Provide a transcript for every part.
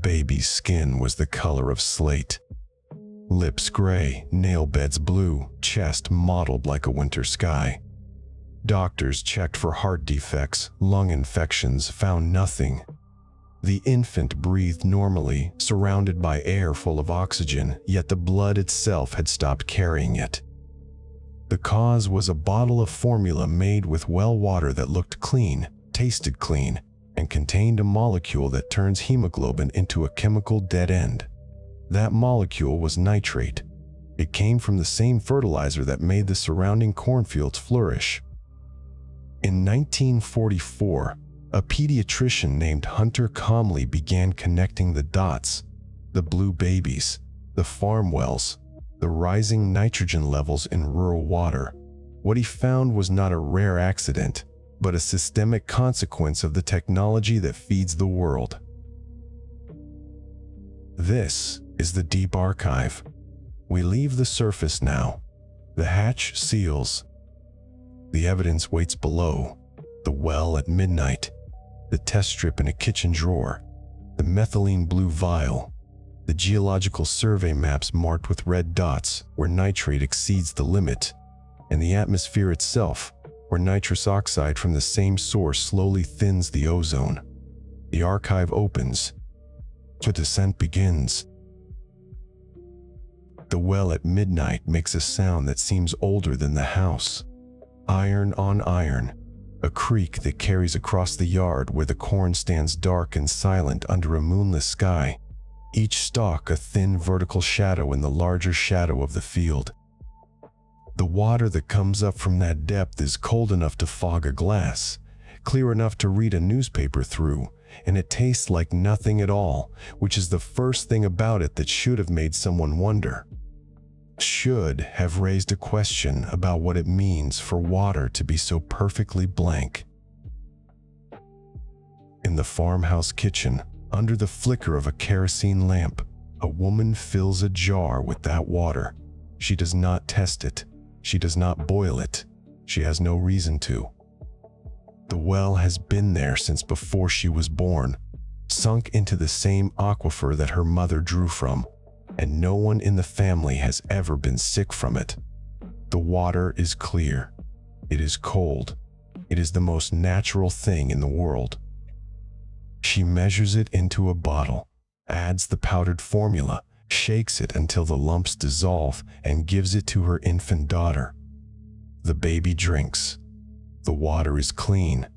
baby's skin was the color of slate. Lips gray, nail beds blue, chest mottled like a winter sky. Doctors checked for heart defects, lung infections, found nothing. The infant breathed normally, surrounded by air full of oxygen, yet the blood itself had stopped carrying it. The cause was a bottle of formula made with well water that looked clean, tasted clean, and contained a molecule that turns hemoglobin into a chemical dead end. That molecule was nitrate. It came from the same fertilizer that made the surrounding cornfields flourish. In 1944, a pediatrician named Hunter Comley began connecting the dots: the blue babies, the farm wells, the rising nitrogen levels in rural water. What he found was not a rare accident, but a systemic consequence of the technology that feeds the world. This is the deep archive. We leave the surface now. The hatch seals. The evidence waits below. The well at midnight. The test strip in a kitchen drawer. The methylene blue vial. The geological survey maps marked with red dots where nitrate exceeds the limit. And the atmosphere itself, where nitrous oxide from the same source slowly thins the ozone. The archive opens. The descent begins. The well at midnight makes a sound that seems older than the house. Iron on iron, a creak that carries across the yard where the corn stands dark and silent under a moonless sky, each stalk a thin vertical shadow in the larger shadow of the field. The water that comes up from that depth is cold enough to fog a glass, clear enough to read a newspaper through, and it tastes like nothing at all, which is the first thing about it that should have made someone wonder. Should have raised a question about what it means for water to be so perfectly blank. In the farmhouse kitchen, under the flicker of a kerosene lamp, a woman fills a jar with that water. She does not test it. She does not boil it. She has no reason to. The well has been there since before she was born, sunk into the same aquifer that her mother drew from, and no one in the family has ever been sick from it. The water is clear. It is cold. It is the most natural thing in the world. She measures it into a bottle, adds the powdered formula, shakes it until the lumps dissolve, and gives it to her infant daughter. The baby drinks. The water is clean.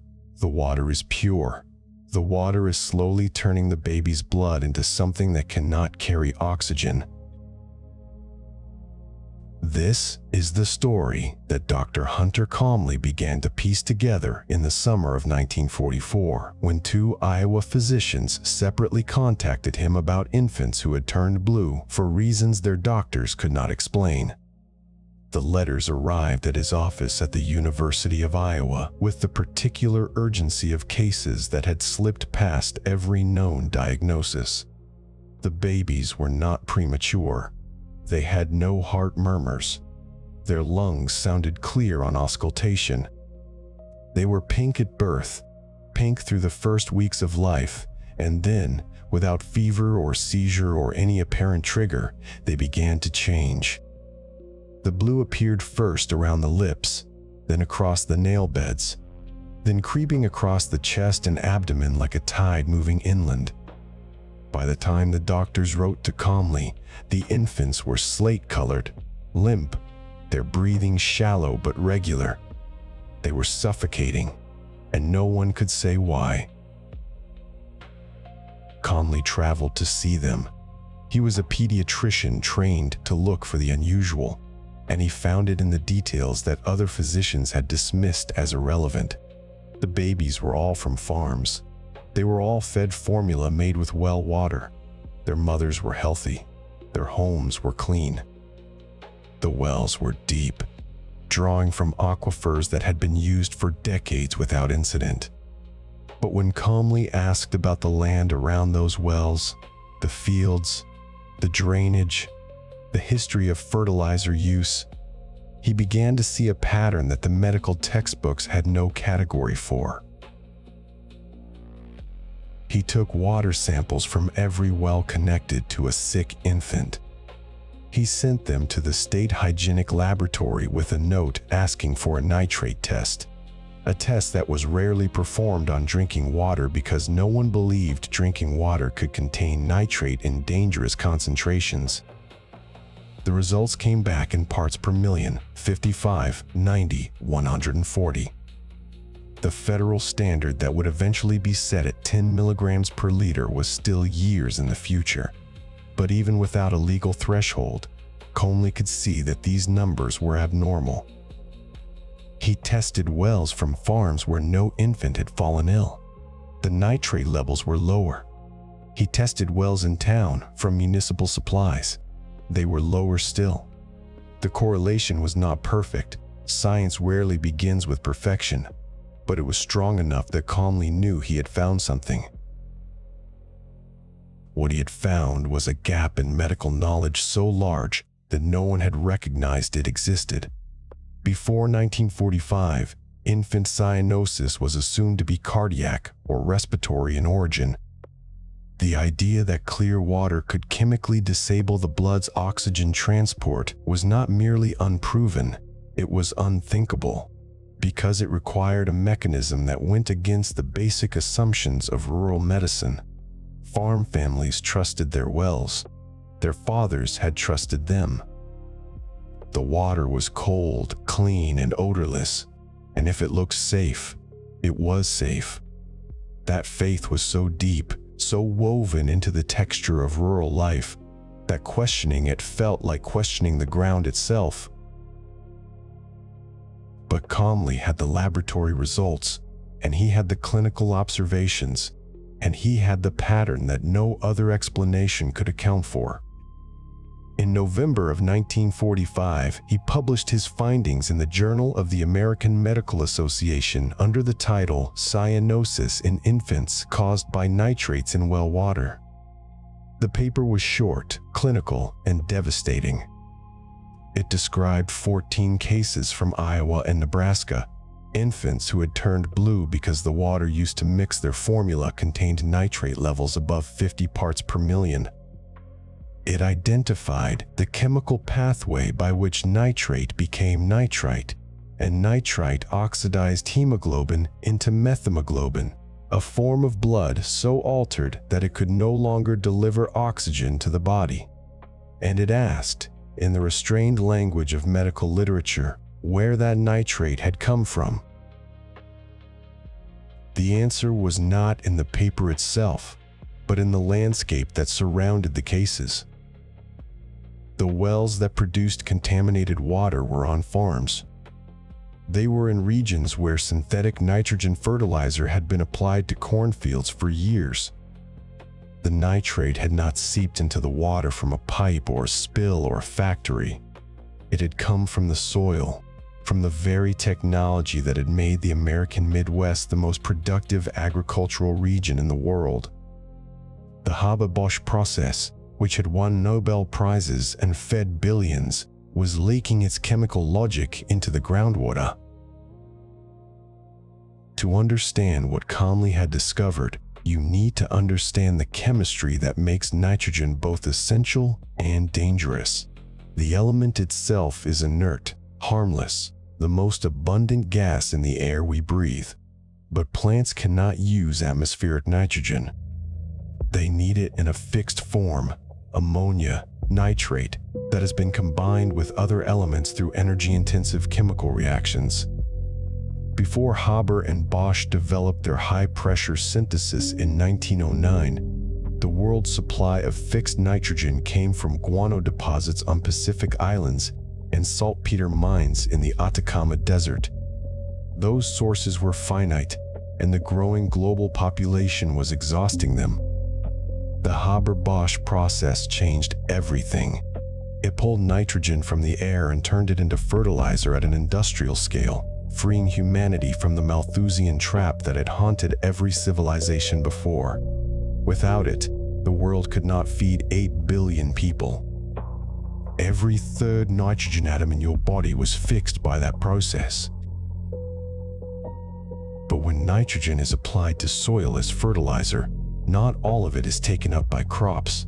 The water is pure. The water is slowly turning the baby's blood into something that cannot carry oxygen. This is the story that Dr. Hunter Comley began to piece together in the summer of 1944, when two Iowa physicians separately contacted him about infants who had turned blue for reasons their doctors could not explain. The letters arrived at his office at the University of Iowa with the particular urgency of cases that had slipped past every known diagnosis. The babies were not premature. They had no heart murmurs. Their lungs sounded clear on auscultation. They were pink at birth, pink through the first weeks of life, and then, without fever or seizure or any apparent trigger, they began to change. The blue appeared first around the lips, then across the nail beds, then creeping across the chest and abdomen like a tide moving inland. By the time the doctors wrote to Comley, the infants were slate-colored, limp, their breathing shallow but regular. They were suffocating, and no one could say why. Comley traveled to see them. He was a pediatrician trained to look for the unusual, and he found it in the details that other physicians had dismissed as irrelevant. The babies were all from farms. They were all fed formula made with well water. Their mothers were healthy. Their homes were clean. The wells were deep, drawing from aquifers that had been used for decades without incident. But when Comley asked about the land around those wells, the fields, the drainage, the history of fertilizer use, he began to see a pattern that the medical textbooks had no category for. He took water samples from every well connected to a sick infant. He sent them to the state hygienic laboratory with a note asking for a nitrate test, a test that was rarely performed on drinking water because no one believed drinking water could contain nitrate in dangerous concentrations. The results came back in parts per million: 55, 90, 140. The federal standard that would eventually be set at 10 milligrams per liter was still years in the future. But even without a legal threshold, Comley could see that these numbers were abnormal. He tested wells from farms where no infant had fallen ill. The nitrate levels were lower. He tested wells in town from municipal supplies. They were lower still. The correlation was not perfect. Science rarely begins with perfection, but it was strong enough that Comley knew he had found something. What he had found was a gap in medical knowledge so large that no one had recognized it existed. Before 1945, infant cyanosis was assumed to be cardiac or respiratory in origin. The idea that clear water could chemically disable the blood's oxygen transport was not merely unproven, it was unthinkable, because it required a mechanism that went against the basic assumptions of rural medicine. Farm families trusted their wells. Their fathers had trusted them. The water was cold, clean, and odorless, and if it looked safe, it was safe. That faith was so deep, so woven into the texture of rural life, that questioning it felt like questioning the ground itself. But Comley had the laboratory results, and he had the clinical observations, and he had the pattern that no other explanation could account for. In November of 1945, he published his findings in the Journal of the American Medical Association under the title "Cyanosis in Infants Caused by Nitrates in Well Water." The paper was short, clinical, and devastating. It described 14 cases from Iowa and Nebraska, infants who had turned blue because the water used to mix their formula contained nitrate levels above 50 parts per million. It identified the chemical pathway by which nitrate became nitrite, and nitrite oxidized hemoglobin into methemoglobin, a form of blood so altered that it could no longer deliver oxygen to the body. And it asked, in the restrained language of medical literature, where that nitrate had come from. The answer was not in the paper itself, but in the landscape that surrounded the cases. The wells that produced contaminated water were on farms. They were in regions where synthetic nitrogen fertilizer had been applied to cornfields for years. The nitrate had not seeped into the water from a pipe or a spill or a factory. It had come from the soil, from the very technology that had made the American Midwest the most productive agricultural region in the world. The Haber-Bosch process, which had won Nobel Prizes and fed billions, was leaking its chemical logic into the groundwater. To understand what Comley had discovered, you need to understand the chemistry that makes nitrogen both essential and dangerous. The element itself is inert, harmless, the most abundant gas in the air we breathe. But plants cannot use atmospheric nitrogen. They need it in a fixed form, ammonia, nitrate, that has been combined with other elements through energy-intensive chemical reactions. Before Haber and Bosch developed their high-pressure synthesis in 1909, the world's supply of fixed nitrogen came from guano deposits on Pacific Islands and saltpeter mines in the Atacama Desert. Those sources were finite, and the growing global population was exhausting them. The Haber-Bosch process changed everything. It pulled nitrogen from the air and turned it into fertilizer at an industrial scale, freeing humanity from the Malthusian trap that had haunted every civilization before. Without it, the world could not feed 8 billion people. Every third nitrogen atom in your body was fixed by that process. But when nitrogen is applied to soil as fertilizer, not all of it is taken up by crops.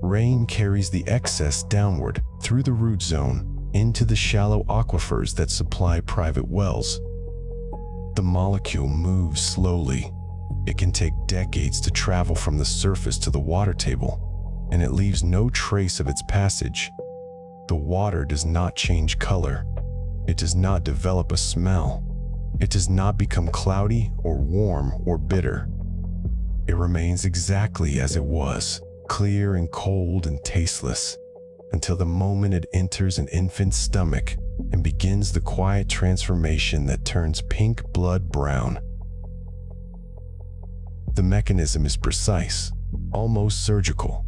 Rain carries the excess downward through the root zone into the shallow aquifers that supply private wells. The molecule moves slowly. It can take decades to travel from the surface to the water table, and it leaves no trace of its passage. The water does not change color. It does not develop a smell. It does not become cloudy or warm or bitter. It remains exactly as it was, clear and cold and tasteless, until the moment it enters an infant's stomach and begins the quiet transformation that turns pink blood brown. The mechanism is precise, almost surgical.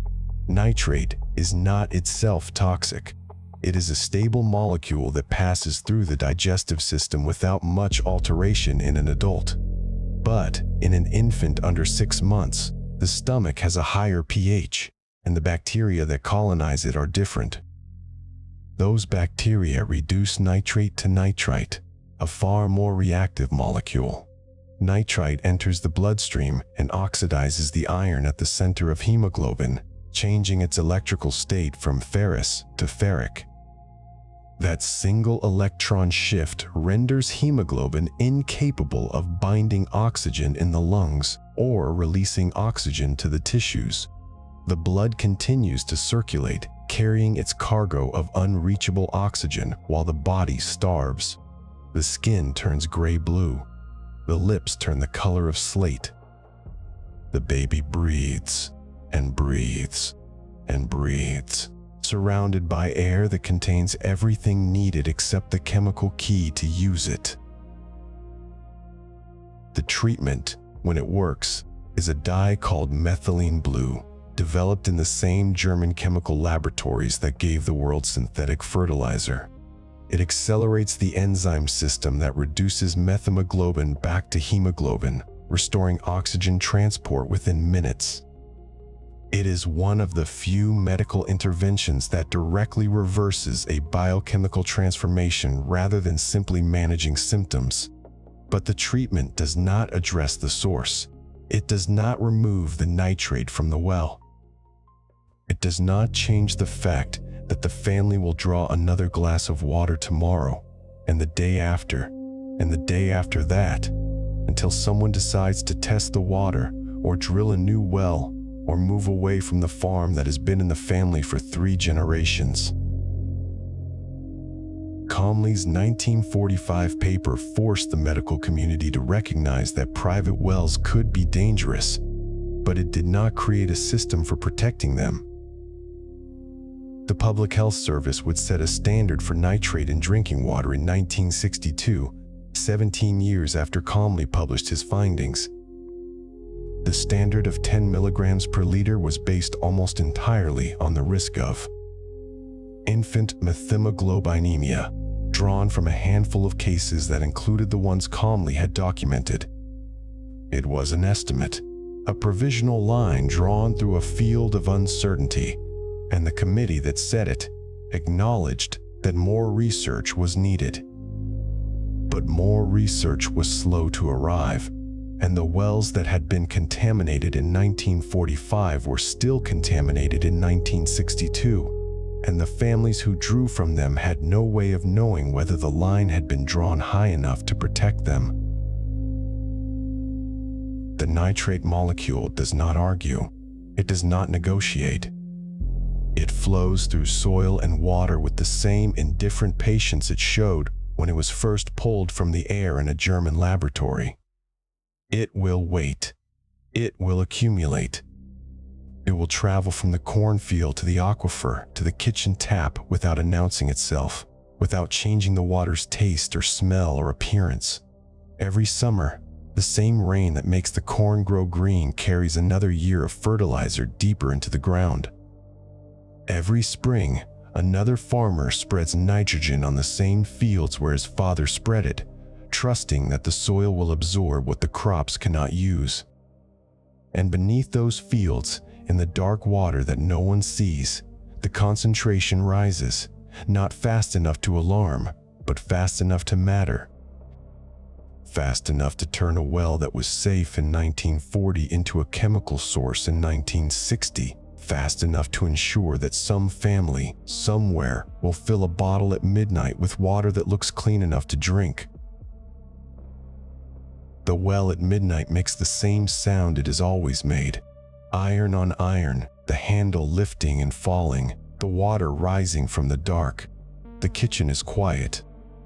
Nitrate is not itself toxic. It is a stable molecule that passes through the digestive system without much alteration in an adult. But in an infant under 6 months, the stomach has a higher pH, and the bacteria that colonize it are different. Those bacteria reduce nitrate to nitrite, a far more reactive molecule. Nitrite enters the bloodstream and oxidizes the iron at the center of hemoglobin, changing its electrical state from ferrous to ferric. That single electron shift renders hemoglobin incapable of binding oxygen in the lungs or releasing oxygen to the tissues. The blood continues to circulate, carrying its cargo of unreachable oxygen while the body starves. The skin turns gray-blue. The lips turn the color of slate. The baby breathes and breathes and breathes, surrounded by air that contains everything needed except the chemical key to use it. The treatment, when it works, is a dye called methylene blue, developed in the same German chemical laboratories that gave the world synthetic fertilizer. It accelerates the enzyme system that reduces methemoglobin back to hemoglobin, restoring oxygen transport within minutes. It is one of the few medical interventions that directly reverses a biochemical transformation rather than simply managing symptoms. But the treatment does not address the source. It does not remove the nitrate from the well. It does not change the fact that the family will draw another glass of water tomorrow, and the day after, and the day after that, until someone decides to test the water, or drill a new well, or move away from the farm that has been in the family for 3 generations. Comley's 1945 paper forced the medical community to recognize that private wells could be dangerous, but it did not create a system for protecting them. The Public Health Service would set a standard for nitrate in drinking water in 1962, 17 years after Comley published his findings. The standard of 10 milligrams per liter was based almost entirely on the risk of infant methemoglobinemia, drawn from a handful of cases that included the ones Comley had documented. It was an estimate, a provisional line drawn through a field of uncertainty, and the committee that set it acknowledged that more research was needed. But more research was slow to arrive, and the wells that had been contaminated in 1945 were still contaminated in 1962, and the families who drew from them had no way of knowing whether the line had been drawn high enough to protect them. The nitrate molecule does not argue. It does not negotiate. It flows through soil and water with the same indifferent patience it showed when it was first pulled from the air in a German laboratory. It will wait. It will accumulate. It will travel from the cornfield to the aquifer to the kitchen tap without announcing itself, without changing the water's taste or smell or appearance. Every summer, the same rain that makes the corn grow green carries another year of fertilizer deeper into the ground. Every spring, another farmer spreads nitrogen on the same fields where his father spread it, trusting that the soil will absorb what the crops cannot use. And beneath those fields, in the dark water that no one sees, the concentration rises, not fast enough to alarm, but fast enough to matter. fast enough to turn a well that was safe in 1940 into a chemical source in 1960, fast enough to ensure that some family, somewhere, will fill a bottle at midnight with water that looks clean enough to drink. The well at midnight makes the same sound it has always made. Iron on iron, the handle lifting and falling, the water rising from the dark. The kitchen is quiet.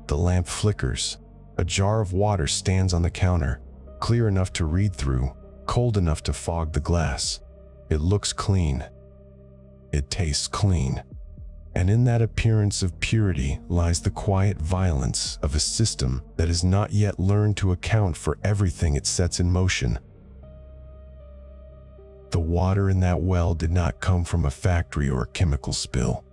The lamp flickers. A jar of water stands on the counter, clear enough to read through, cold enough to fog the glass. It looks clean. It tastes clean. And in that appearance of purity lies the quiet violence of a system that has not yet learned to account for everything it sets in motion. The water in that well did not come from a factory or a chemical spill.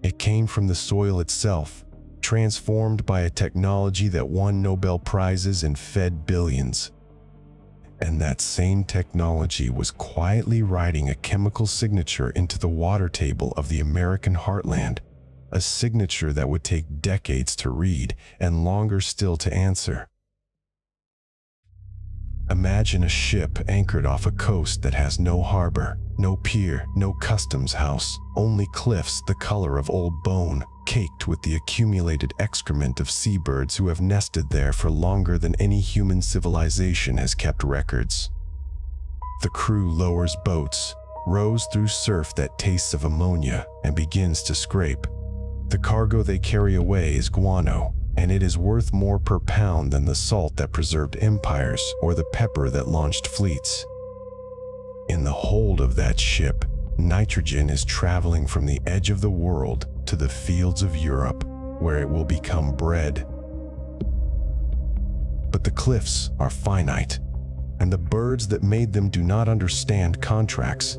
It came from the soil itself, transformed by a technology that won Nobel Prizes and fed billions. And that same technology was quietly writing a chemical signature into the water table of the American heartland, a signature that would take decades to read and longer still to answer. Imagine a ship anchored off a coast that has no harbor, no pier, no customs house, only cliffs the color of old bone, caked with the accumulated excrement of seabirds who have nested there for longer than any human civilization has kept records. The crew lowers boats, rows through surf that tastes of ammonia, and begins to scrape. The cargo they carry away is guano, and it is worth more per pound than the salt that preserved empires or the pepper that launched fleets. In the hold of that ship, nitrogen is traveling from the edge of the world to the fields of Europe, where it will become bread. But the cliffs are finite, and the birds that made them do not understand contracts.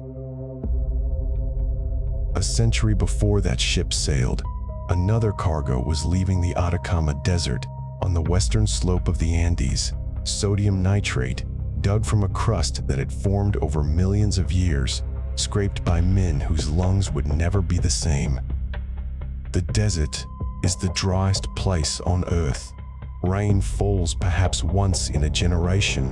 A century before that ship sailed, another cargo was leaving the Atacama Desert on the western slope of the Andes, sodium nitrate, dug from a crust that had formed over millions of years, scraped by men whose lungs would never be the same. The desert is the driest place on Earth. Rain falls perhaps once in a generation,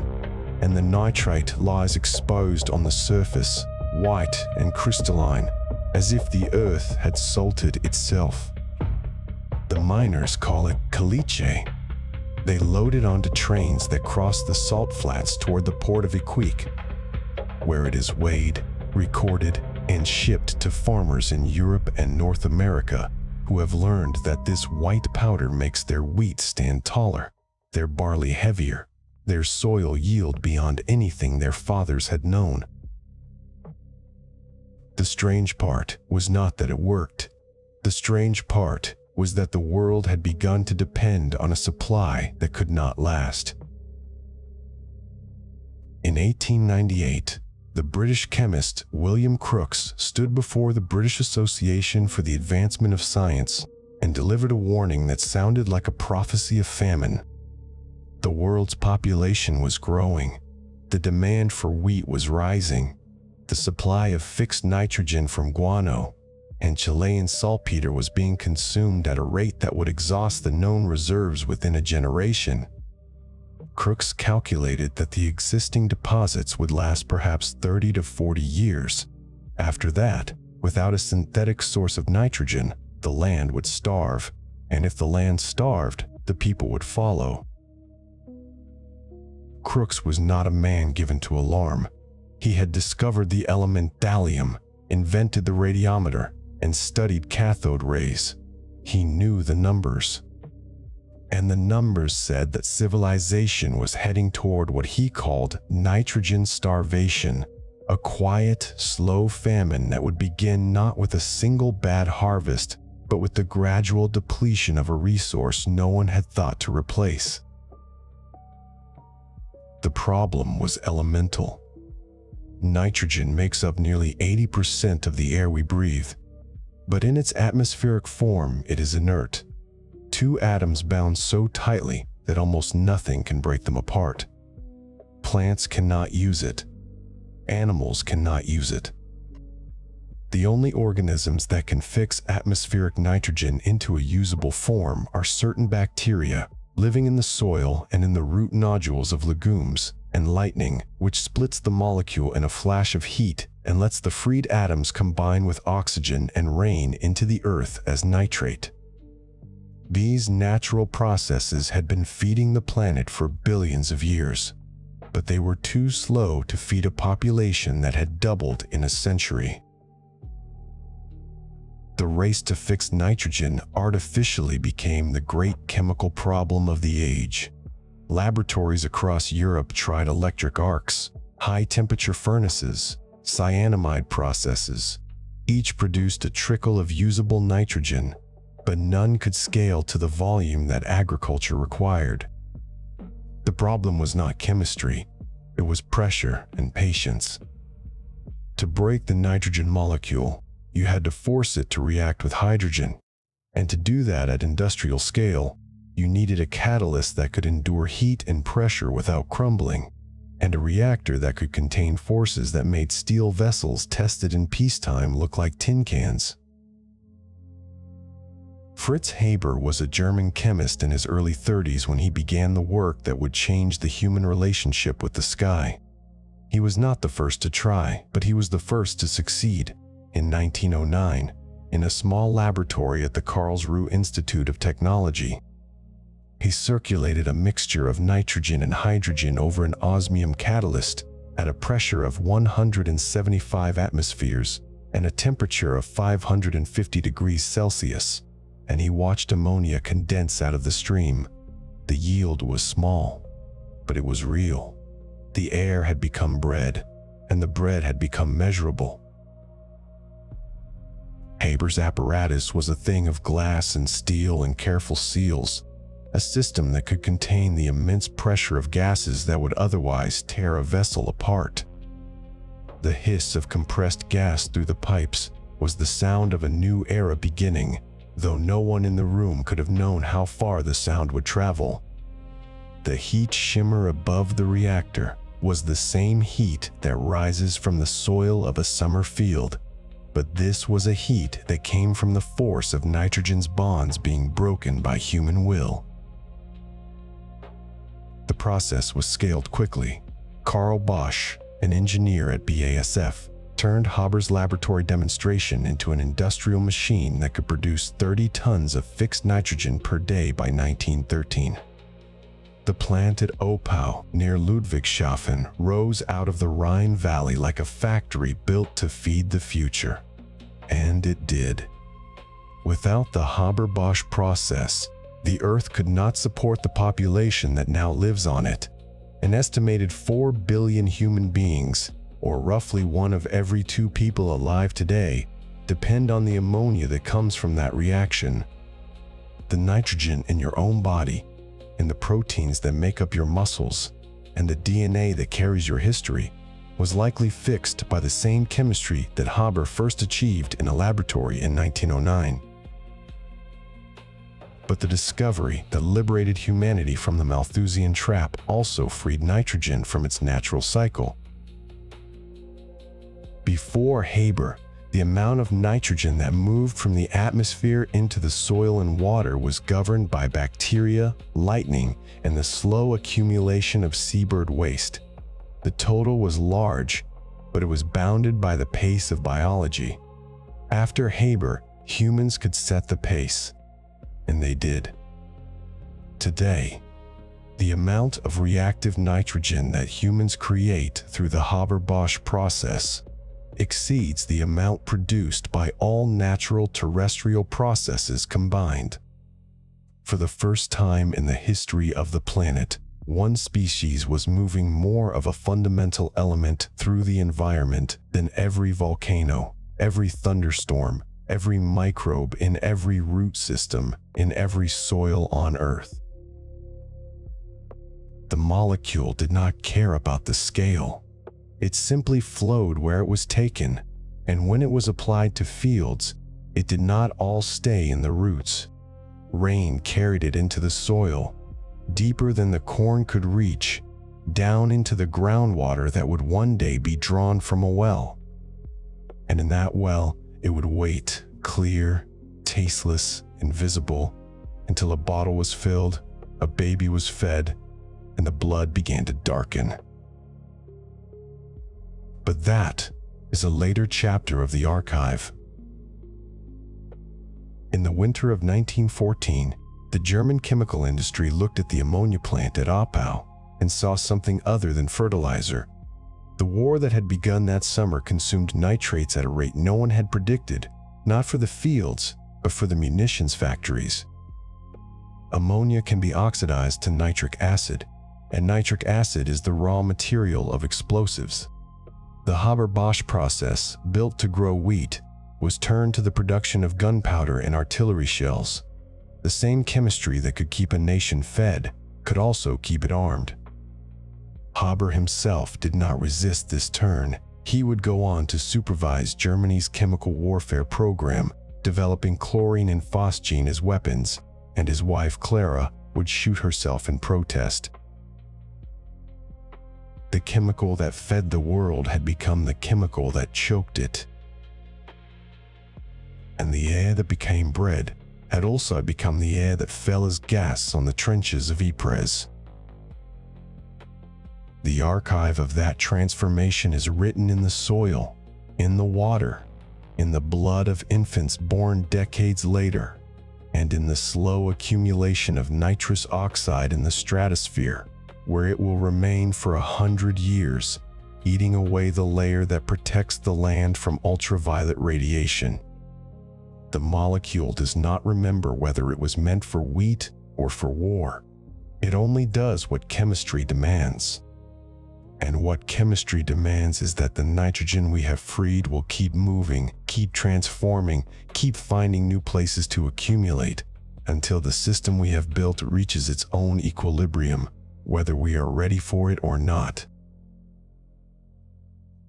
and the nitrate lies exposed on the surface, white and crystalline, as if the earth had salted itself. The miners call it caliche. They load it onto trains that cross the salt flats toward the port of Iquique, where it is weighed, recorded, and shipped to farmers in Europe and North America who have learned that this white powder makes their wheat stand taller, their barley heavier, their soil yield beyond anything their fathers had known. The strange part was not that it worked. The strange part was that the world had begun to depend on a supply that could not last. In 1898, the British chemist William Crookes stood before the British Association for the Advancement of Science and delivered a warning that sounded like a prophecy of famine. The world's population was growing. The demand for wheat was rising. The supply of fixed nitrogen from guano and Chilean saltpeter was being consumed at a rate that would exhaust the known reserves within a generation. Crookes calculated that the existing deposits would last perhaps 30 to 40 years. After that, without a synthetic source of nitrogen, the land would starve, and if the land starved, the people would follow. Crookes was not a man given to alarm. He had discovered the element thallium, invented the radiometer, and studied cathode rays. He knew the numbers. And the numbers said that civilization was heading toward what he called nitrogen starvation, a quiet, slow famine that would begin not with a single bad harvest, but with the gradual depletion of a resource no one had thought to replace. The problem was elemental. Nitrogen makes up nearly 80% of the air we breathe, but in its atmospheric form, it is inert. Two atoms bound so tightly that almost nothing can break them apart. Plants cannot use it. Animals cannot use it. The only organisms that can fix atmospheric nitrogen into a usable form are certain bacteria, living in the soil and in the root nodules of legumes, and lightning, which splits the molecule in a flash of heat and lets the freed atoms combine with oxygen and rain into the earth as nitrate. These natural processes had been feeding the planet for billions of years, but they were too slow to feed a population that had doubled in a century. The race to fix nitrogen artificially became the great chemical problem of the age. Laboratories across Europe tried electric arcs, high-temperature furnaces, cyanamide processes. Each produced a trickle of usable nitrogen, but none could scale to the volume that agriculture required. The problem was not chemistry, it was pressure and patience. To break the nitrogen molecule, you had to force it to react with hydrogen, and to do that at industrial scale, you needed a catalyst that could endure heat and pressure without crumbling, and a reactor that could contain forces that made steel vessels tested in peacetime look like tin cans. Fritz Haber was a German chemist in his early 30s when he began the work that would change the human relationship with the sky. He was not the first to try, but he was the first to succeed. In 1909, in a small laboratory at the Karlsruhe Institute of Technology, he circulated a mixture of nitrogen and hydrogen over an osmium catalyst at a pressure of 175 atmospheres and a temperature of 550 degrees Celsius, and he watched ammonia condense out of the stream. The yield was small, but it was real. The air had become bread, and the bread had become measurable. Haber's apparatus was a thing of glass and steel and careful seals, a system that could contain the immense pressure of gases that would otherwise tear a vessel apart. The hiss of compressed gas through the pipes was the sound of a new era beginning, though no one in the room could have known how far the sound would travel. The heat shimmer above the reactor was the same heat that rises from the soil of a summer field, but this was a heat that came from the force of nitrogen's bonds being broken by human will. The process was scaled quickly. Carl Bosch, an engineer at BASF, turned Haber's laboratory demonstration into an industrial machine that could produce 30 tons of fixed nitrogen per day by 1913. The plant at Oppau, near Ludwigshafen, rose out of the Rhine Valley like a factory built to feed the future. And it did. Without the Haber-Bosch process, the Earth could not support the population that now lives on it. An estimated 4 billion human beings, or roughly 1 of every 2 people alive today, depend on the ammonia that comes from that reaction. The nitrogen in your own body, in the proteins that make up your muscles, and the DNA that carries your history, was likely fixed by the same chemistry that Haber first achieved in a laboratory in 1909. But the discovery that liberated humanity from the Malthusian trap also freed nitrogen from its natural cycle. Before Haber, the amount of nitrogen that moved from the atmosphere into the soil and water was governed by bacteria, lightning, and the slow accumulation of seabird waste. The total was large, but it was bounded by the pace of biology. After Haber, humans could set the pace, and they did. Today, the amount of reactive nitrogen that humans create through the Haber-Bosch process exceeds the amount produced by all natural terrestrial processes combined. For the first time in the history of the planet, one species was moving more of a fundamental element through the environment than every volcano, every thunderstorm, every microbe in every root system, in every soil on Earth. The molecule did not care about the scale. It simply flowed where it was taken, and when it was applied to fields, it did not all stay in the roots. Rain carried it into the soil, deeper than the corn could reach, down into the groundwater that would one day be drawn from a well. And in that well, it would wait, clear, tasteless, invisible, until a bottle was filled, a baby was fed, and the blood began to darken. But that is a later chapter of the archive. In the winter of 1914, the German chemical industry looked at the ammonia plant at Oppau and saw something other than fertilizer. The war that had begun that summer consumed nitrates at a rate no one had predicted, not for the fields, but for the munitions factories. Ammonia can be oxidized to nitric acid, and nitric acid is the raw material of explosives. The Haber-Bosch process, built to grow wheat, was turned to the production of gunpowder and artillery shells. The same chemistry that could keep a nation fed could also keep it armed. Haber himself did not resist this turn. He would go on to supervise Germany's chemical warfare program, developing chlorine and phosgene as weapons, and his wife Clara would shoot herself in protest. The chemical that fed the world had become the chemical that choked it. And the air that became bread had also become the air that fell as gas on the trenches of Ypres. The archive of that transformation is written in the soil, in the water, in the blood of infants born decades later, and in the slow accumulation of nitrous oxide in the stratosphere, where it will remain for 100 years, eating away the layer that protects the land from ultraviolet radiation. The molecule does not remember whether it was meant for wheat or for war. It only does what chemistry demands. And what chemistry demands is that the nitrogen we have freed will keep moving, keep transforming, keep finding new places to accumulate, until the system we have built reaches its own equilibrium, whether we are ready for it or not.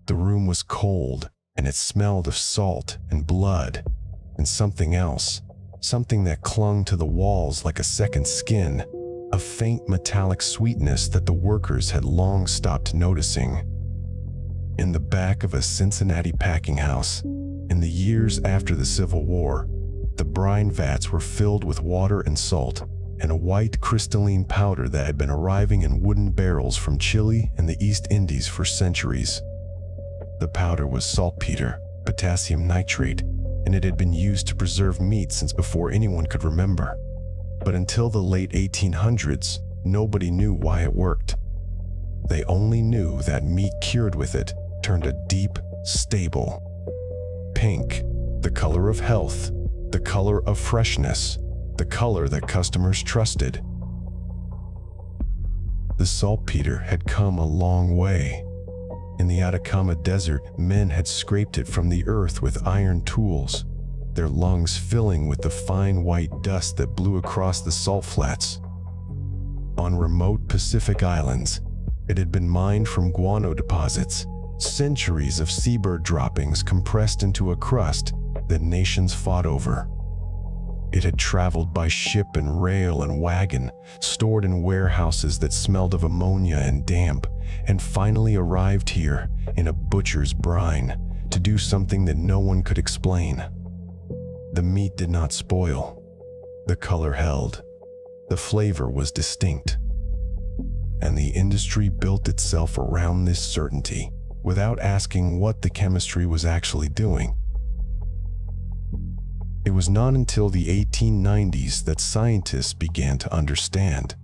The room was cold, and it smelled of salt and blood, and something else, something that clung to the walls like a second skin, a faint metallic sweetness that the workers had long stopped noticing. In the back of a Cincinnati packing house, in the years after the Civil War, the brine vats were filled with water and salt, and a white crystalline powder that had been arriving in wooden barrels from Chile and the East Indies for centuries. The powder was saltpeter, potassium nitrate, and it had been used to preserve meat since before anyone could remember. But until the late 1800s, nobody knew why it worked. They only knew that meat cured with it turned a deep, stable pink, the color of health, the color of freshness, the color that customers trusted. The saltpeter had come a long way. In the Atacama Desert, men had scraped it from the earth with iron tools, their lungs filling with the fine white dust that blew across the salt flats. On remote Pacific islands, it had been mined from guano deposits, centuries of seabird droppings compressed into a crust that nations fought over. It had traveled by ship and rail and wagon, stored in warehouses that smelled of ammonia and damp, and finally arrived here in a butcher's brine to do something that no one could explain. The meat did not spoil. The color held. The flavor was distinct. And the industry built itself around this certainty, without asking what the chemistry was actually doing. It was not until the 1890s that scientists began to understand.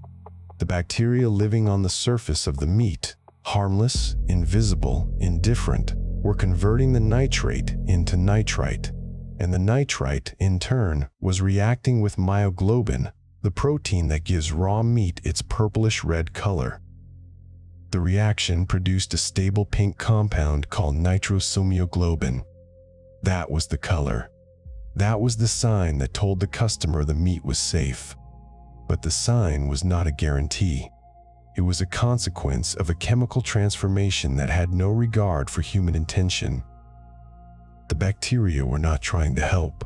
The bacteria living on the surface of the meat, harmless, invisible, indifferent, were converting the nitrate into nitrite. And the nitrite, in turn, was reacting with myoglobin, the protein that gives raw meat its purplish-red color. The reaction produced a stable pink compound called nitrosomeoglobin. That was the color. That was the sign that told the customer the meat was safe. But the sign was not a guarantee. It was a consequence of a chemical transformation that had no regard for human intention. The bacteria were not trying to help.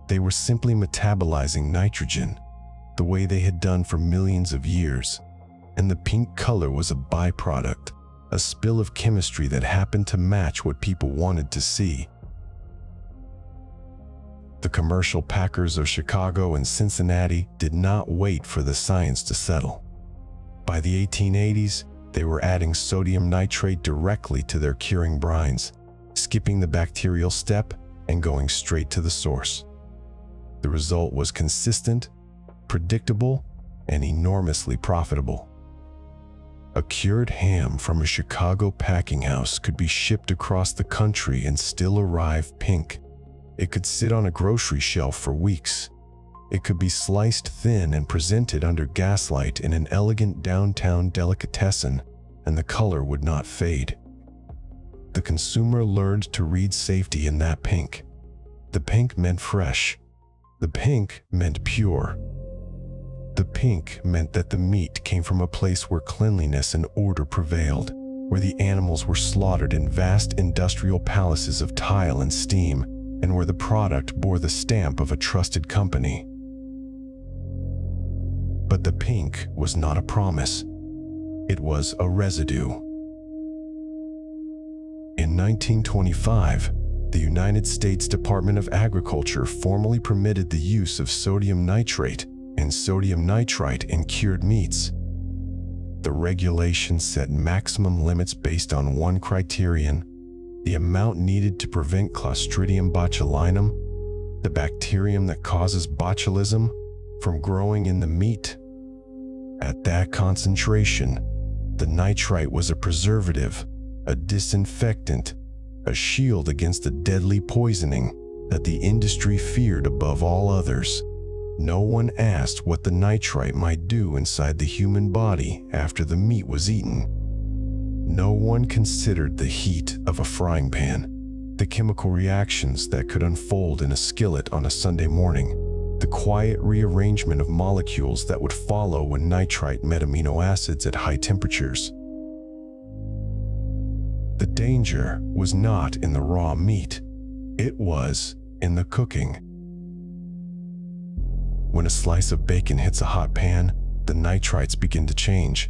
They were simply metabolizing nitrogen, the way they had done for millions of years. And the pink color was a byproduct, a spill of chemistry that happened to match what people wanted to see. The commercial packers of Chicago and Cincinnati did not wait for the science to settle. By the 1880s, they were adding sodium nitrate directly to their curing brines, skipping the bacterial step and going straight to the source. The result was consistent, predictable, and enormously profitable. A cured ham from a Chicago packing house could be shipped across the country and still arrive pink. It could sit on a grocery shelf for weeks. It could be sliced thin and presented under gaslight in an elegant downtown delicatessen, and the color would not fade. The consumer learned to read safety in that pink. The pink meant fresh. The pink meant pure. The pink meant that the meat came from a place where cleanliness and order prevailed, where the animals were slaughtered in vast industrial palaces of tile and steam, and where the product bore the stamp of a trusted company. But the pink was not a promise. It was a residue. In 1925, the United States Department of Agriculture formally permitted the use of sodium nitrate and sodium nitrite in cured meats. The regulation set maximum limits based on one criterion: the amount needed to prevent Clostridium botulinum, the bacterium that causes botulism, from growing in the meat. At that concentration, the nitrite was a preservative, a disinfectant, a shield against the deadly poisoning that the industry feared above all others. No one asked what the nitrite might do inside the human body after the meat was eaten. No one considered the heat of a frying pan, the chemical reactions that could unfold in a skillet on a Sunday morning, the quiet rearrangement of molecules that would follow when nitrite met amino acids at high temperatures. The danger was not in the raw meat. It was in the cooking. When a slice of bacon hits a hot pan, the nitrites begin to change.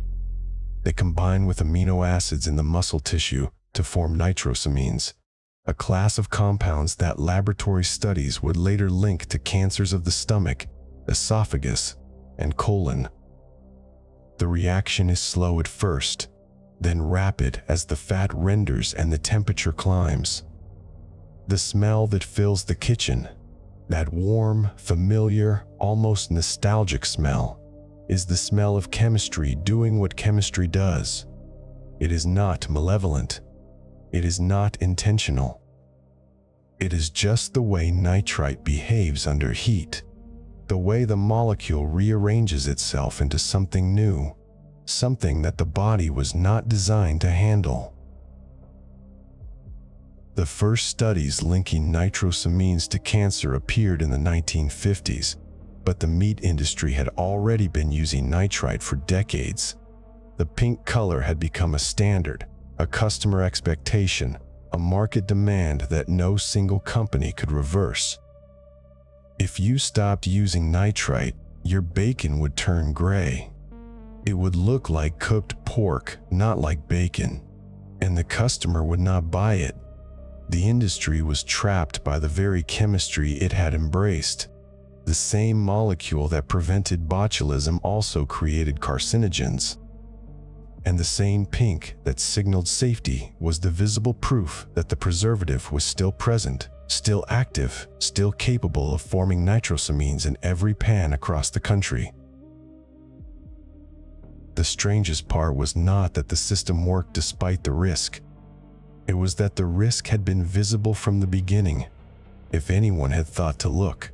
They combine with amino acids in the muscle tissue to form nitrosamines, a class of compounds that laboratory studies would later link to cancers of the stomach, esophagus, and colon. The reaction is slow at first, then rapid as the fat renders and the temperature climbs. The smell that fills the kitchen, that warm, familiar, almost nostalgic smell, is the smell of chemistry doing what chemistry does. It is not malevolent. It is not intentional. It is just the way nitrite behaves under heat, the way the molecule rearranges itself into something new, something that the body was not designed to handle. The first studies linking nitrosamines to cancer appeared in the 1950s, but the meat industry had already been using nitrite for decades. The pink color had become a standard, a customer expectation, a market demand that no single company could reverse. If you stopped using nitrite, your bacon would turn gray. It would look like cooked pork, not like bacon, and the customer would not buy it. The industry was trapped by the very chemistry it had embraced. The same molecule that prevented botulism also created carcinogens. And the same pink that signaled safety was the visible proof that the preservative was still present, still active, still capable of forming nitrosamines in every pan across the country. The strangest part was not that the system worked despite the risk. It was that the risk had been visible from the beginning, if anyone had thought to look.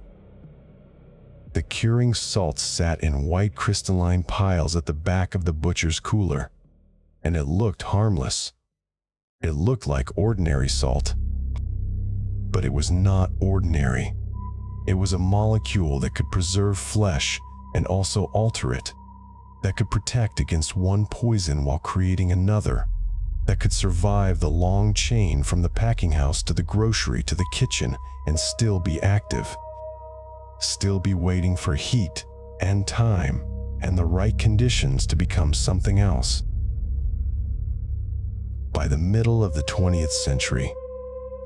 The curing salts sat in white crystalline piles at the back of the butcher's cooler, and it looked harmless. It looked like ordinary salt. But it was not ordinary. It was a molecule that could preserve flesh and also alter it, that could protect against one poison while creating another, that could survive the long chain from the packing house to the grocery to the kitchen and still be active, still be waiting for heat and time and the right conditions to become something else. By the middle of the 20th century,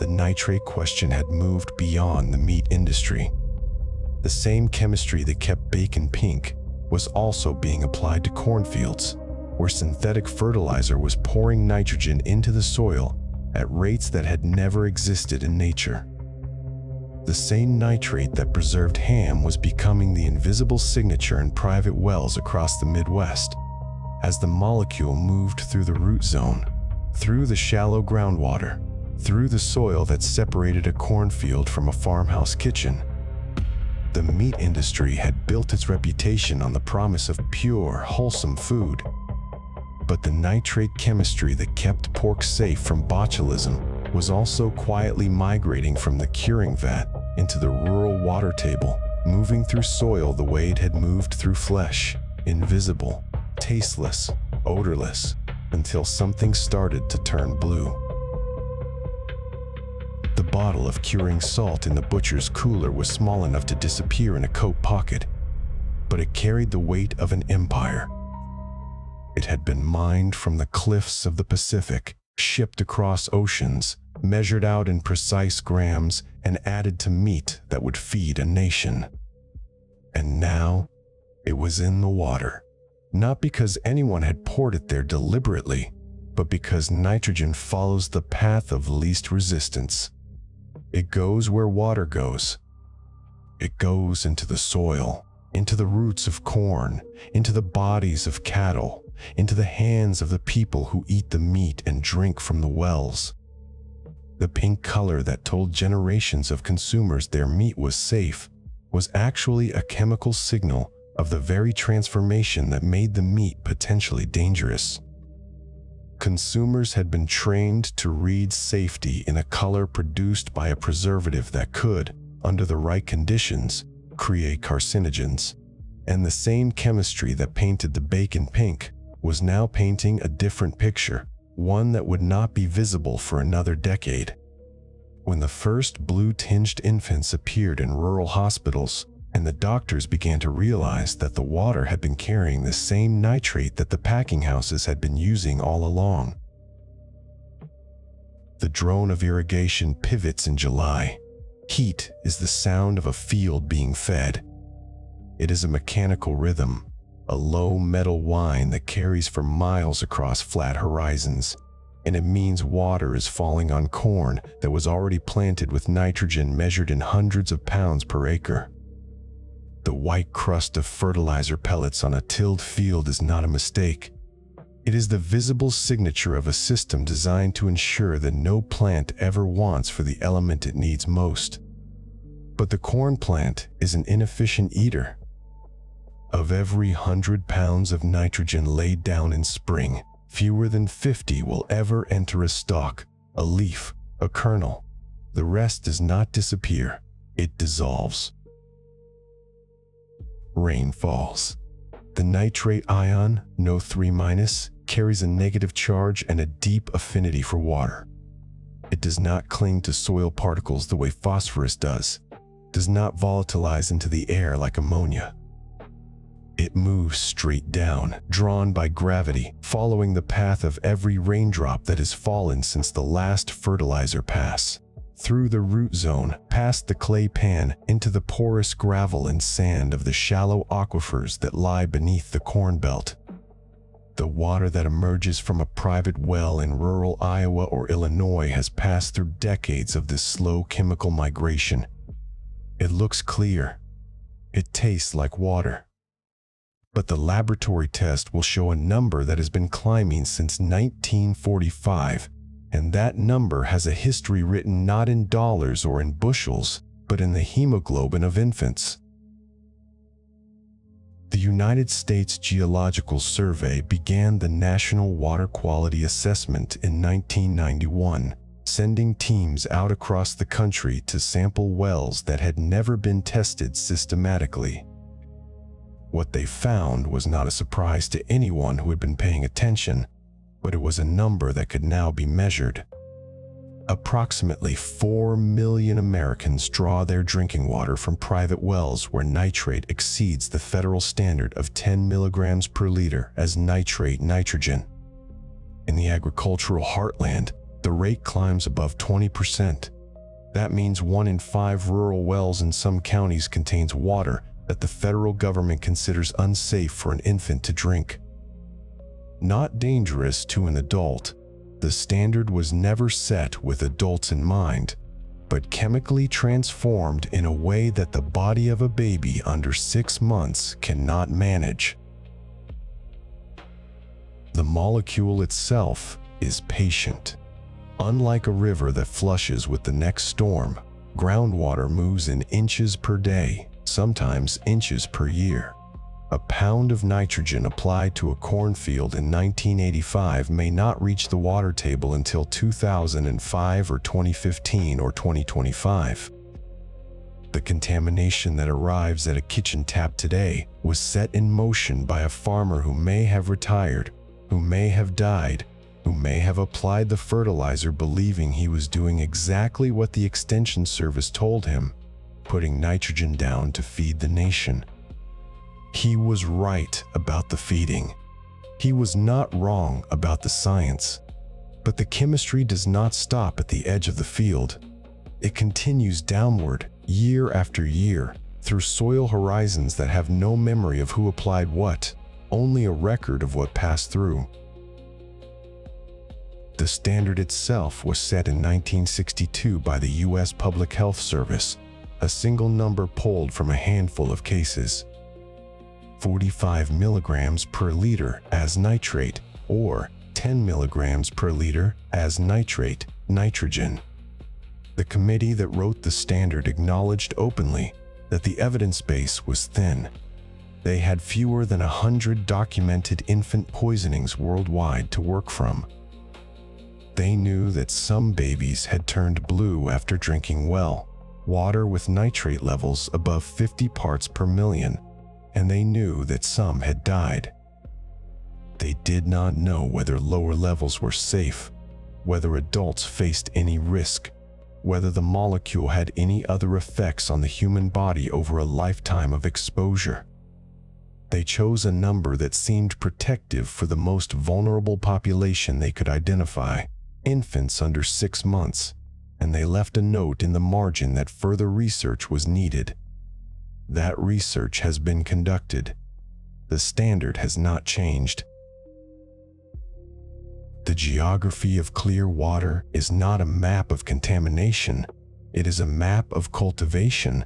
the nitrate question had moved beyond the meat industry. The same chemistry that kept bacon pink was also being applied to cornfields, where synthetic fertilizer was pouring nitrogen into the soil at rates that had never existed in nature. The same nitrate that preserved ham was becoming the invisible signature in private wells across the Midwest, as the molecule moved through the root zone, through the shallow groundwater, through the soil that separated a cornfield from a farmhouse kitchen. The meat industry had built its reputation on the promise of pure, wholesome food. But the nitrate chemistry that kept pork safe from botulism was also quietly migrating from the curing vat into the rural water table, moving through soil the way it had moved through flesh, invisible, tasteless, odorless, until something started to turn blue. The bottle of curing salt in the butcher's cooler was small enough to disappear in a coat pocket, but it carried the weight of an empire. It had been mined from the cliffs of the Pacific, shipped across oceans, measured out in precise grams, and added to meat that would feed a nation. And now, it was in the water. Not because anyone had poured it there deliberately, but because nitrogen follows the path of least resistance. It goes where water goes. It goes into the soil, into the roots of corn, into the bodies of cattle, into the hands of the people who eat the meat and drink from the wells. The pink color that told generations of consumers their meat was safe was actually a chemical signal of the very transformation that made the meat potentially dangerous. Consumers had been trained to read safety in a color produced by a preservative that could, under the right conditions, create carcinogens. And the same chemistry that painted the bacon pink was now painting a different picture, one that would not be visible for another decade. When the first blue-tinged infants appeared in rural hospitals, and the doctors began to realize that the water had been carrying the same nitrate that the packing houses had been using all along. The drone of irrigation pivots in July. Heat is the sound of a field being fed. It is a mechanical rhythm, a low metal whine that carries for miles across flat horizons, and it means water is falling on corn that was already planted with nitrogen measured in hundreds of pounds per acre. The white crust of fertilizer pellets on a tilled field is not a mistake. It is the visible signature of a system designed to ensure that no plant ever wants for the element it needs most. But the corn plant is an inefficient eater. Of every 100 pounds of nitrogen laid down in spring, fewer than 50 will ever enter a stalk, a leaf, a kernel. The rest does not disappear, it dissolves. Rain falls. The nitrate ion, NO3-, carries a negative charge and a deep affinity for water. It does not cling to soil particles the way phosphorus does not volatilize into the air like ammonia. It moves straight down, drawn by gravity, following the path of every raindrop that has fallen since the last fertilizer pass. Through the root zone, past the clay pan, into the porous gravel and sand of the shallow aquifers that lie beneath the corn belt. The water that emerges from a private well in rural Iowa or Illinois has passed through decades of this slow chemical migration. It looks clear. It tastes like water. But the laboratory test will show a number that has been climbing since 1945, and that number has a history written not in dollars or in bushels, but in the hemoglobin of infants. The United States Geological Survey began the National Water Quality Assessment in 1991, sending teams out across the country to sample wells that had never been tested systematically. What they found was not a surprise to anyone who had been paying attention, but it was a number that could now be measured. Approximately 4 million Americans draw their drinking water from private wells where nitrate exceeds the federal standard of 10 milligrams per liter as nitrate nitrogen. In the agricultural heartland, the rate climbs above 20%. That means 1 in 5 rural wells in some counties contains water that the federal government considers unsafe for an infant to drink. Not dangerous to an adult, the standard was never set with adults in mind, but chemically transformed in a way that the body of a baby under 6 months cannot manage. The molecule itself is patient. Unlike a river that flushes with the next storm, groundwater moves in inches per day, sometimes inches per year. A pound of nitrogen applied to a cornfield in 1985 may not reach the water table until 2005 or 2015 or 2025. The contamination that arrives at a kitchen tap today was set in motion by a farmer who may have retired, who may have died, who may have applied the fertilizer believing he was doing exactly what the extension service told him, putting nitrogen down to feed the nation. He was right about the feeding. He was not wrong about the science. But the chemistry does not stop at the edge of the field. It continues downward, year after year, through soil horizons that have no memory of who applied what, only a record of what passed through. The standard itself was set in 1962 by the U.S. Public Health Service, a single number pulled from a handful of cases. 45 milligrams per liter as nitrate, or 10 milligrams per liter as nitrate, nitrogen. The committee that wrote the standard acknowledged openly that the evidence base was thin. They had fewer than 100 documented infant poisonings worldwide to work from. They knew that some babies had turned blue after drinking well, water with nitrate levels above 50 parts per million, and they knew that some had died. They did not know whether lower levels were safe, whether adults faced any risk, whether the molecule had any other effects on the human body over a lifetime of exposure. They chose a number that seemed protective for the most vulnerable population they could identify, infants under 6 months, and they left a note in the margin that further research was needed. That research has been conducted. The standard has not changed. The geography of clear water is not a map of contamination. It is a map of cultivation.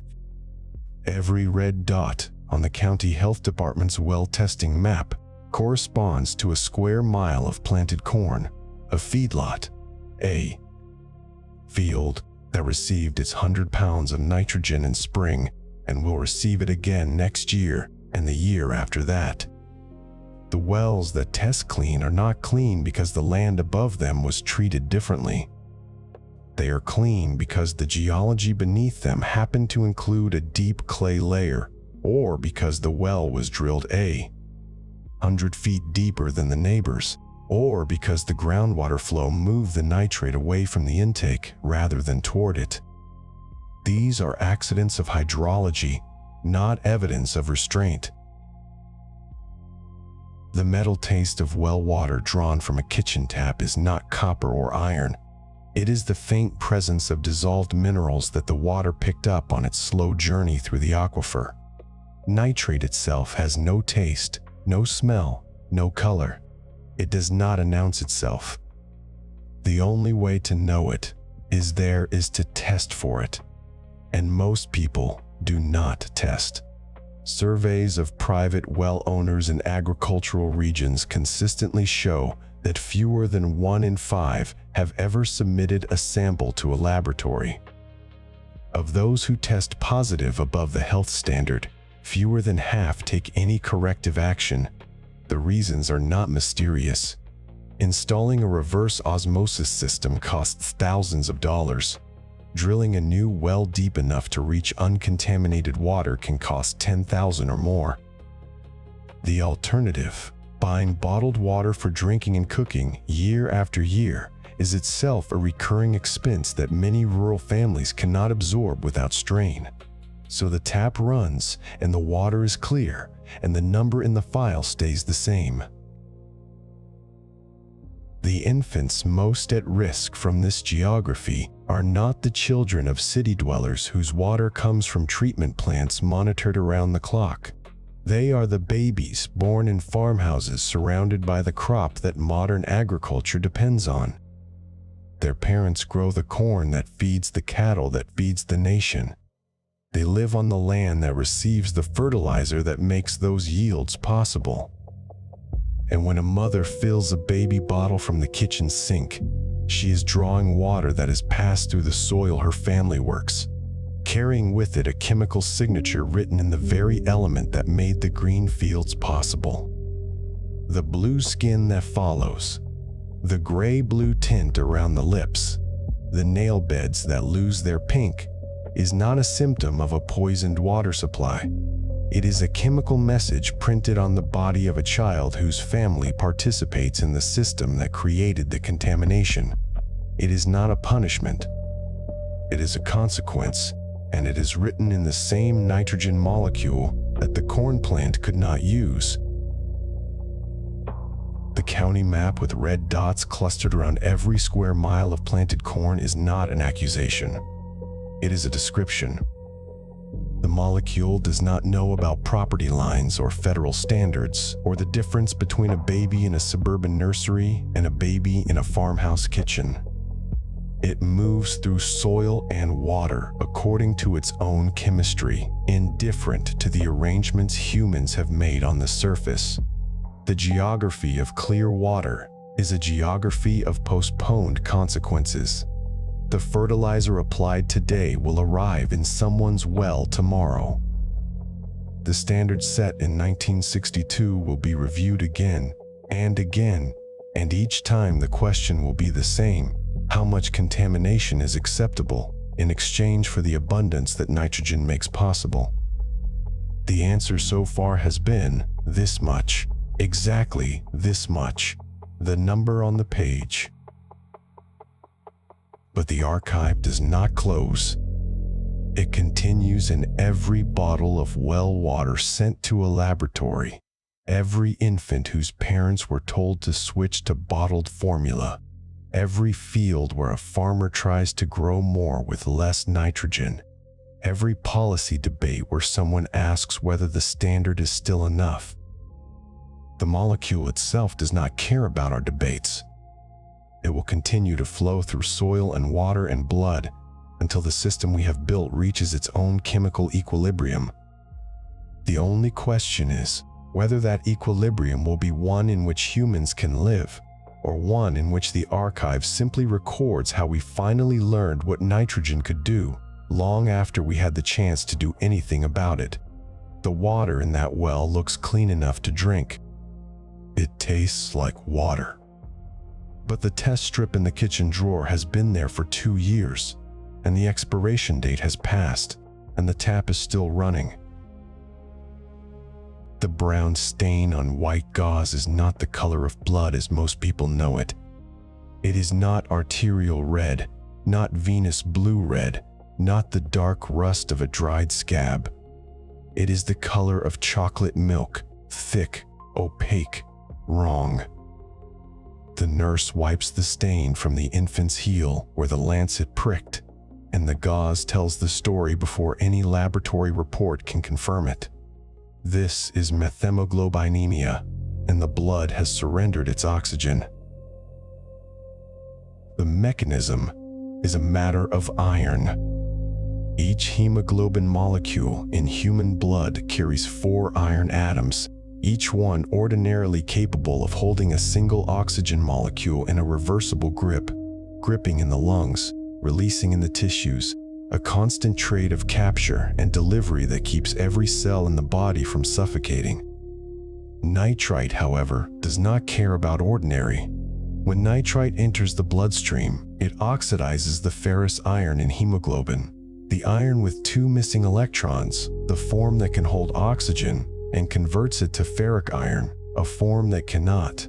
Every red dot on the county health department's well testing map corresponds to a square mile of planted corn, a feedlot, a field that received its 100 pounds of nitrogen in spring and will receive it again next year and the year after that. The wells that test clean are not clean because the land above them was treated differently. They are clean because the geology beneath them happened to include a deep clay layer, or because the well was drilled 100 feet deeper than the neighbors, or because the groundwater flow moved the nitrate away from the intake rather than toward it. These are accidents of hydrology, not evidence of restraint. The metal taste of well water drawn from a kitchen tap is not copper or iron. It is the faint presence of dissolved minerals that the water picked up on its slow journey through the aquifer. Nitrate itself has no taste, no smell, no color. It does not announce itself. The only way to know it is to test for it. And most people do not test. Surveys of private well owners in agricultural regions consistently show that fewer than 1 in 5 have ever submitted a sample to a laboratory. Of those who test positive above the health standard, fewer than half take any corrective action. The reasons are not mysterious. Installing a reverse osmosis system costs thousands of dollars. Drilling a new well deep enough to reach uncontaminated water can cost $10,000 or more. The alternative, buying bottled water for drinking and cooking year after year, is itself a recurring expense that many rural families cannot absorb without strain. So the tap runs and the water is clear and the number in the file stays the same. The infants most at risk from this geography are not the children of city dwellers whose water comes from treatment plants monitored around the clock. They are the babies born in farmhouses surrounded by the crop that modern agriculture depends on. Their parents grow the corn that feeds the cattle that feeds the nation. They live on the land that receives the fertilizer that makes those yields possible. And when a mother fills a baby bottle from the kitchen sink, she is drawing water that is passed through the soil her family works, carrying with it a chemical signature written in the very element that made the green fields possible. The blue skin that follows, the gray-blue tint around the lips, the nail beds that lose their pink, is not a symptom of a poisoned water supply. It is a chemical message printed on the body of a child whose family participates in the system that created the contamination. It is not a punishment. It is a consequence, and it is written in the same nitrogen molecule that the corn plant could not use. The county map with red dots clustered around every square mile of planted corn is not an accusation. It is a description. The molecule does not know about property lines or federal standards, or the difference between a baby in a suburban nursery and a baby in a farmhouse kitchen. It moves through soil and water according to its own chemistry, indifferent to the arrangements humans have made on the surface. The geography of clear water is a geography of postponed consequences. The fertilizer applied today will arrive in someone's well tomorrow. The standard set in 1962 will be reviewed again and again, and each time the question will be the same: how much contamination is acceptable in exchange for the abundance that nitrogen makes possible? The answer so far has been this much, exactly this much, the number on the page. But the archive does not close. It continues in every bottle of well water sent to a laboratory, every infant whose parents were told to switch to bottled formula, every field where a farmer tries to grow more with less nitrogen, every policy debate where someone asks whether the standard is still enough. The molecule itself does not care about our debates. It will continue to flow through soil and water and blood until the system we have built reaches its own chemical equilibrium. The only question is whether that equilibrium will be one in which humans can live, or one in which the archive simply records how we finally learned what nitrogen could do, long after we had the chance to do anything about it. The water in that well looks clean enough to drink. It tastes like water. But the test strip in the kitchen drawer has been there for 2 years, and the expiration date has passed, and the tap is still running. The brown stain on white gauze is not the color of blood as most people know it. It is not arterial red, not venous blue red, not the dark rust of a dried scab. It is the color of chocolate milk, thick, opaque, wrong. The nurse wipes the stain from the infant's heel where the lancet pricked, and the gauze tells the story before any laboratory report can confirm it. This is methemoglobinemia, and the blood has surrendered its oxygen. The mechanism is a matter of iron. Each hemoglobin molecule in human blood carries 4 iron atoms, each one ordinarily capable of holding a single oxygen molecule in a reversible grip, gripping in the lungs, releasing in the tissues, a constant trade of capture and delivery that keeps every cell in the body from suffocating. Nitrite, however, does not care about ordinary. When nitrite enters the bloodstream, it oxidizes the ferrous iron in hemoglobin, the iron with 2 missing electrons, the form that can hold oxygen, and converts it to ferric iron, a form that cannot.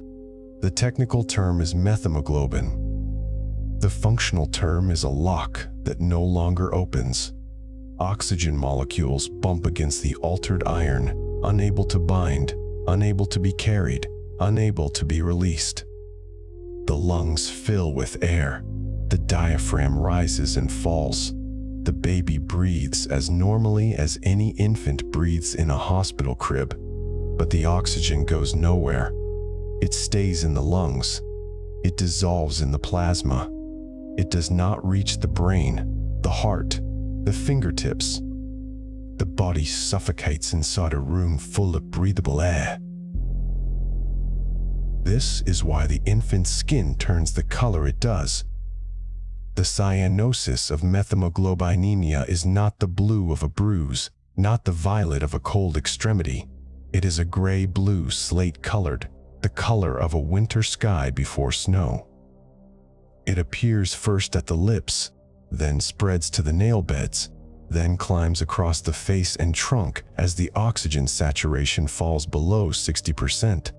The technical term is methemoglobin. The functional term is a lock that no longer opens. Oxygen molecules bump against the altered iron, unable to bind, unable to be carried, unable to be released. The lungs fill with air. The diaphragm rises and falls. The baby breathes as normally as any infant breathes in a hospital crib, but the oxygen goes nowhere. It stays in the lungs. It dissolves in the plasma. It does not reach the brain, the heart, the fingertips. The body suffocates inside a room full of breathable air. This is why the infant's skin turns the color it does. The cyanosis of methemoglobinemia is not the blue of a bruise, not the violet of a cold extremity. It is a gray-blue slate-colored, the color of a winter sky before snow. It appears first at the lips, then spreads to the nail beds, then climbs across the face and trunk as the oxygen saturation falls below 60%.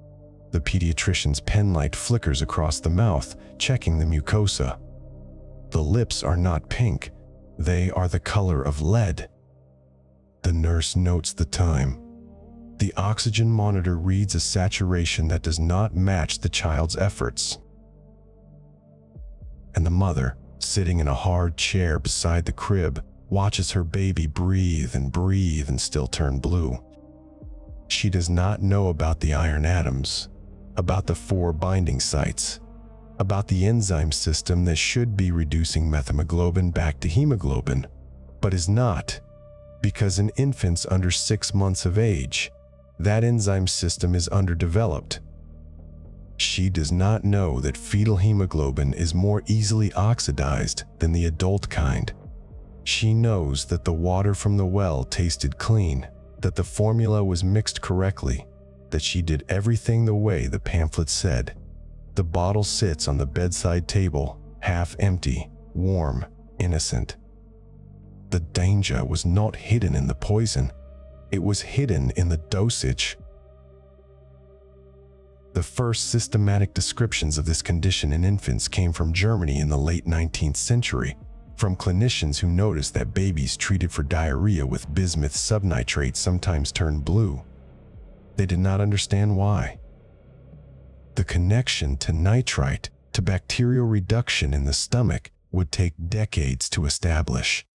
The pediatrician's penlight flickers across the mouth, checking the mucosa. The lips are not pink, they are the color of lead. The nurse notes the time. The oxygen monitor reads a saturation that does not match the child's efforts. And the mother, sitting in a hard chair beside the crib, watches her baby breathe and still turn blue. She does not know about the iron atoms, about the 4 binding sites, about the enzyme system that should be reducing methemoglobin back to hemoglobin, but is not, because in infants under 6 months of age, that enzyme system is underdeveloped. She does not know that fetal hemoglobin is more easily oxidized than the adult kind. She knows that the water from the well tasted clean, that the formula was mixed correctly, that she did everything the way the pamphlet said. The bottle sits on the bedside table, half empty, warm, innocent. The danger was not hidden in the poison. It was hidden in the dosage. The first systematic descriptions of this condition in infants came from Germany in the late 19th century, from clinicians who noticed that babies treated for diarrhea with bismuth subnitrate sometimes turned blue. They did not understand why. The connection to nitrite, to bacterial reduction in the stomach, would take decades to establish.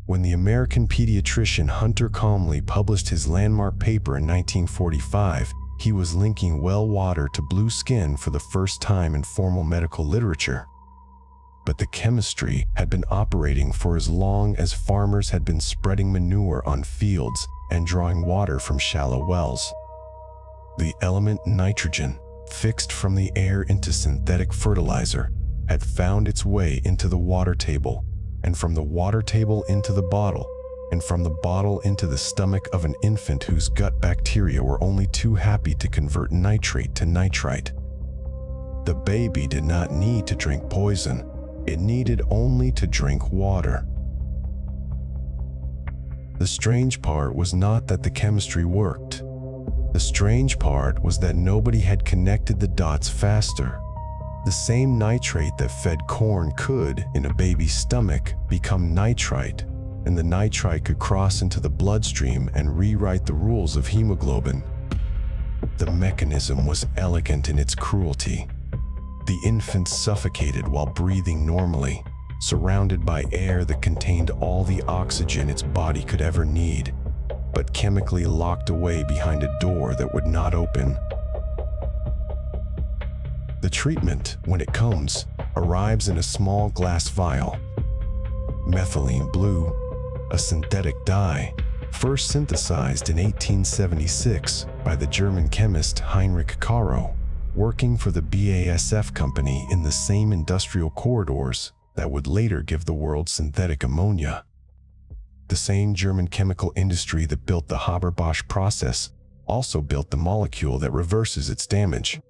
When the American pediatrician Hunter Comley published his landmark paper in 1945, he was linking well water to blue skin for the first time in formal medical literature. But the chemistry had been operating for as long as farmers had been spreading manure on fields and drawing water from shallow wells. The element nitrogen, fixed from the air into synthetic fertilizer, had found its way into the water table, and from the water table into the bottle, and from the bottle into the stomach of an infant whose gut bacteria were only too happy to convert nitrate to nitrite. The baby did not need to drink poison. It needed only to drink water. The strange part was not that the chemistry worked. The strange part was that nobody had connected the dots faster. The same nitrate that fed corn could, in a baby's stomach, become nitrite, and the nitrite could cross into the bloodstream and rewrite the rules of hemoglobin. The mechanism was elegant in its cruelty. The infant suffocated while breathing normally, surrounded by air that contained all the oxygen its body could ever need, but chemically locked away behind a door that would not open. The treatment, when it comes, arrives in a small glass vial. Methylene blue, a synthetic dye, first synthesized in 1876 by the German chemist Heinrich Caro, working for the BASF company in the same industrial corridors that would later give the world synthetic ammonia. The same German chemical industry that built the Haber-Bosch process also built the molecule that reverses its damage.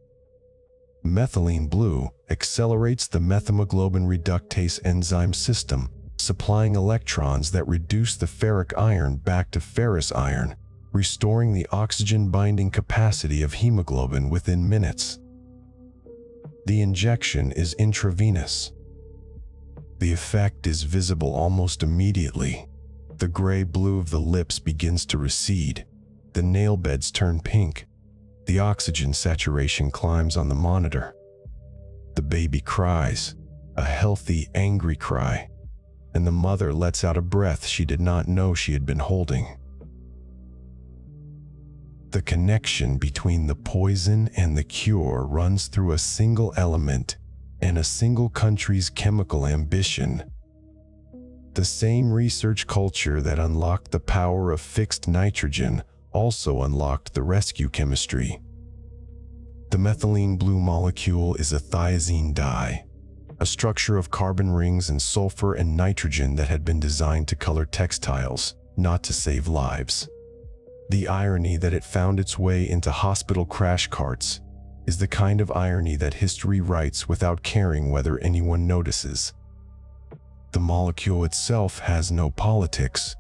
Methylene blue accelerates the methemoglobin reductase enzyme system, supplying electrons that reduce the ferric iron back to ferrous iron, restoring the oxygen binding capacity of hemoglobin within minutes. The injection is intravenous. The effect is visible almost immediately. The gray-blue of the lips begins to recede. The nail beds turn pink. The oxygen saturation climbs on the monitor. The baby cries, a healthy, angry cry, and the mother lets out a breath she did not know she had been holding. The connection between the poison and the cure runs through a single element and a single country's chemical ambition. The same research culture that unlocked the power of fixed nitrogen also unlocked the rescue chemistry. The methylene blue molecule is a thiazine dye, a structure of carbon rings and sulfur and nitrogen that had been designed to color textiles, not to save lives. The irony that it found its way into hospital crash carts is the kind of irony that history writes without caring whether anyone notices. The molecule itself has no politics.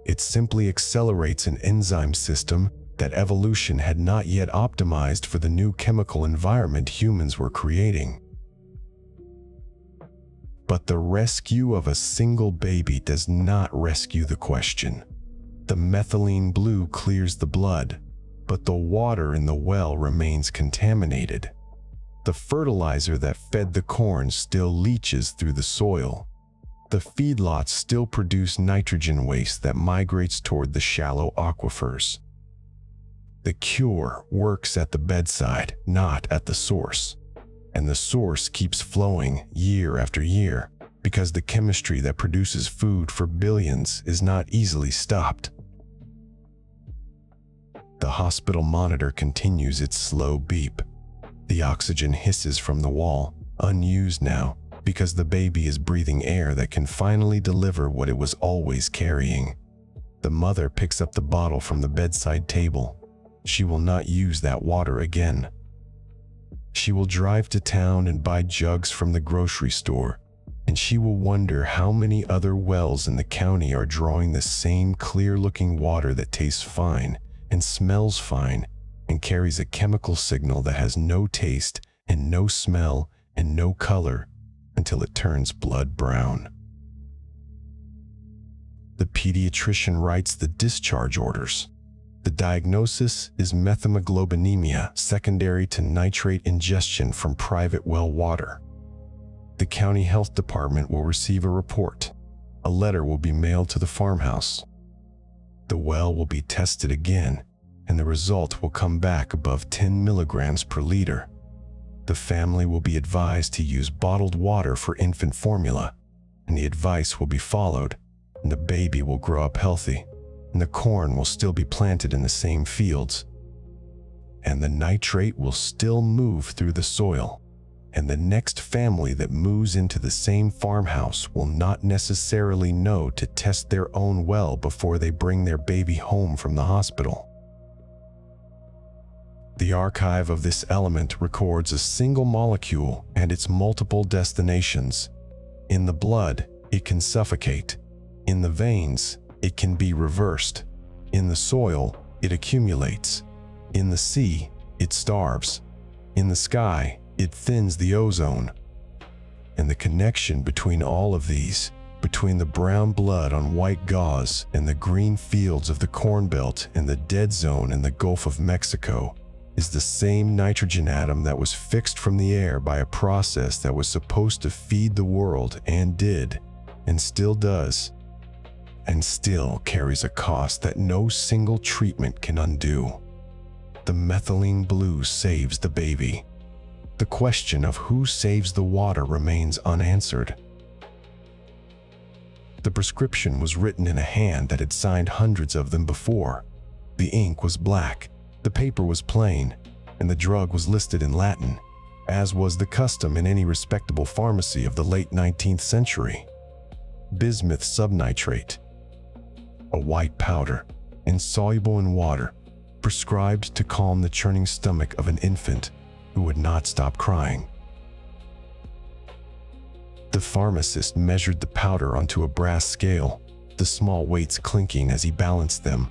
It simply accelerates an enzyme system that evolution had not yet optimized for the new chemical environment humans were creating. But the rescue of a single baby does not rescue the question. The methylene blue clears the blood, but the water in the well remains contaminated. The fertilizer that fed the corn still leaches through the soil. The feedlots still produce nitrogen waste that migrates toward the shallow aquifers. The cure works at the bedside, not at the source. And the source keeps flowing year after year, because the chemistry that produces food for billions is not easily stopped. The hospital monitor continues its slow beep. The oxygen hisses from the wall, unused now, because the baby is breathing air that can finally deliver what it was always carrying. The mother picks up the bottle from the bedside table. She will not use that water again. She will drive to town and buy jugs from the grocery store, and she will wonder how many other wells in the county are drawing the same clear-looking water that tastes fine and smells fine and carries a chemical signal that has no taste and no smell and no color until it turns blood brown. The pediatrician writes the discharge orders. The diagnosis is methemoglobinemia secondary to nitrate ingestion from private well water. The county health department will receive a report. A letter will be mailed to the farmhouse. The well will be tested again, and the result will come back above 10 milligrams per liter. The family will be advised to use bottled water for infant formula, and the advice will be followed, and the baby will grow up healthy, and the corn will still be planted in the same fields, and the nitrate will still move through the soil, and the next family that moves into the same farmhouse will not necessarily know to test their own well before they bring their baby home from the hospital. The archive of this element records a single molecule and its multiple destinations. In the blood, it can suffocate. In the veins, it can be reversed. In the soil, it accumulates. In the sea, it starves. In the sky, it thins the ozone. And the connection between all of these, between the brown blood on white gauze and the green fields of the Corn Belt and the dead zone in the Gulf of Mexico, is the same nitrogen atom that was fixed from the air by a process that was supposed to feed the world and did, and still does, and still carries a cost that no single treatment can undo. The methylene blue saves the baby. The question of who saves the water remains unanswered. The prescription was written in a hand that had signed hundreds of them before. The ink was black, the paper was plain, and the drug was listed in Latin, as was the custom in any respectable pharmacy of the late 19th century. Bismuth subnitrate, a white powder, insoluble in water, prescribed to calm the churning stomach of an infant who would not stop crying. The pharmacist measured the powder onto a brass scale, the small weights clinking as he balanced them.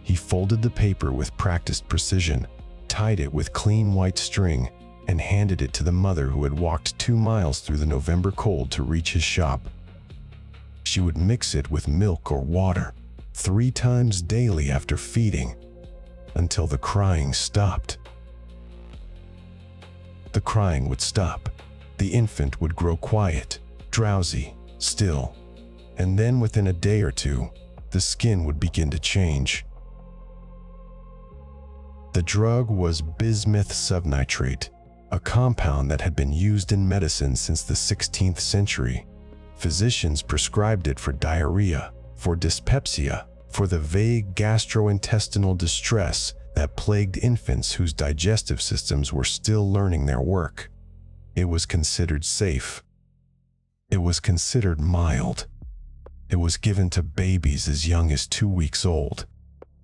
He folded the paper with practiced precision, tied it with clean white string, and handed it to the mother who had walked 2 miles through the November cold to reach his shop. She would mix it with milk or water 3 times daily after feeding, until the crying stopped. The crying would stop, The infant would grow quiet, drowsy, still, and then within a day or two, the skin would begin to change. The drug was bismuth subnitrate, a compound that had been used in medicine since the 16th century. Physicians prescribed it for diarrhea, for dyspepsia, for the vague gastrointestinal distress that plagued infants whose digestive systems were still learning their work. It was considered safe. It was considered mild. It was given to babies as young as 2 weeks old,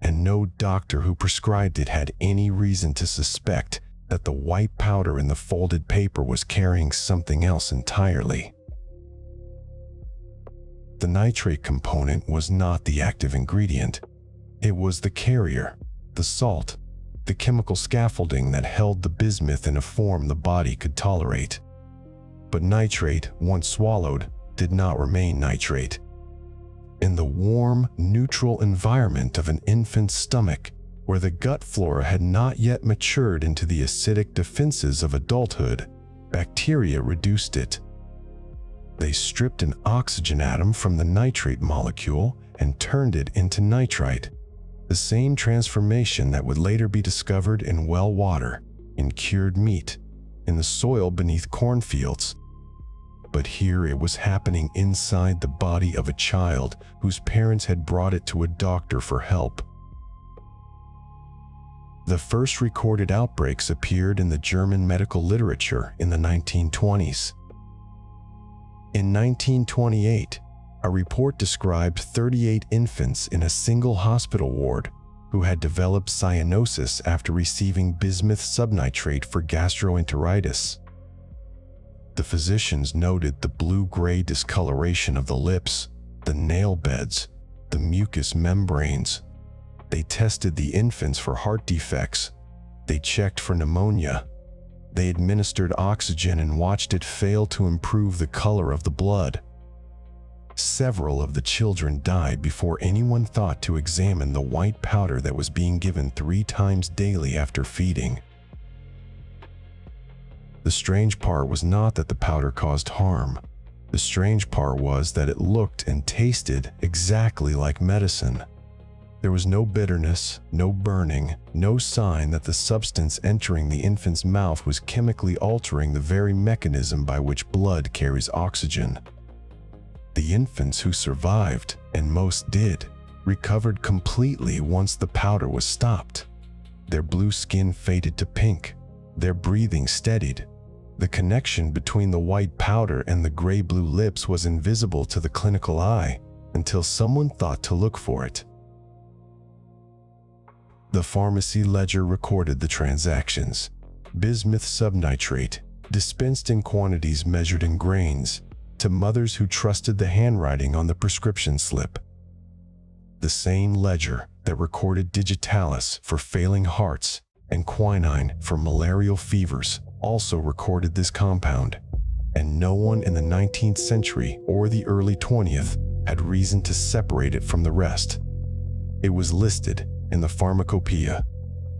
and no doctor who prescribed it had any reason to suspect that the white powder in the folded paper was carrying something else entirely. The nitrate component was not the active ingredient. It was the carrier, the salt, the chemical scaffolding that held the bismuth in a form the body could tolerate. But nitrate, once swallowed, did not remain nitrate. In the warm, neutral environment of an infant's stomach, where the gut flora had not yet matured into the acidic defenses of adulthood, bacteria reduced it. They stripped an oxygen atom from the nitrate molecule and turned it into nitrite, the same transformation that would later be discovered in well water, in cured meat, in the soil beneath cornfields. But here it was happening inside the body of a child whose parents had brought it to a doctor for help. The first recorded outbreaks appeared in the German medical literature in the 1920s. In 1928, a report described 38 infants in a single hospital ward who had developed cyanosis after receiving bismuth subnitrate for gastroenteritis. The physicians noted the blue-gray discoloration of the lips, the nail beds, the mucous membranes. They tested the infants for heart defects. They checked for pneumonia. They administered oxygen and watched it fail to improve the color of the blood. Several of the children died before anyone thought to examine the white powder that was being given 3 times daily after feeding. The strange part was not that the powder caused harm. The strange part was that it looked and tasted exactly like medicine. There was no bitterness, no burning, no sign that the substance entering the infant's mouth was chemically altering the very mechanism by which blood carries oxygen. The infants who survived, and most did, recovered completely once the powder was stopped. Their blue skin faded to pink. Their breathing steadied. The connection between the white powder and the gray-blue lips was invisible to the clinical eye until someone thought to look for it. The pharmacy ledger recorded the transactions. Bismuth subnitrate, dispensed in quantities measured in grains, to mothers who trusted the handwriting on the prescription slip. The same ledger that recorded digitalis for failing hearts and quinine for malarial fevers also recorded this compound, and no one in the 19th century or the early 20th had reason to separate it from the rest. It was listed in the pharmacopoeia.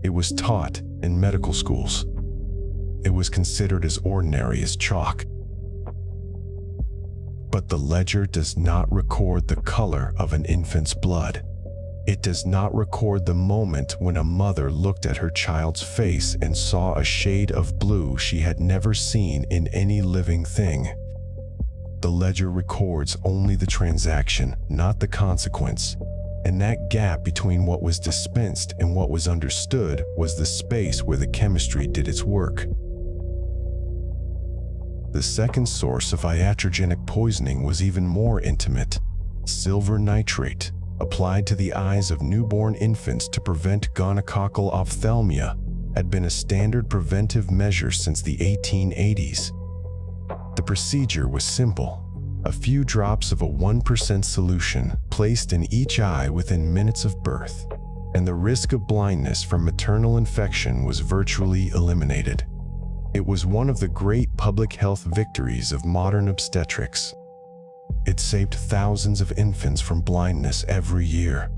It was taught in medical schools. It was considered as ordinary as chalk. But the ledger does not record the color of an infant's blood. It does not record the moment when a mother looked at her child's face and saw a shade of blue she had never seen in any living thing. The ledger records only the transaction, not the consequence. And that gap between what was dispensed and what was understood was the space where the chemistry did its work. The second source of iatrogenic poisoning was even more intimate. Silver nitrate, applied to the eyes of newborn infants to prevent gonococcal ophthalmia, had been a standard preventive measure since the 1880s. The procedure was simple. A few drops of a 1% solution placed in each eye within minutes of birth, and the risk of blindness from maternal infection was virtually eliminated. It was one of the great public health victories of modern obstetrics. It saved thousands of infants from blindness every year.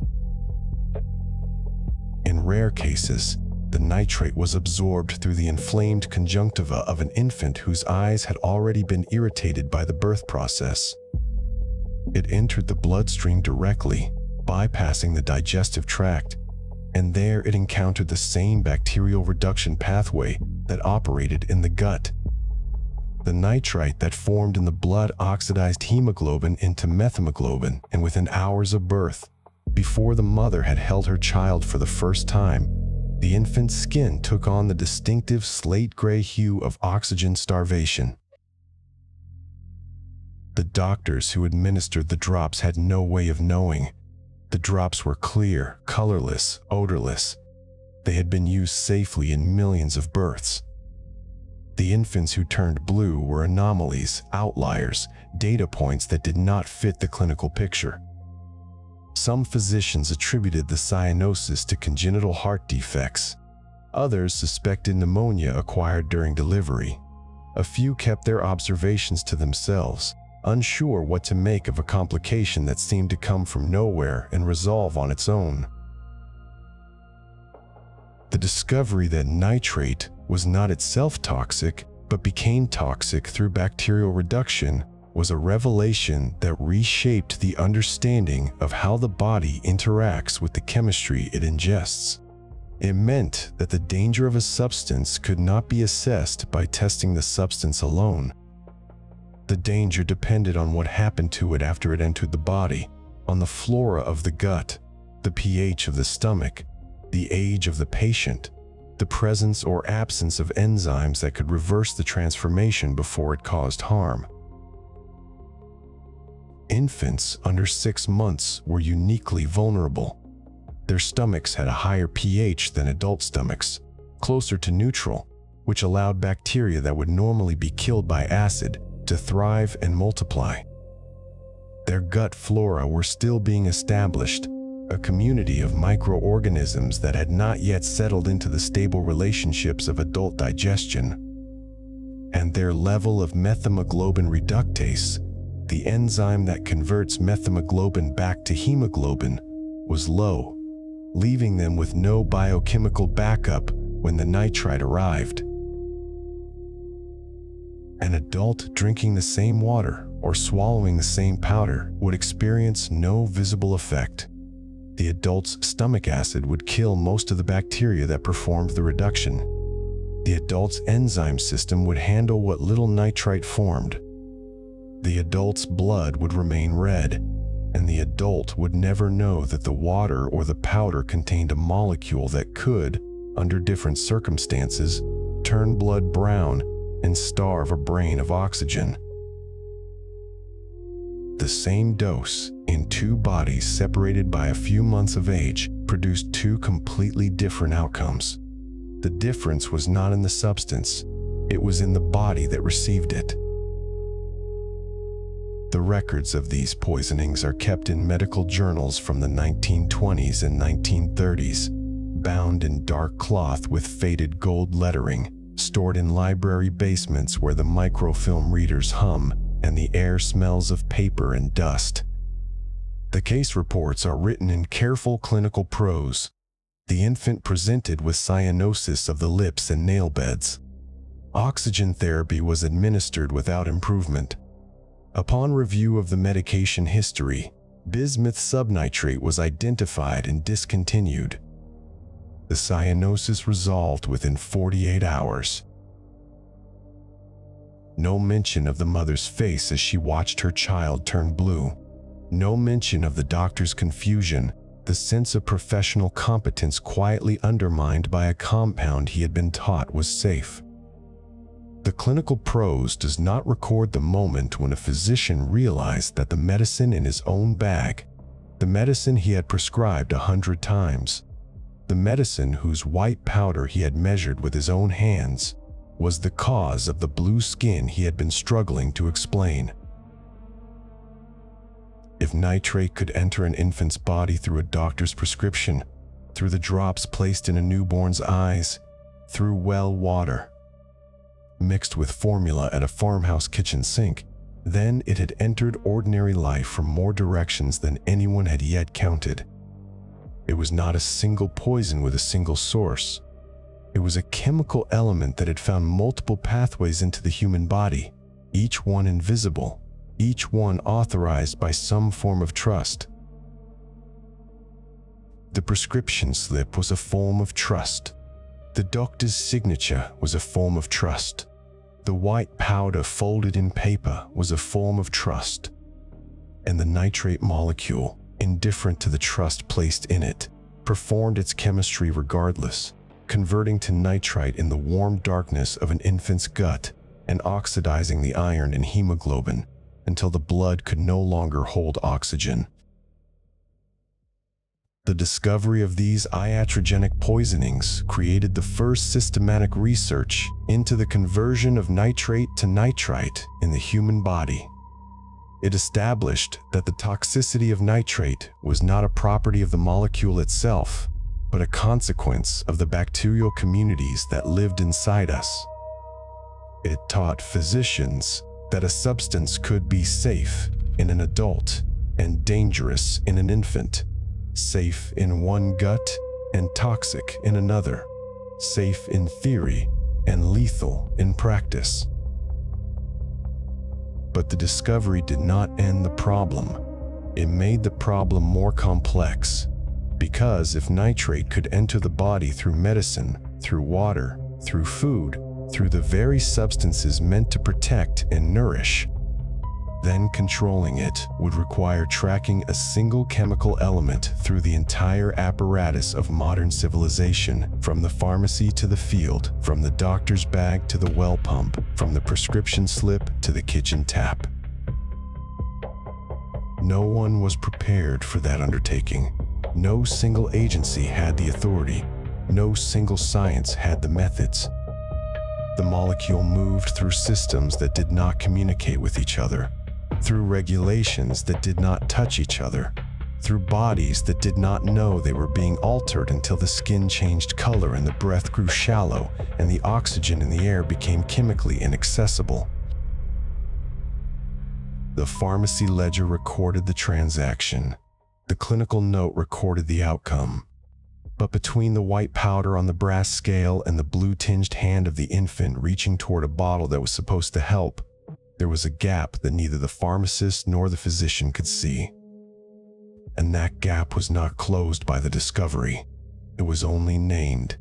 In rare cases, The nitrate was absorbed through the inflamed conjunctiva of an infant whose eyes had already been irritated by the birth process. It entered the bloodstream directly, bypassing the digestive tract, and there it encountered the same bacterial reduction pathway that operated in the gut. The nitrite that formed in the blood oxidized hemoglobin into methemoglobin, and within hours of birth, before the mother had held her child for the first time, the infant's skin took on the distinctive slate-gray hue of oxygen starvation. The doctors who administered the drops had no way of knowing. The drops were clear, colorless, odorless. They had been used safely in millions of births. The infants who turned blue were anomalies, outliers, data points that did not fit the clinical picture. Some physicians attributed the cyanosis to congenital heart defects. Others suspected pneumonia acquired during delivery. A few kept their observations to themselves, unsure what to make of a complication that seemed to come from nowhere and resolve on its own. The discovery that nitrate was not itself toxic, but became toxic through bacterial reduction, was a revelation that reshaped the understanding of how the body interacts with the chemistry it ingests. It meant that the danger of a substance could not be assessed by testing the substance alone. The danger depended on what happened to it after it entered the body, on the flora of the gut, the pH of the stomach, the age of the patient, the presence or absence of enzymes that could reverse the transformation before it caused harm. Infants under 6 months were uniquely vulnerable. Their stomachs had a higher pH than adult stomachs, closer to neutral, which allowed bacteria that would normally be killed by acid to thrive and multiply. Their gut flora were still being established, a community of microorganisms that had not yet settled into the stable relationships of adult digestion. And their level of methemoglobin reductase, the enzyme that converts methemoglobin back to hemoglobin, was low, leaving them with no biochemical backup when the nitrite arrived. An adult drinking the same water or swallowing the same powder would experience no visible effect. The adult's stomach acid would kill most of the bacteria that performed the reduction. The adult's enzyme system would handle what little nitrite formed. The adult's blood would remain red, and the adult would never know that the water or the powder contained a molecule that could, under different circumstances, turn blood brown and starve a brain of oxygen. The same dose, in 2 bodies separated by a few months of age, produced 2 completely different outcomes. The difference was not in the substance, it was in the body that received it. The records of these poisonings are kept in medical journals from the 1920s and 1930s, bound in dark cloth with faded gold lettering, stored in library basements where the microfilm readers hum and the air smells of paper and dust. The case reports are written in careful clinical prose. The infant presented with cyanosis of the lips and nail beds. Oxygen therapy was administered without improvement. Upon review of the medication history, bismuth subnitrate was identified and discontinued. The cyanosis resolved within 48 hours. No mention of the mother's face as she watched her child turn blue. No mention of the doctor's confusion, the sense of professional competence quietly undermined by a compound he had been taught was safe. The clinical prose does not record the moment when a physician realized that the medicine in his own bag, the medicine he had prescribed 100 times, the medicine whose white powder he had measured with his own hands, was the cause of the blue skin he had been struggling to explain. If nitrate could enter an infant's body through a doctor's prescription, through the drops placed in a newborn's eyes, through well water, mixed with formula at a farmhouse kitchen sink, then it had entered ordinary life from more directions than anyone had yet counted. It was not a single poison with a single source. It was a chemical element that had found multiple pathways into the human body, each one invisible, each one authorized by some form of trust. The prescription slip was a form of trust. The doctor's signature was a form of trust. The white powder folded in paper was a form of trust. And the nitrate molecule, indifferent to the trust placed in it, performed its chemistry regardless, converting to nitrite in the warm darkness of an infant's gut and oxidizing the iron in hemoglobin until the blood could no longer hold oxygen. The discovery of these iatrogenic poisonings created the first systematic research into the conversion of nitrate to nitrite in the human body. It established that the toxicity of nitrate was not a property of the molecule itself, but a consequence of the bacterial communities that lived inside us. It taught physicians that a substance could be safe in an adult and dangerous in an infant, safe in one gut and toxic in another, safe in theory and lethal in practice. But the discovery did not end the problem. It made the problem more complex, because if nitrate could enter the body through medicine, through water, through food, through the very substances meant to protect and nourish, then controlling it would require tracking a single chemical element through the entire apparatus of modern civilization, from the pharmacy to the field, from the doctor's bag to the well pump, from the prescription slip to the kitchen tap. No one was prepared for that undertaking. No single agency had the authority. No single science had the methods. The molecule moved through systems that did not communicate with each other, through regulations that did not touch each other, through bodies that did not know they were being altered until the skin changed color and the breath grew shallow and the oxygen in the air became chemically inaccessible. The pharmacy ledger recorded the transaction. The clinical note recorded the outcome. But between the white powder on the brass scale and the blue-tinged hand of the infant reaching toward a bottle that was supposed to help, there was a gap that neither the pharmacist nor the physician could see. And that gap was not closed by the discovery. It was only named.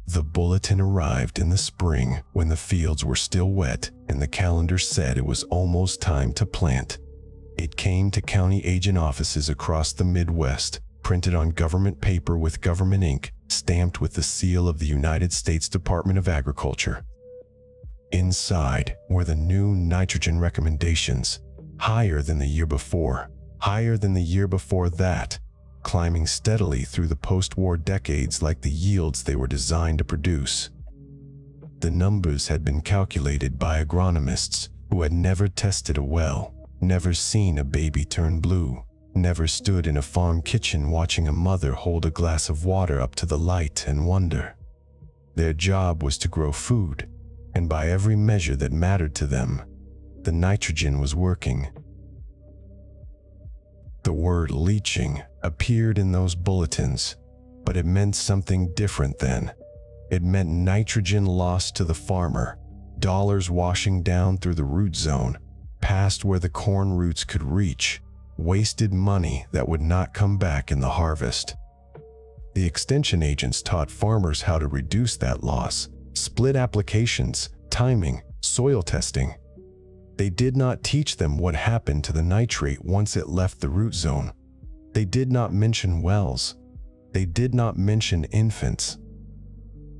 The bulletin arrived in the spring when the fields were still wet and the calendar said it was almost time to plant. It came to county agent offices across the Midwest, printed on government paper with government ink, stamped with the seal of the United States Department of Agriculture. Inside were the new nitrogen recommendations, higher than the year before, higher than the year before that, climbing steadily through the post-war decades like the yields they were designed to produce. The numbers had been calculated by agronomists who had never tested a well, never seen a baby turn blue, never stood in a farm kitchen watching a mother hold a glass of water up to the light and wonder. Their job was to grow food, and by every measure that mattered to them, the nitrogen was working. The word leaching appeared in those bulletins, but it meant something different then. It meant nitrogen lost to the farmer, dollars washing down through the root zone, past where the corn roots could reach, wasted money that would not come back in the harvest. The extension agents taught farmers how to reduce that loss, split applications, timing, soil testing. They did not teach them what happened to the nitrate once it left the root zone. They did not mention wells. They did not mention infants.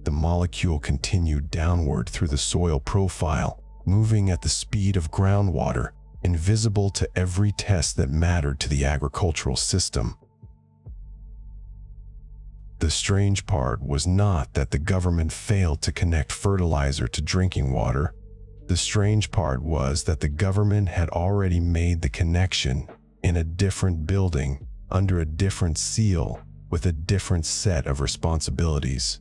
The molecule continued downward through the soil profile, moving at the speed of groundwater, invisible to every test that mattered to the agricultural system. The strange part was not that the government failed to connect fertilizer to drinking water. The strange part was that the government had already made the connection in a different building, under a different seal, with a different set of responsibilities.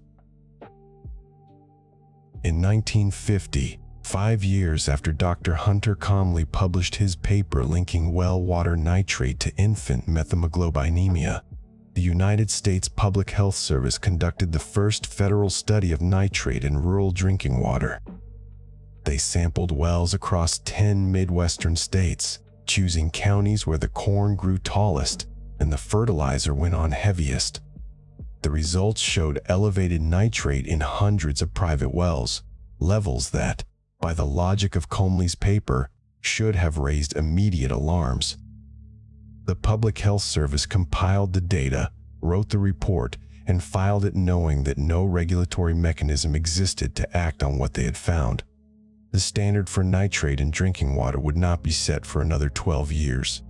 In 1950, 5 years after Dr. Hunter Comley published his paper linking well water nitrate to infant methemoglobinemia, the United States Public Health Service conducted the first federal study of nitrate in rural drinking water. They sampled wells across 10 Midwestern states, choosing counties where the corn grew tallest and the fertilizer went on heaviest. The results showed elevated nitrate in hundreds of private wells, levels that, by the logic of Comley's paper, should have raised immediate alarms. The Public Health Service compiled the data, wrote the report, and filed it knowing that no regulatory mechanism existed to act on what they had found. The standard for nitrate in drinking water would not be set for another 12 years.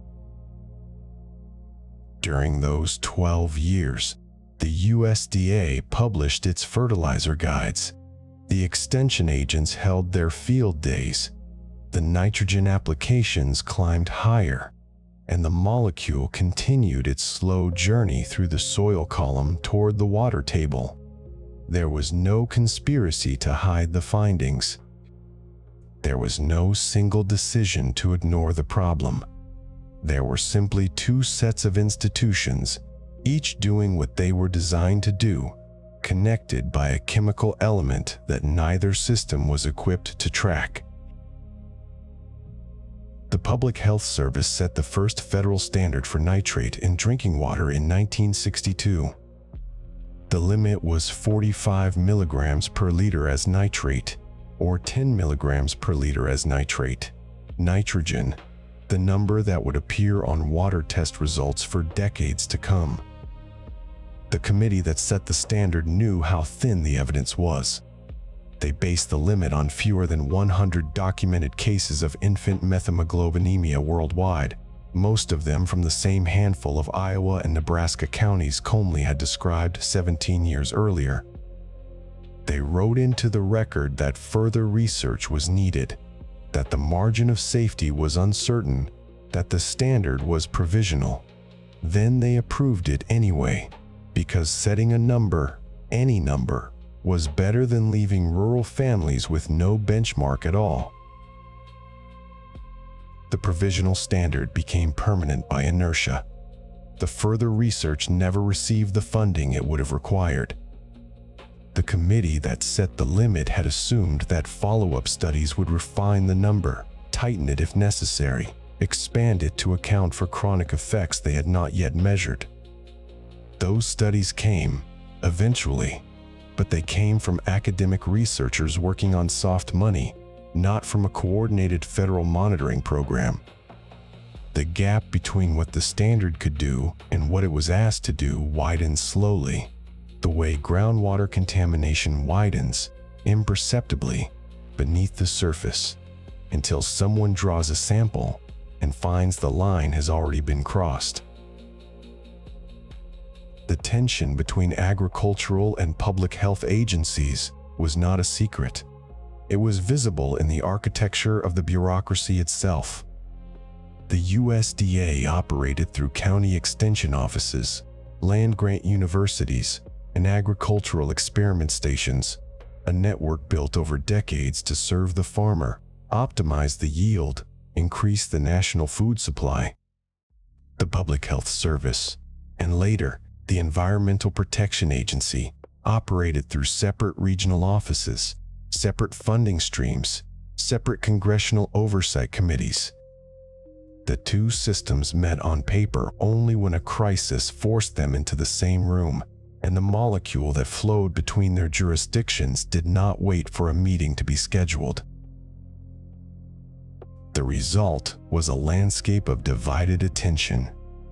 During those 12 years, the USDA published its fertilizer guides. The extension agents held their field days. The nitrogen applications climbed higher, and the molecule continued its slow journey through the soil column toward the water table. There was no conspiracy to hide the findings. There was no single decision to ignore the problem. There were simply two sets of institutions, each doing what they were designed to do, connected by a chemical element that neither system was equipped to track. The Public Health Service set the first federal standard for nitrate in drinking water in 1962. The limit was 45 milligrams per liter as nitrate, or 10 milligrams per liter as nitrate. Nitrogen, the number that would appear on water test results for decades to come. The committee that set the standard knew how thin the evidence was. They based the limit on fewer than 100 documented cases of infant methemoglobinemia worldwide, most of them from the same handful of Iowa and Nebraska counties Comley had described 17 years earlier. They wrote into the record that further research was needed, that the margin of safety was uncertain, that the standard was provisional. Then they approved it anyway, because setting a number, any number, was better than leaving rural families with no benchmark at all. The provisional standard became permanent by inertia. The further research never received the funding it would have required. The committee that set the limit had assumed that follow-up studies would refine the number, tighten it if necessary, expand it to account for chronic effects they had not yet measured. Those studies came, eventually, but they came from academic researchers working on soft money, not from a coordinated federal monitoring program. The gap between what the standard could do and what it was asked to do widened slowly, the way groundwater contamination widens, imperceptibly, beneath the surface, until someone draws a sample and finds the line has already been crossed. The tension between agricultural and public health agencies was not a secret. It was visible in the architecture of the bureaucracy itself. The USDA operated through county extension offices, land-grant universities, and agricultural experiment stations, a network built over decades to serve the farmer, optimize the yield, increase the national food supply. The Public Health Service, and later, the Environmental Protection Agency, operated through separate regional offices, separate funding streams, separate congressional oversight committees. The two systems met on paper only when a crisis forced them into the same room, and the molecule that flowed between their jurisdictions did not wait for a meeting to be scheduled. The result was a landscape of divided attention.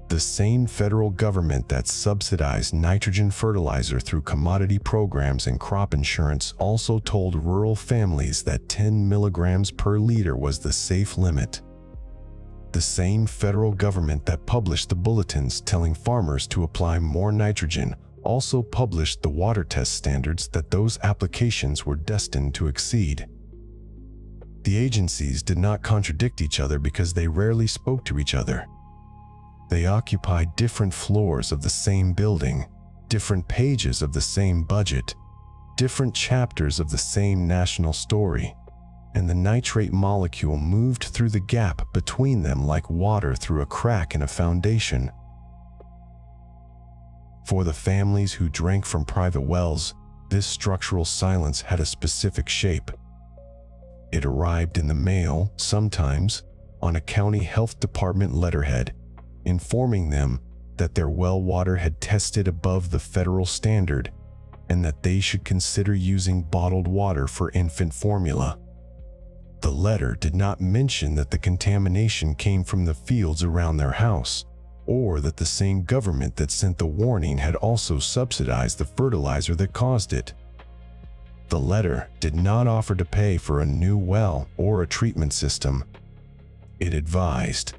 The same federal government that subsidized nitrogen fertilizer through commodity programs and crop insurance also told rural families that 10 milligrams per liter was the safe limit. The same federal government that published the bulletins telling farmers to apply more nitrogen also published the water test standards that those applications were destined to exceed. The agencies did not contradict each other because they rarely spoke to each other. They occupied different floors of the same building, different pages of the same budget, different chapters of the same national story, and the nitrate molecule moved through the gap between them like water through a crack in a foundation. For the families who drank from private wells, this structural silence had a specific shape. It arrived in the mail, sometimes on a county health department letterhead, informing them that their well water had tested above the federal standard and that they should consider using bottled water for infant formula. The letter did not mention that the contamination came from the fields around their house, or that the same government that sent the warning had also subsidized the fertilizer that caused it. The letter did not offer to pay for a new well or a treatment system. It advised,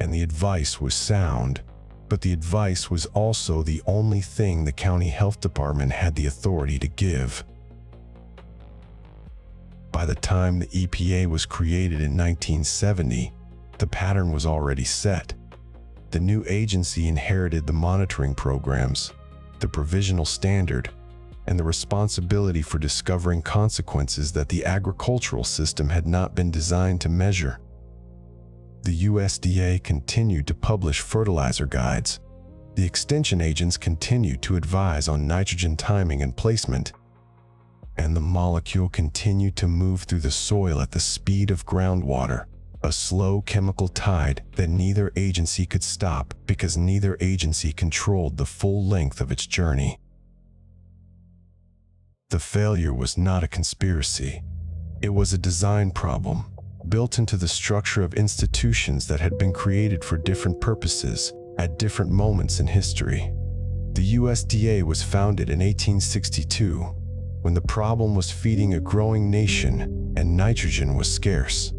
and the advice was sound, but the advice was also the only thing the county health department had the authority to give. By the time the EPA was created in 1970, the pattern was already set. The new agency inherited the monitoring programs, the provisional standard, and the responsibility for discovering consequences that the agricultural system had not been designed to measure. The USDA continued to publish fertilizer guides. The extension agents continued to advise on nitrogen timing and placement, and the molecule continued to move through the soil at the speed of groundwater, a slow chemical tide that neither agency could stop because neither agency controlled the full length of its journey. The failure was not a conspiracy. It was a design problem, built into the structure of institutions that had been created for different purposes at different moments in history. The USDA was founded in 1862, when the problem was feeding a growing nation and nitrogen was scarce.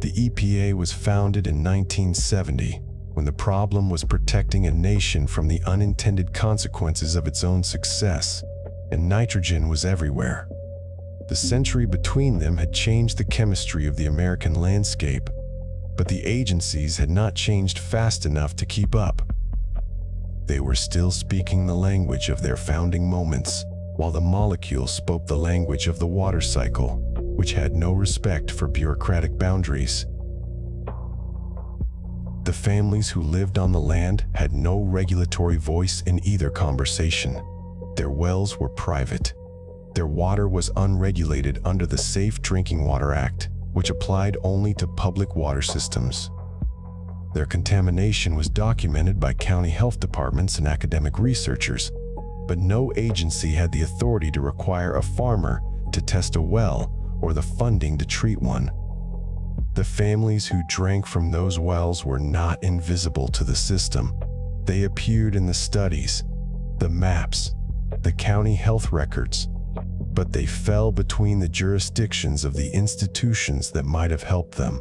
The EPA was founded in 1970, when the problem was protecting a nation from the unintended consequences of its own success, and nitrogen was everywhere. The century between them had changed the chemistry of the American landscape, but the agencies had not changed fast enough to keep up. They were still speaking the language of their founding moments, while the molecule spoke the language of the water cycle, which had no respect for bureaucratic boundaries. The families who lived on the land had no regulatory voice in either conversation. Their wells were private. Their water was unregulated under the Safe Drinking Water Act, which applied only to public water systems. Their contamination was documented by county health departments and academic researchers, but no agency had the authority to require a farmer to test a well or the funding to treat one. The families who drank from those wells were not invisible to the system. They appeared in the studies, the maps, the county health records, but they fell between the jurisdictions of the institutions that might have helped them.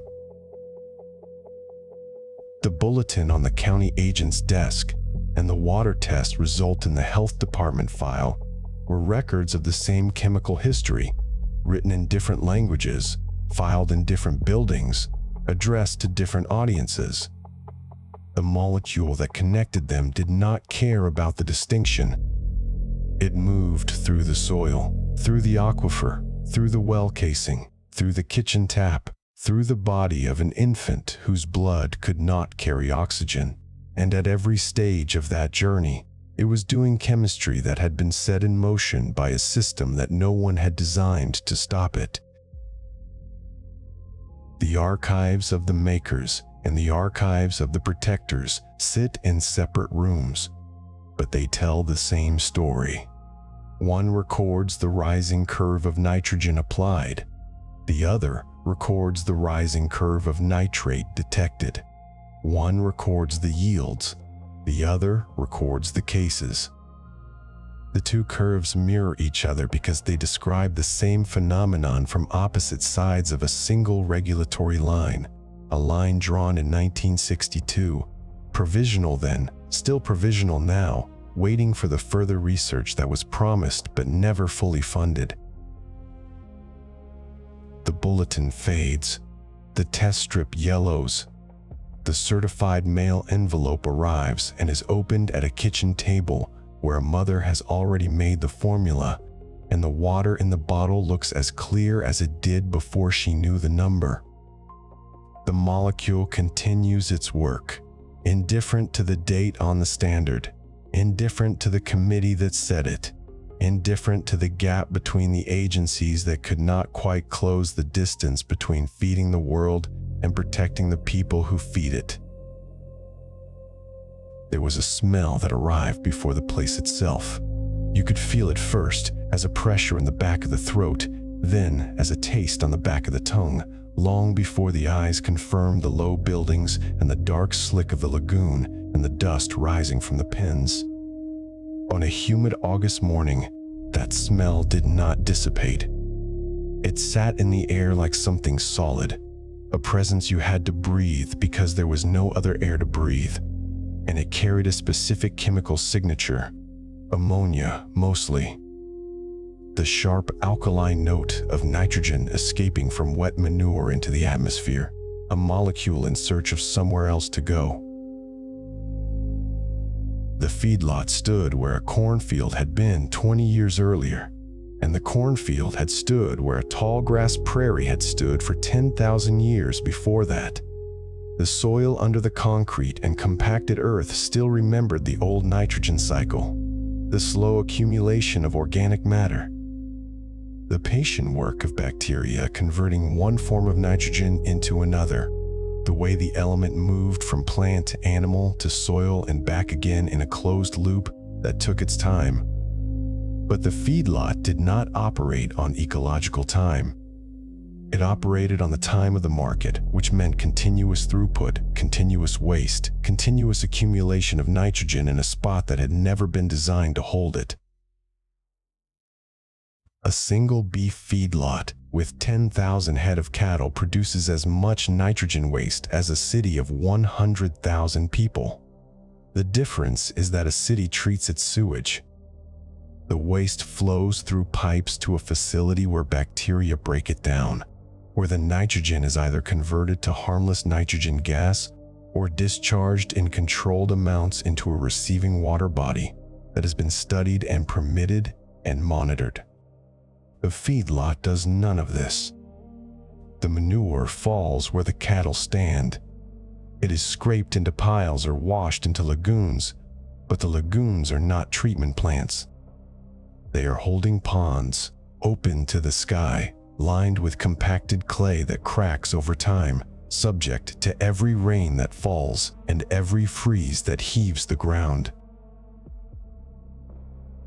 The bulletin on the county agent's desk and the water test result in the health department file were records of the same chemical history, written in different languages, filed in different buildings, addressed to different audiences. The molecule that connected them did not care about the distinction. It moved through the soil, through the aquifer, through the well casing, through the kitchen tap, through the body of an infant whose blood could not carry oxygen. And at every stage of that journey, it was doing chemistry that had been set in motion by a system that no one had designed to stop it. The archives of the makers and the archives of the protectors sit in separate rooms, but they tell the same story. One records the rising curve of nitrogen applied. The other records the rising curve of nitrate detected. One records the yields. The other records the cases. The two curves mirror each other because they describe the same phenomenon from opposite sides of a single regulatory line, a line drawn in 1962, provisional then, still provisional now, waiting for the further research that was promised but never fully funded. The bulletin fades. The test strip yellows. The certified mail envelope arrives and is opened at a kitchen table where a mother has already made the formula, and the water in the bottle looks as clear as it did before she knew the number. The molecule continues its work, indifferent to the date on the standard. indifferent to the committee that set it, indifferent to the gap between the agencies that could not quite close the distance between feeding the world and protecting the people who feed it. There was a smell that arrived before the place itself. You could feel it first as a pressure in the back of the throat, then as a taste on the back of the tongue, long before the eyes confirmed the low buildings and the dark slick of the lagoon and the dust rising from the pens. On a humid August morning, that smell did not dissipate. It sat in the air like something solid, a presence you had to breathe because there was no other air to breathe, and it carried a specific chemical signature, ammonia mostly. The sharp alkaline note of nitrogen escaping from wet manure into the atmosphere, a molecule in search of somewhere else to go. The feedlot stood where a cornfield had been 20 years earlier, and the cornfield had stood where a tall grass prairie had stood for 10,000 years before that. The soil under the concrete and compacted earth still remembered the old nitrogen cycle, the slow accumulation of organic matter, the patient work of bacteria converting one form of nitrogen into another, the way the element moved from plant, animal, to soil and back again in a closed loop that took its time. But the feedlot did not operate on ecological time. It operated on the time of the market, which meant continuous throughput, continuous waste, continuous accumulation of nitrogen in a spot that had never been designed to hold it. A single beef feedlot with 10,000 head of cattle produces as much nitrogen waste as a city of 100,000 people. The difference is that a city treats its sewage. The waste flows through pipes to a facility where bacteria break it down, where the nitrogen is either converted to harmless nitrogen gas or discharged in controlled amounts into a receiving water body that has been studied and permitted and monitored. The feedlot does none of this. The manure falls where the cattle stand. It is scraped into piles or washed into lagoons, but the lagoons are not treatment plants. They are holding ponds, open to the sky, lined with compacted clay that cracks over time, subject to every rain that falls and every freeze that heaves the ground.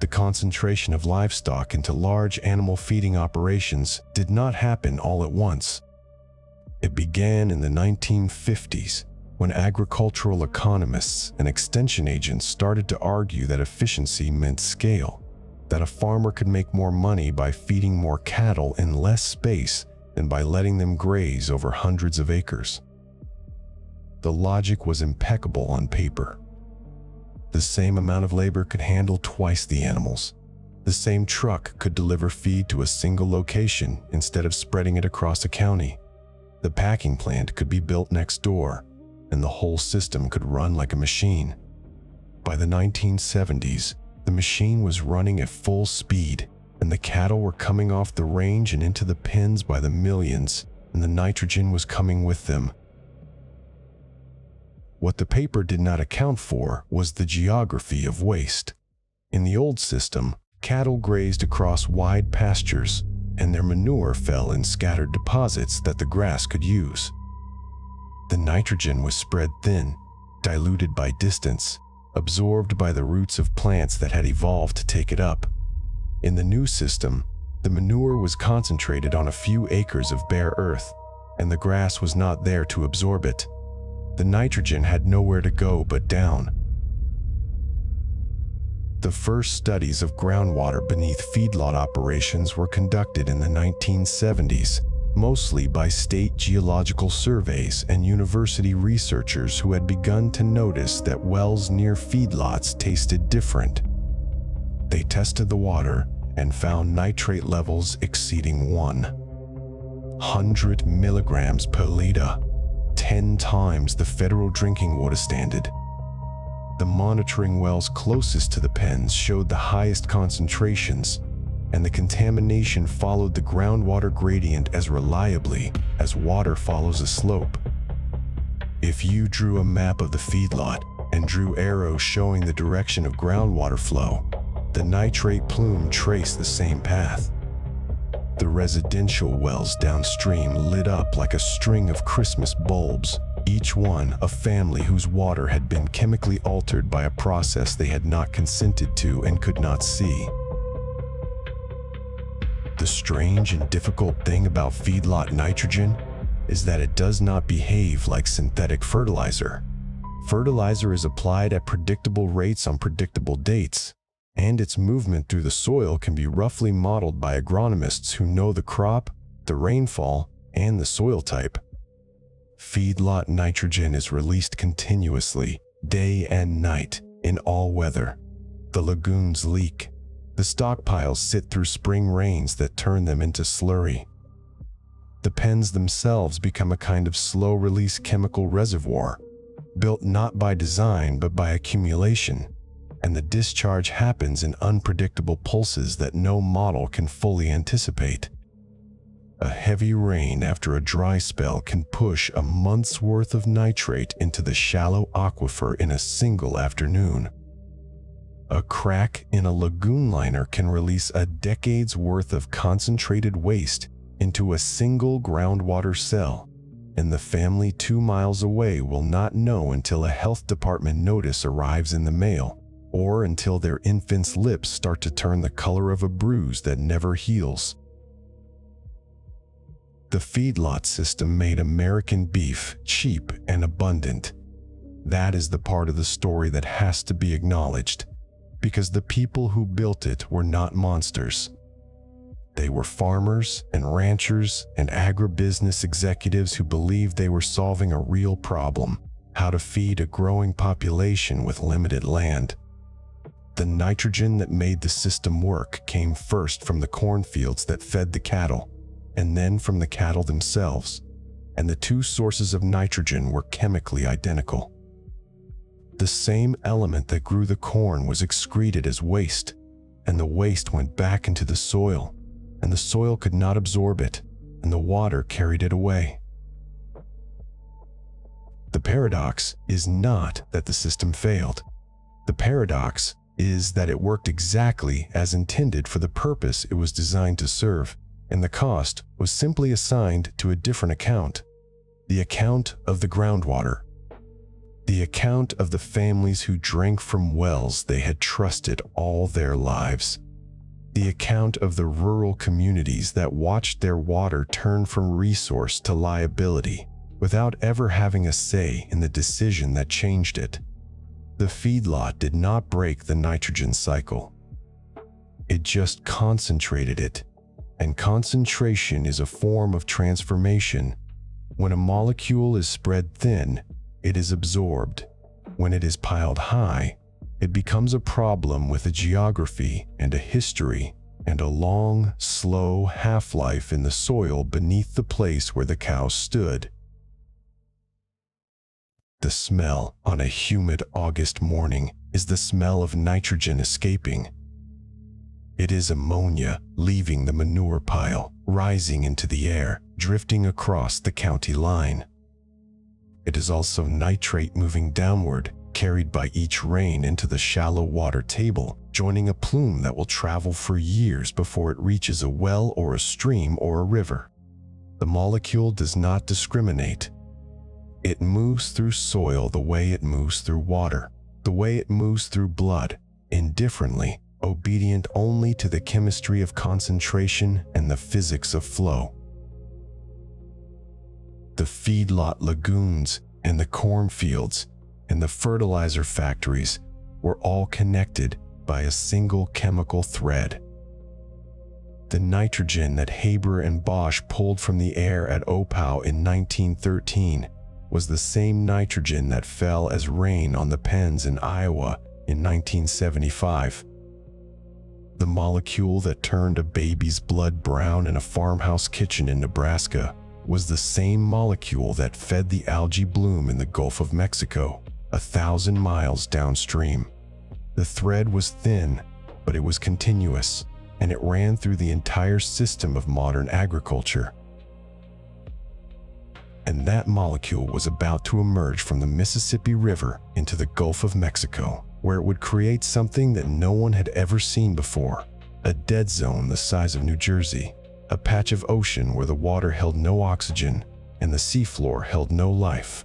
The concentration of livestock into large animal feeding operations did not happen all at once. It began in the 1950s, when agricultural economists and extension agents started to argue that efficiency meant scale, that a farmer could make more money by feeding more cattle in less space than by letting them graze over hundreds of acres. The logic was impeccable on paper. The same amount of labor could handle twice the animals. The same truck could deliver feed to a single location instead of spreading it across a county. The packing plant could be built next door, and the whole system could run like a machine. By the 1970s, the machine was running at full speed, and the cattle were coming off the range and into the pens by the millions, and the nitrogen was coming with them. What the paper did not account for was the geography of waste. In the old system, cattle grazed across wide pastures, and their manure fell in scattered deposits that the grass could use. The nitrogen was spread thin, diluted by distance, absorbed by the roots of plants that had evolved to take it up. In the new system, the manure was concentrated on a few acres of bare earth, and the grass was not there to absorb it. The nitrogen had nowhere to go but down. The first studies of groundwater beneath feedlot operations were conducted in the 1970s, mostly by state geological surveys and university researchers who had begun to notice that wells near feedlots tasted different. They tested the water and found nitrate levels exceeding 100 milligrams per liter, 10 times the federal drinking water standard. The monitoring wells closest to the pens showed the highest concentrations, and the contamination followed the groundwater gradient as reliably as water follows a slope. If you drew a map of the feedlot and drew arrows showing the direction of groundwater flow. The nitrate plume traced the same path. The residential wells downstream lit up like a string of Christmas bulbs, each one a family whose water had been chemically altered by a process they had not consented to and could not see. The strange and difficult thing about feedlot nitrogen is that it does not behave like synthetic fertilizer. Fertilizer is applied at predictable rates on predictable dates, and its movement through the soil can be roughly modeled by agronomists who know the crop, the rainfall, and the soil type. Feedlot nitrogen is released continuously, day and night, in all weather. The lagoons leak. The stockpiles sit through spring rains that turn them into slurry. The pens themselves become a kind of slow-release chemical reservoir, built not by design but by accumulation, and the discharge happens in unpredictable pulses that no model can fully anticipate. A heavy rain after a dry spell can push a month's worth of nitrate into the shallow aquifer in a single afternoon. A crack in a lagoon liner can release a decade's worth of concentrated waste into a single groundwater cell, and the family 2 miles away will not know until a health department notice arrives in the mail, or until their infant's lips start to turn the color of a bruise that never heals. The feedlot system made American beef cheap and abundant. That is the part of the story that has to be acknowledged, because the people who built it were not monsters. They were farmers and ranchers and agribusiness executives who believed they were solving a real problem: how to feed a growing population with limited land. The nitrogen that made the system work came first from the cornfields that fed the cattle, and then from the cattle themselves, and the two sources of nitrogen were chemically identical. The same element that grew the corn was excreted as waste, and the waste went back into the soil, and the soil could not absorb it, and the water carried it away. The paradox is not that the system failed. The paradox is that it worked exactly as intended for the purpose it was designed to serve, and the cost was simply assigned to a different account: the account of the groundwater, the account of the families who drank from wells they had trusted all their lives, the account of the rural communities that watched their water turn from resource to liability without ever having a say in the decision that changed it. The feedlot did not break the nitrogen cycle. It just concentrated it, and concentration is a form of transformation. When a molecule is spread thin, it is absorbed. When it is piled high, it becomes a problem with a geography and a history and a long, slow half-life in the soil beneath the place where the cows stood. The smell on a humid August morning is the smell of nitrogen escaping. It is ammonia leaving the manure pile, rising into the air, drifting across the county line. It is also nitrate moving downward, carried by each rain into the shallow water table, joining a plume that will travel for years before it reaches a well or a stream or a river. The molecule does not discriminate. It moves through soil the way it moves through water, the way it moves through blood, indifferently, obedient only to the chemistry of concentration and the physics of flow. The feedlot lagoons and the cornfields and the fertilizer factories were all connected by a single chemical thread. The nitrogen that Haber-Bosch pulled from the air at Opau in 1913 was the same nitrogen that fell as rain on the pens in Iowa in 1975. The molecule that turned a baby's blood brown in a farmhouse kitchen in Nebraska was the same molecule that fed the algae bloom in the Gulf of Mexico, 1,000 miles downstream. The thread was thin, but it was continuous, and it ran through the entire system of modern agriculture. And that molecule was about to emerge from the Mississippi River into the Gulf of Mexico, where it would create something that no one had ever seen before: a dead zone the size of New Jersey, a patch of ocean where the water held no oxygen and the seafloor held no life.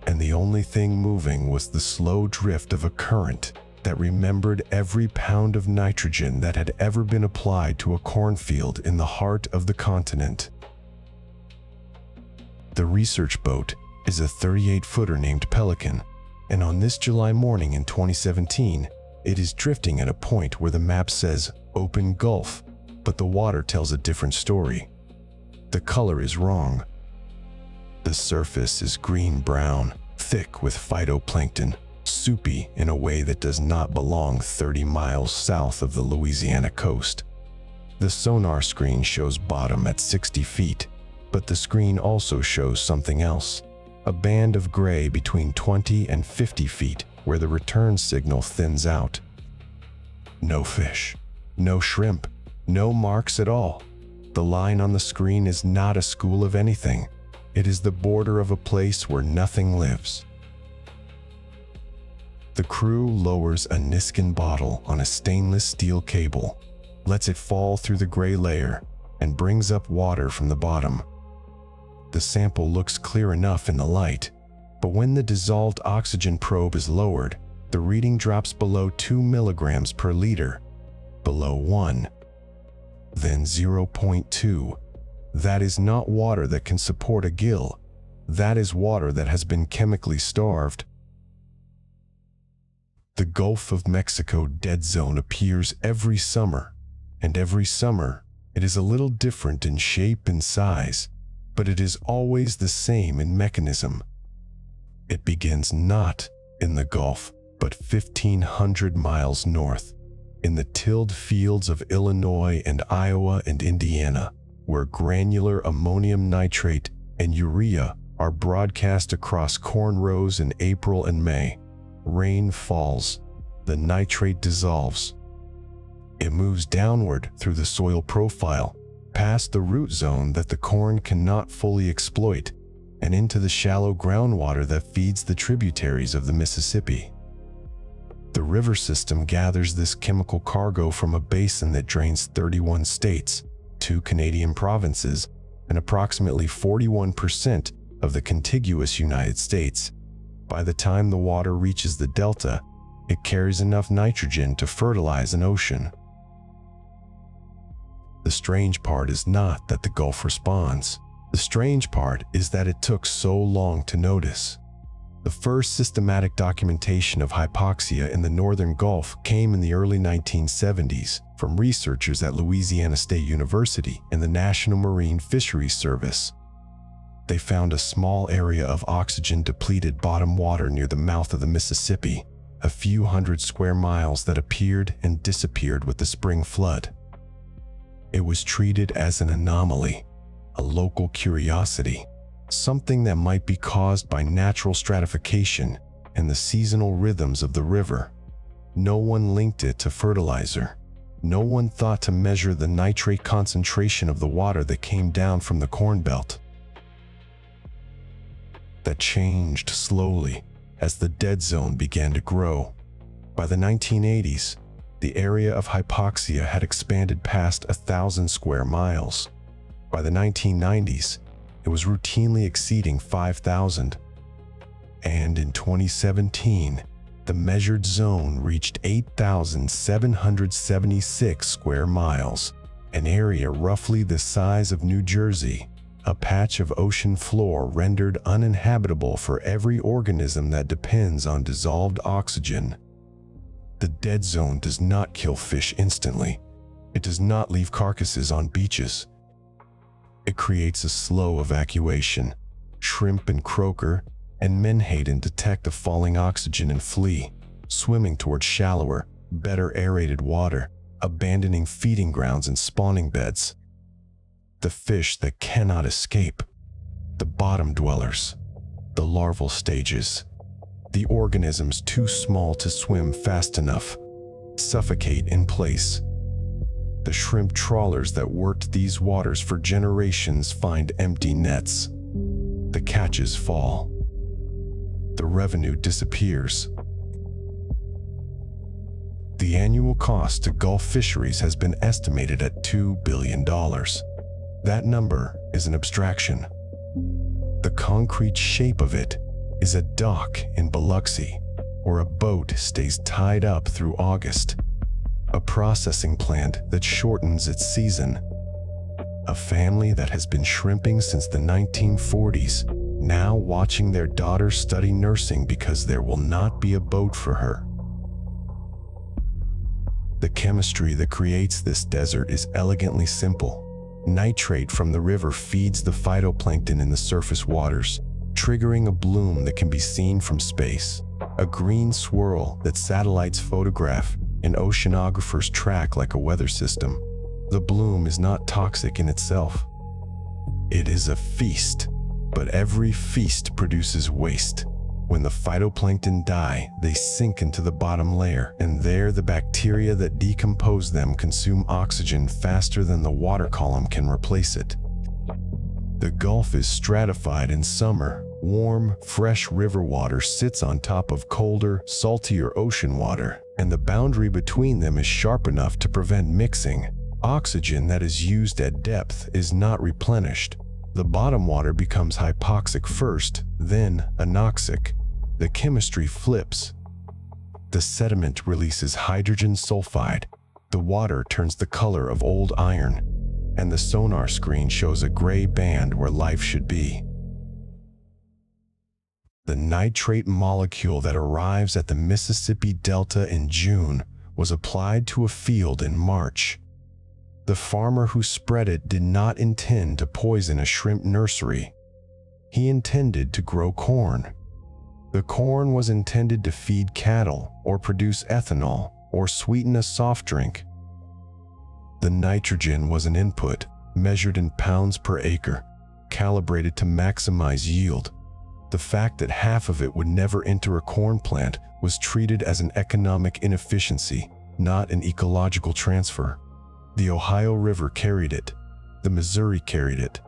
And the only thing moving was the slow drift of a current that remembered every pound of nitrogen that had ever been applied to a cornfield in the heart of the continent. The research boat is a 38-footer named Pelican, and on this July morning in 2017, it is drifting at a point where the map says open Gulf, but the water tells a different story. The color is wrong. The surface is green-brown, thick with phytoplankton, soupy in a way that does not belong 30 miles south of the Louisiana coast. The sonar screen shows bottom at 60 feet, but the screen also shows something else: a band of gray between 20 and 50 feet where the return signal thins out. No fish, no shrimp, no marks at all. The line on the screen is not a school of anything. It is the border of a place where nothing lives. The crew lowers a Niskin bottle on a stainless steel cable, lets it fall through the gray layer, and brings up water from the bottom. The sample looks clear enough in the light, but when the dissolved oxygen probe is lowered, the reading drops below 2 milligrams per liter, below 1, then 0.2. That is not water that can support a gill. That is water that has been chemically starved. The Gulf of Mexico dead zone appears every summer, and every summer it is a little different in shape and size, but it is always the same in mechanism. It begins not in the Gulf, but 1,500 miles north, in the tilled fields of Illinois and Iowa and Indiana, where granular ammonium nitrate and urea are broadcast across corn rows in April and May. Rain falls, the nitrate dissolves. It moves downward through the soil profile, past the root zone that the corn cannot fully exploit, and into the shallow groundwater that feeds the tributaries of the Mississippi. The river system gathers this chemical cargo from a basin that drains 31 states, 2 Canadian provinces, and approximately 41% of the contiguous United States. By the time the water reaches the delta, it carries enough nitrogen to fertilize an ocean. The strange part is not that the Gulf responds. The strange part is that it took so long to notice. The first systematic documentation of hypoxia in the northern Gulf came in the early 1970s from researchers at Louisiana State University and the National Marine Fisheries Service. They found a small area of oxygen-depleted bottom water near the mouth of the Mississippi, a few hundred square miles that appeared and disappeared with the spring flood. It was treated as an anomaly, a local curiosity, something that might be caused by natural stratification and the seasonal rhythms of the river. No one linked it to fertilizer. No one thought to measure the nitrate concentration of the water that came down from the Corn Belt. That changed slowly as the dead zone began to grow. By the 1980s, the area of hypoxia had expanded past 1,000 square miles. By the 1990s, it was routinely exceeding 5,000. And in 2017, the measured zone reached 8,776 square miles, an area roughly the size of New Jersey, a patch of ocean floor rendered uninhabitable for every organism that depends on dissolved oxygen. The dead zone does not kill fish instantly. It does not leave carcasses on beaches. It creates a slow evacuation. Shrimp and croaker and menhaden detect the falling oxygen and flee, swimming towards shallower, better aerated water, abandoning feeding grounds and spawning beds. The fish that cannot escape, the bottom dwellers, the larval stages, the organisms too small to swim fast enough, suffocate in place. The shrimp trawlers that worked these waters for generations find empty nets. the catches fall. The revenue disappears. The annual cost to Gulf fisheries has been estimated at $2 billion. That number is an abstraction. The concrete shape of it is a dock in Biloxi, where a boat stays tied up through August. A processing plant that shortens its season. A family that has been shrimping since the 1940s, now watching their daughter study nursing because there will not be a boat for her. The chemistry that creates this desert is elegantly simple. Nitrate from the river feeds the phytoplankton in the surface waters, triggering a bloom that can be seen from space. A green swirl that satellites photograph and oceanographers track like a weather system. The bloom is not toxic in itself. It is a feast, but every feast produces waste. When the phytoplankton die, they sink into the bottom layer, and there the bacteria that decompose them consume oxygen faster than the water column can replace it. The Gulf is stratified in summer. Warm, fresh river water sits on top of colder, saltier ocean water, and the boundary between them is sharp enough to prevent mixing. Oxygen that is used at depth is not replenished. The bottom water becomes hypoxic first, then anoxic. The chemistry flips. The sediment releases hydrogen sulfide. The water turns the color of old iron, and the sonar screen shows a gray band where life should be. The nitrate molecule that arrives at the Mississippi Delta in June was applied to a field in March. The farmer who spread it did not intend to poison a shrimp nursery. He intended to grow corn. The corn was intended to feed cattle or produce ethanol or sweeten a soft drink. The nitrogen was an input measured in pounds per acre, calibrated to maximize yield. The fact that half of it would never enter a corn plant was treated as an economic inefficiency, not an ecological transfer. The Ohio River carried it. The Missouri carried it.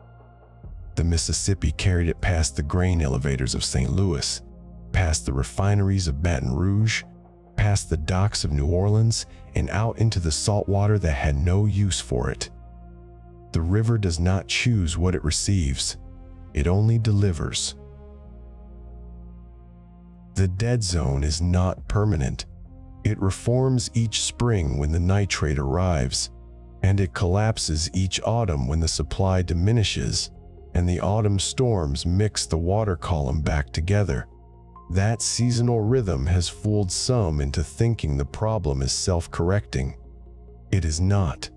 The Mississippi carried it past the grain elevators of St. Louis, past the refineries of Baton Rouge, past the docks of New Orleans, and out into the salt water that had no use for it. The river does not choose what it receives. It only delivers. The dead zone is not permanent. It reforms each spring when the nitrate arrives, and it collapses each autumn when the supply diminishes, and the autumn storms mix the water column back together. That seasonal rhythm has fooled some into thinking the problem is self-correcting. It is not.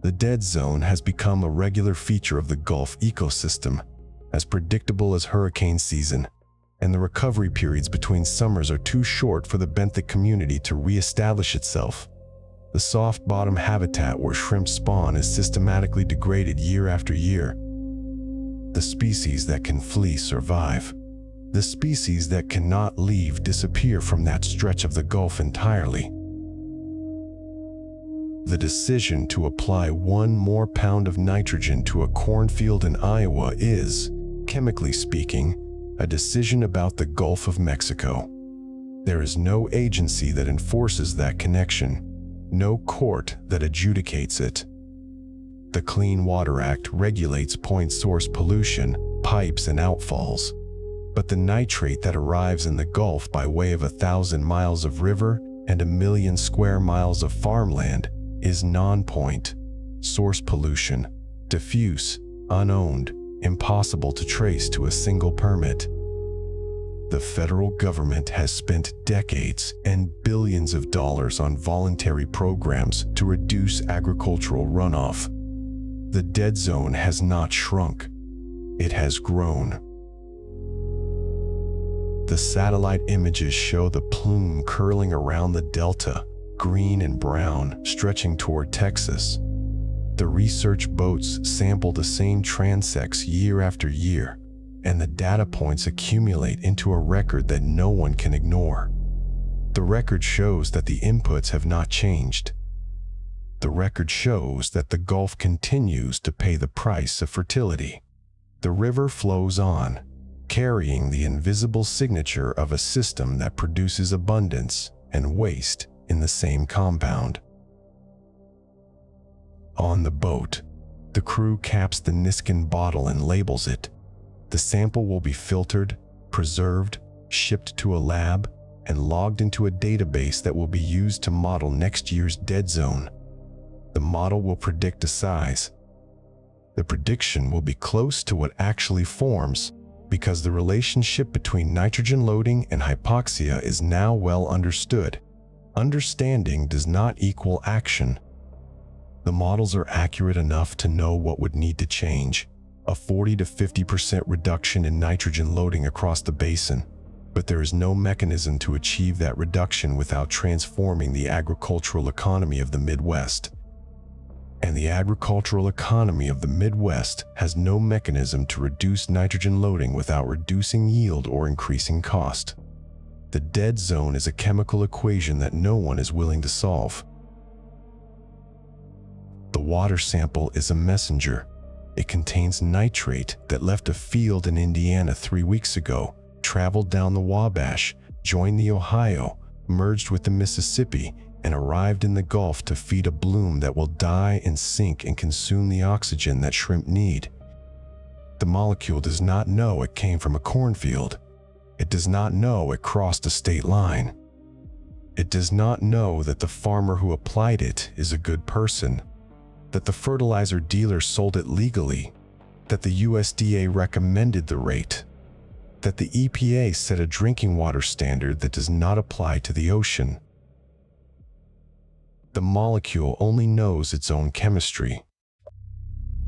The dead zone has become a regular feature of the Gulf ecosystem, as predictable as hurricane season, and the recovery periods between summers are too short for the benthic community to re-establish itself. The soft bottom habitat where shrimp spawn is systematically degraded year after year. The species that can flee survive. The species that cannot leave disappear from that stretch of the Gulf entirely. The decision to apply 1 more pound of nitrogen to a cornfield in Iowa is, chemically speaking, a decision about the Gulf of Mexico. There is no agency that enforces that connection, no court that adjudicates it. The Clean Water Act regulates point source pollution, pipes, and outfalls. But the nitrate that arrives in the Gulf by way of 1,000 miles of river and 1 million square miles of farmland is non-point source pollution, diffuse, unowned, impossible to trace to a single permit. The federal government has spent decades and billions of dollars on voluntary programs to reduce agricultural runoff. The dead zone has not shrunk. It has grown. The satellite images show the plume curling around the delta, green and brown, stretching toward Texas. The research boats sample the same transects year after year, and the data points accumulate into a record that no one can ignore. The record shows that the inputs have not changed. The record shows that the Gulf continues to pay the price of fertility. The river flows on, carrying the invisible signature of a system that produces abundance and waste in the same compound. On the boat, the crew caps the Niskin bottle and labels it. The sample will be filtered, preserved, shipped to a lab, and logged into a database that will be used to model next year's dead zone. The model will predict a size. The prediction will be close to what actually forms, because the relationship between nitrogen loading and hypoxia is now well understood. Understanding does not equal action. The models are accurate enough to know what would need to change, a 40 to 50% reduction in nitrogen loading across the basin, but there is no mechanism to achieve that reduction without transforming the agricultural economy of the Midwest. And the agricultural economy of the Midwest has no mechanism to reduce nitrogen loading without reducing yield or increasing cost. The dead zone is a chemical equation that no one is willing to solve. The water sample is a messenger. It contains nitrate that left a field in Indiana 3 weeks ago, traveled down the Wabash, joined the Ohio, merged with the Mississippi, and arrived in the Gulf to feed a bloom that will die and sink and consume the oxygen that shrimp need. The molecule does not know it came from a cornfield. It does not know it crossed a state line. It does not know that the farmer who applied it is a good person, that the fertilizer dealer sold it legally, that the USDA recommended the rate, that the EPA set a drinking water standard that does not apply to the ocean. The molecule only knows its own chemistry.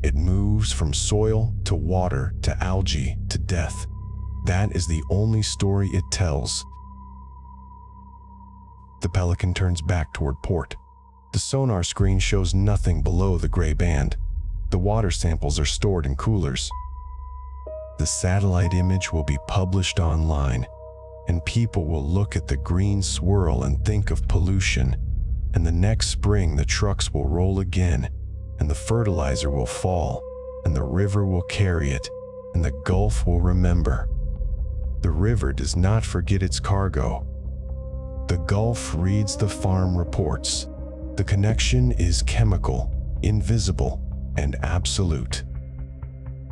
It moves from soil to water to algae to death. That is the only story it tells. The Pelican turns back toward port. The sonar screen shows nothing below the gray band. The water samples are stored in coolers. The satellite image will be published online, and people will look at the green swirl and think of pollution. And the next spring the trucks will roll again, and the fertilizer will fall, and the river will carry it, and the Gulf will remember. The river does not forget its cargo. The Gulf reads the farm reports. The connection is chemical, invisible, and absolute.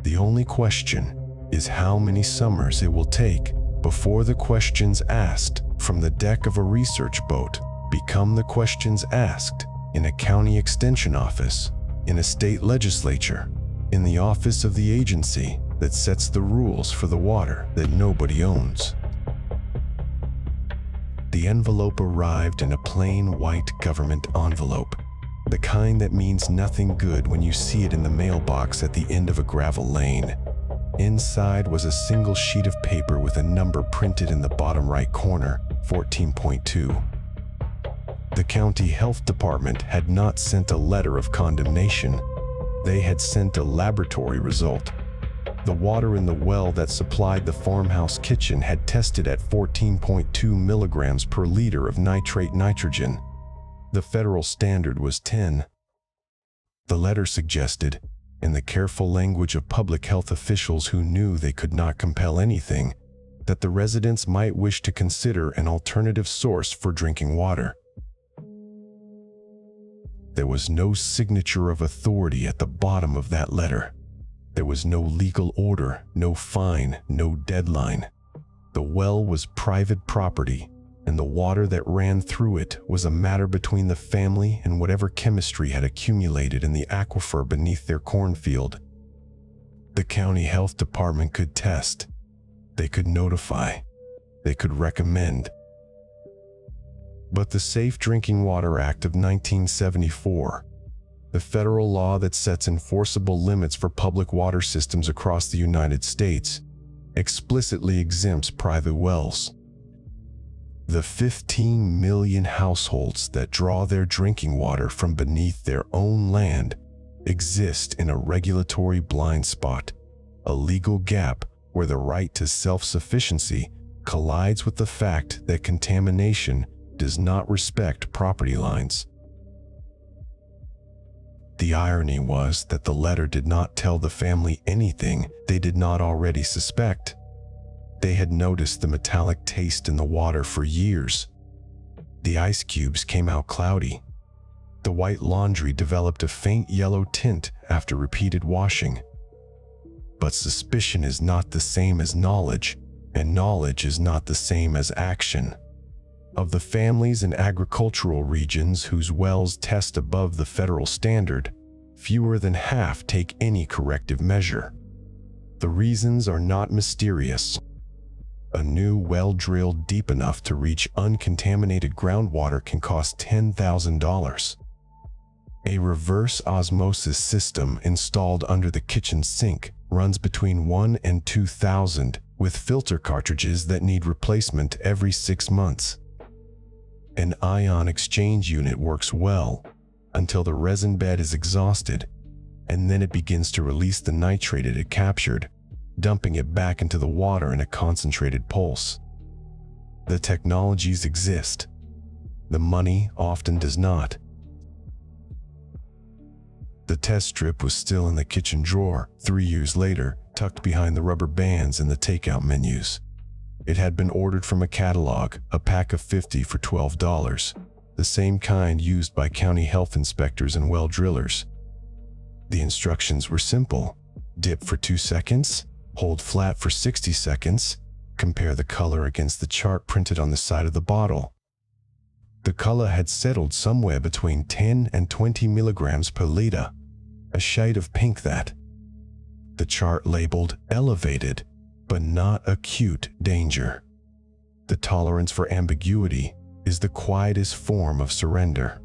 The only question is how many summers it will take before the questions asked from the deck of a research boat become the questions asked in a county extension office, in a state legislature, in the office of the agency that sets the rules for the water that nobody owns. The envelope arrived in a plain white government envelope, the kind that means nothing good when you see it in the mailbox at the end of a gravel lane. Inside was a single sheet of paper with a number printed in the bottom right corner, 14.2. The county health department had not sent a letter of condemnation. They had sent a laboratory result. The water in the well that supplied the farmhouse kitchen had tested at 14.2 milligrams per liter of nitrate nitrogen. The federal standard was 10. The letter suggested, in the careful language of public health officials who knew they could not compel anything, that the residents might wish to consider an alternative source for drinking water. There was no signature of authority at the bottom of that letter. There was no legal order, no fine, no deadline. The well was private property, and the water that ran through it was a matter between the family and whatever chemistry had accumulated in the aquifer beneath their cornfield. The county health department could test. They could notify. They could recommend. But the Safe Drinking Water Act of 1974, the federal law that sets enforceable limits for public water systems across the United States, explicitly exempts private wells. The 15 million households that draw their drinking water from beneath their own land exist in a regulatory blind spot, a legal gap where the right to self-sufficiency collides with the fact that contamination does not respect property lines. The irony was that the letter did not tell the family anything they did not already suspect. They had noticed the metallic taste in the water for years. The ice cubes came out cloudy. The white laundry developed a faint yellow tint after repeated washing. But suspicion is not the same as knowledge, and knowledge is not the same as action. Of the families in agricultural regions whose wells test above the federal standard, fewer than half take any corrective measure. The reasons are not mysterious. A new well drilled deep enough to reach uncontaminated groundwater can cost $10,000. A reverse osmosis system installed under the kitchen sink runs between $1,000 and $2,000, with filter cartridges that need replacement every 6 months. An ion exchange unit works well until the resin bed is exhausted, and then it begins to release the nitrate it had captured, dumping it back into the water in a concentrated pulse. The technologies exist. The money often does not. The test strip was still in the kitchen drawer 3 years later, tucked behind the rubber bands in the takeout menus. It had been ordered from a catalog, a pack of 50 for $12, the same kind used by county health inspectors and well drillers. The instructions were simple: dip for 2 seconds, hold flat for 60 seconds, compare the color against the chart printed on the side of the bottle. The color had settled somewhere between 10 and 20 milligrams per liter, a shade of pink that. The chart labeled elevated, but not acute danger. The tolerance for ambiguity is the quietest form of surrender.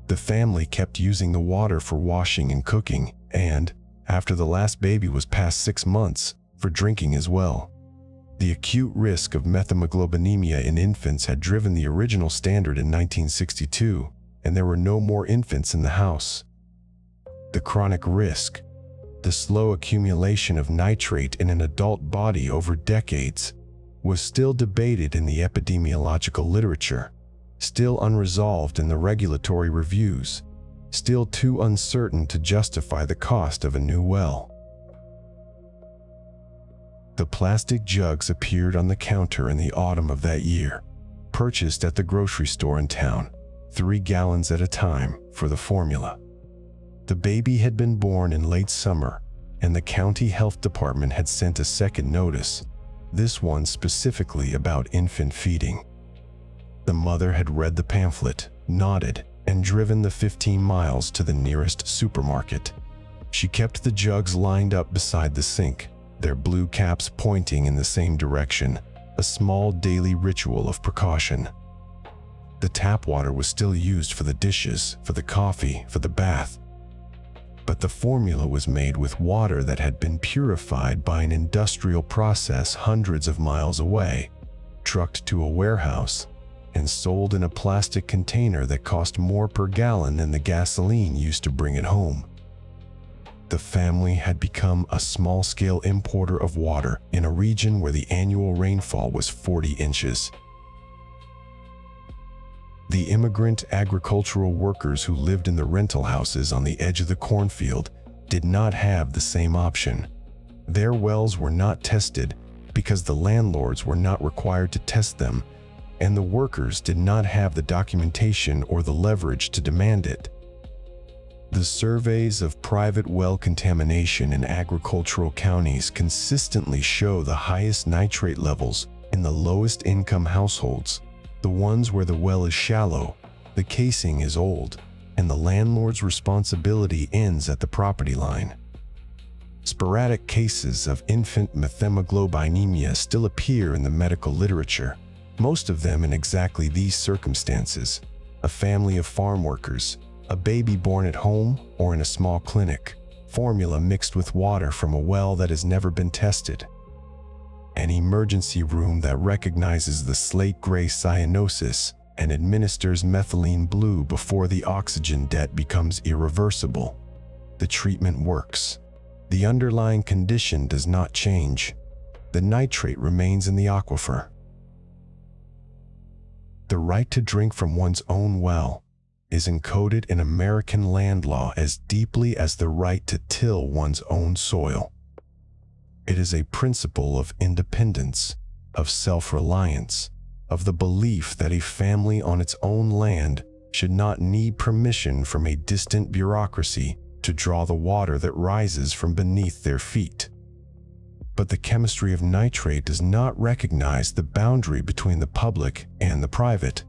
The family kept using the water for washing and cooking, and, after the last baby was past 6 months, for drinking as well. The acute risk of methemoglobinemia in infants had driven the original standard in 1962, and there were no more infants in the house. The chronic risk, the slow accumulation of nitrate in an adult body over decades, was still debated in the epidemiological literature, still unresolved in the regulatory reviews, still too uncertain to justify the cost of a new well. The plastic jugs appeared on the counter in the autumn of that year, purchased at the grocery store in town, 3 gallons at a time for the formula. The baby had been born in late summer, and the county health department had sent a second notice, this one specifically about infant feeding. The mother had read the pamphlet, nodded, and driven the 15 miles to the nearest supermarket. She kept the jugs lined up beside the sink, their blue caps pointing in the same direction, a small daily ritual of precaution. The tap water was still used for the dishes, for the coffee, for the bath. But the formula was made with water that had been purified by an industrial process hundreds of miles away, trucked to a warehouse, and sold in a plastic container that cost more per gallon than the gasoline used to bring it home. The family had become a small-scale importer of water in a region where the annual rainfall was 40 inches. The immigrant agricultural workers who lived in the rental houses on the edge of the cornfield did not have the same option. Their wells were not tested because the landlords were not required to test them, and the workers did not have the documentation or the leverage to demand it. The surveys of private well contamination in agricultural counties consistently show the highest nitrate levels in the lowest income households, the ones where the well is shallow, the casing is old, and the landlord's responsibility ends at the property line. Sporadic cases of infant methemoglobinemia still appear in the medical literature, most of them in exactly these circumstances: a family of farm workers, a baby born at home or in a small clinic, formula mixed with water from a well that has never been tested, an emergency room that recognizes the slate-gray cyanosis and administers methylene blue before the oxygen debt becomes irreversible. The treatment works. The underlying condition does not change. The nitrate remains in the aquifer. The right to drink from one's own well, is encoded in American land law as deeply as the right to till one's own soil. It is a principle of independence, of self-reliance, of the belief that a family on its own land should not need permission from a distant bureaucracy to draw the water that rises from beneath their feet. But the chemistry of nitrate does not recognize the boundary between the public and the private.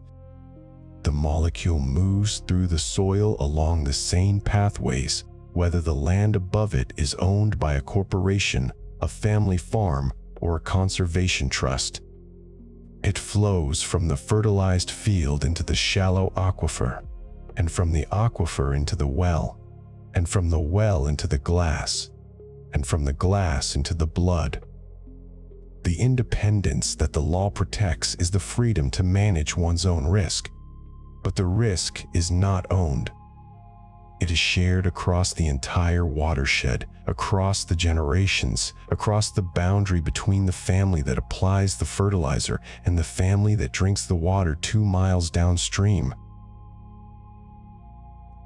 The molecule moves through the soil along the same pathways, whether the land above it is owned by a corporation, a family farm, or a conservation trust. It flows from the fertilized field into the shallow aquifer, and from the aquifer into the well, and from the well into the glass, and from the glass into the blood. The independence that the law protects is the freedom to manage one's own risk, but the risk is not owned. It is shared across the entire watershed, across the generations, across the boundary between the family that applies the fertilizer and the family that drinks the water 2 miles downstream.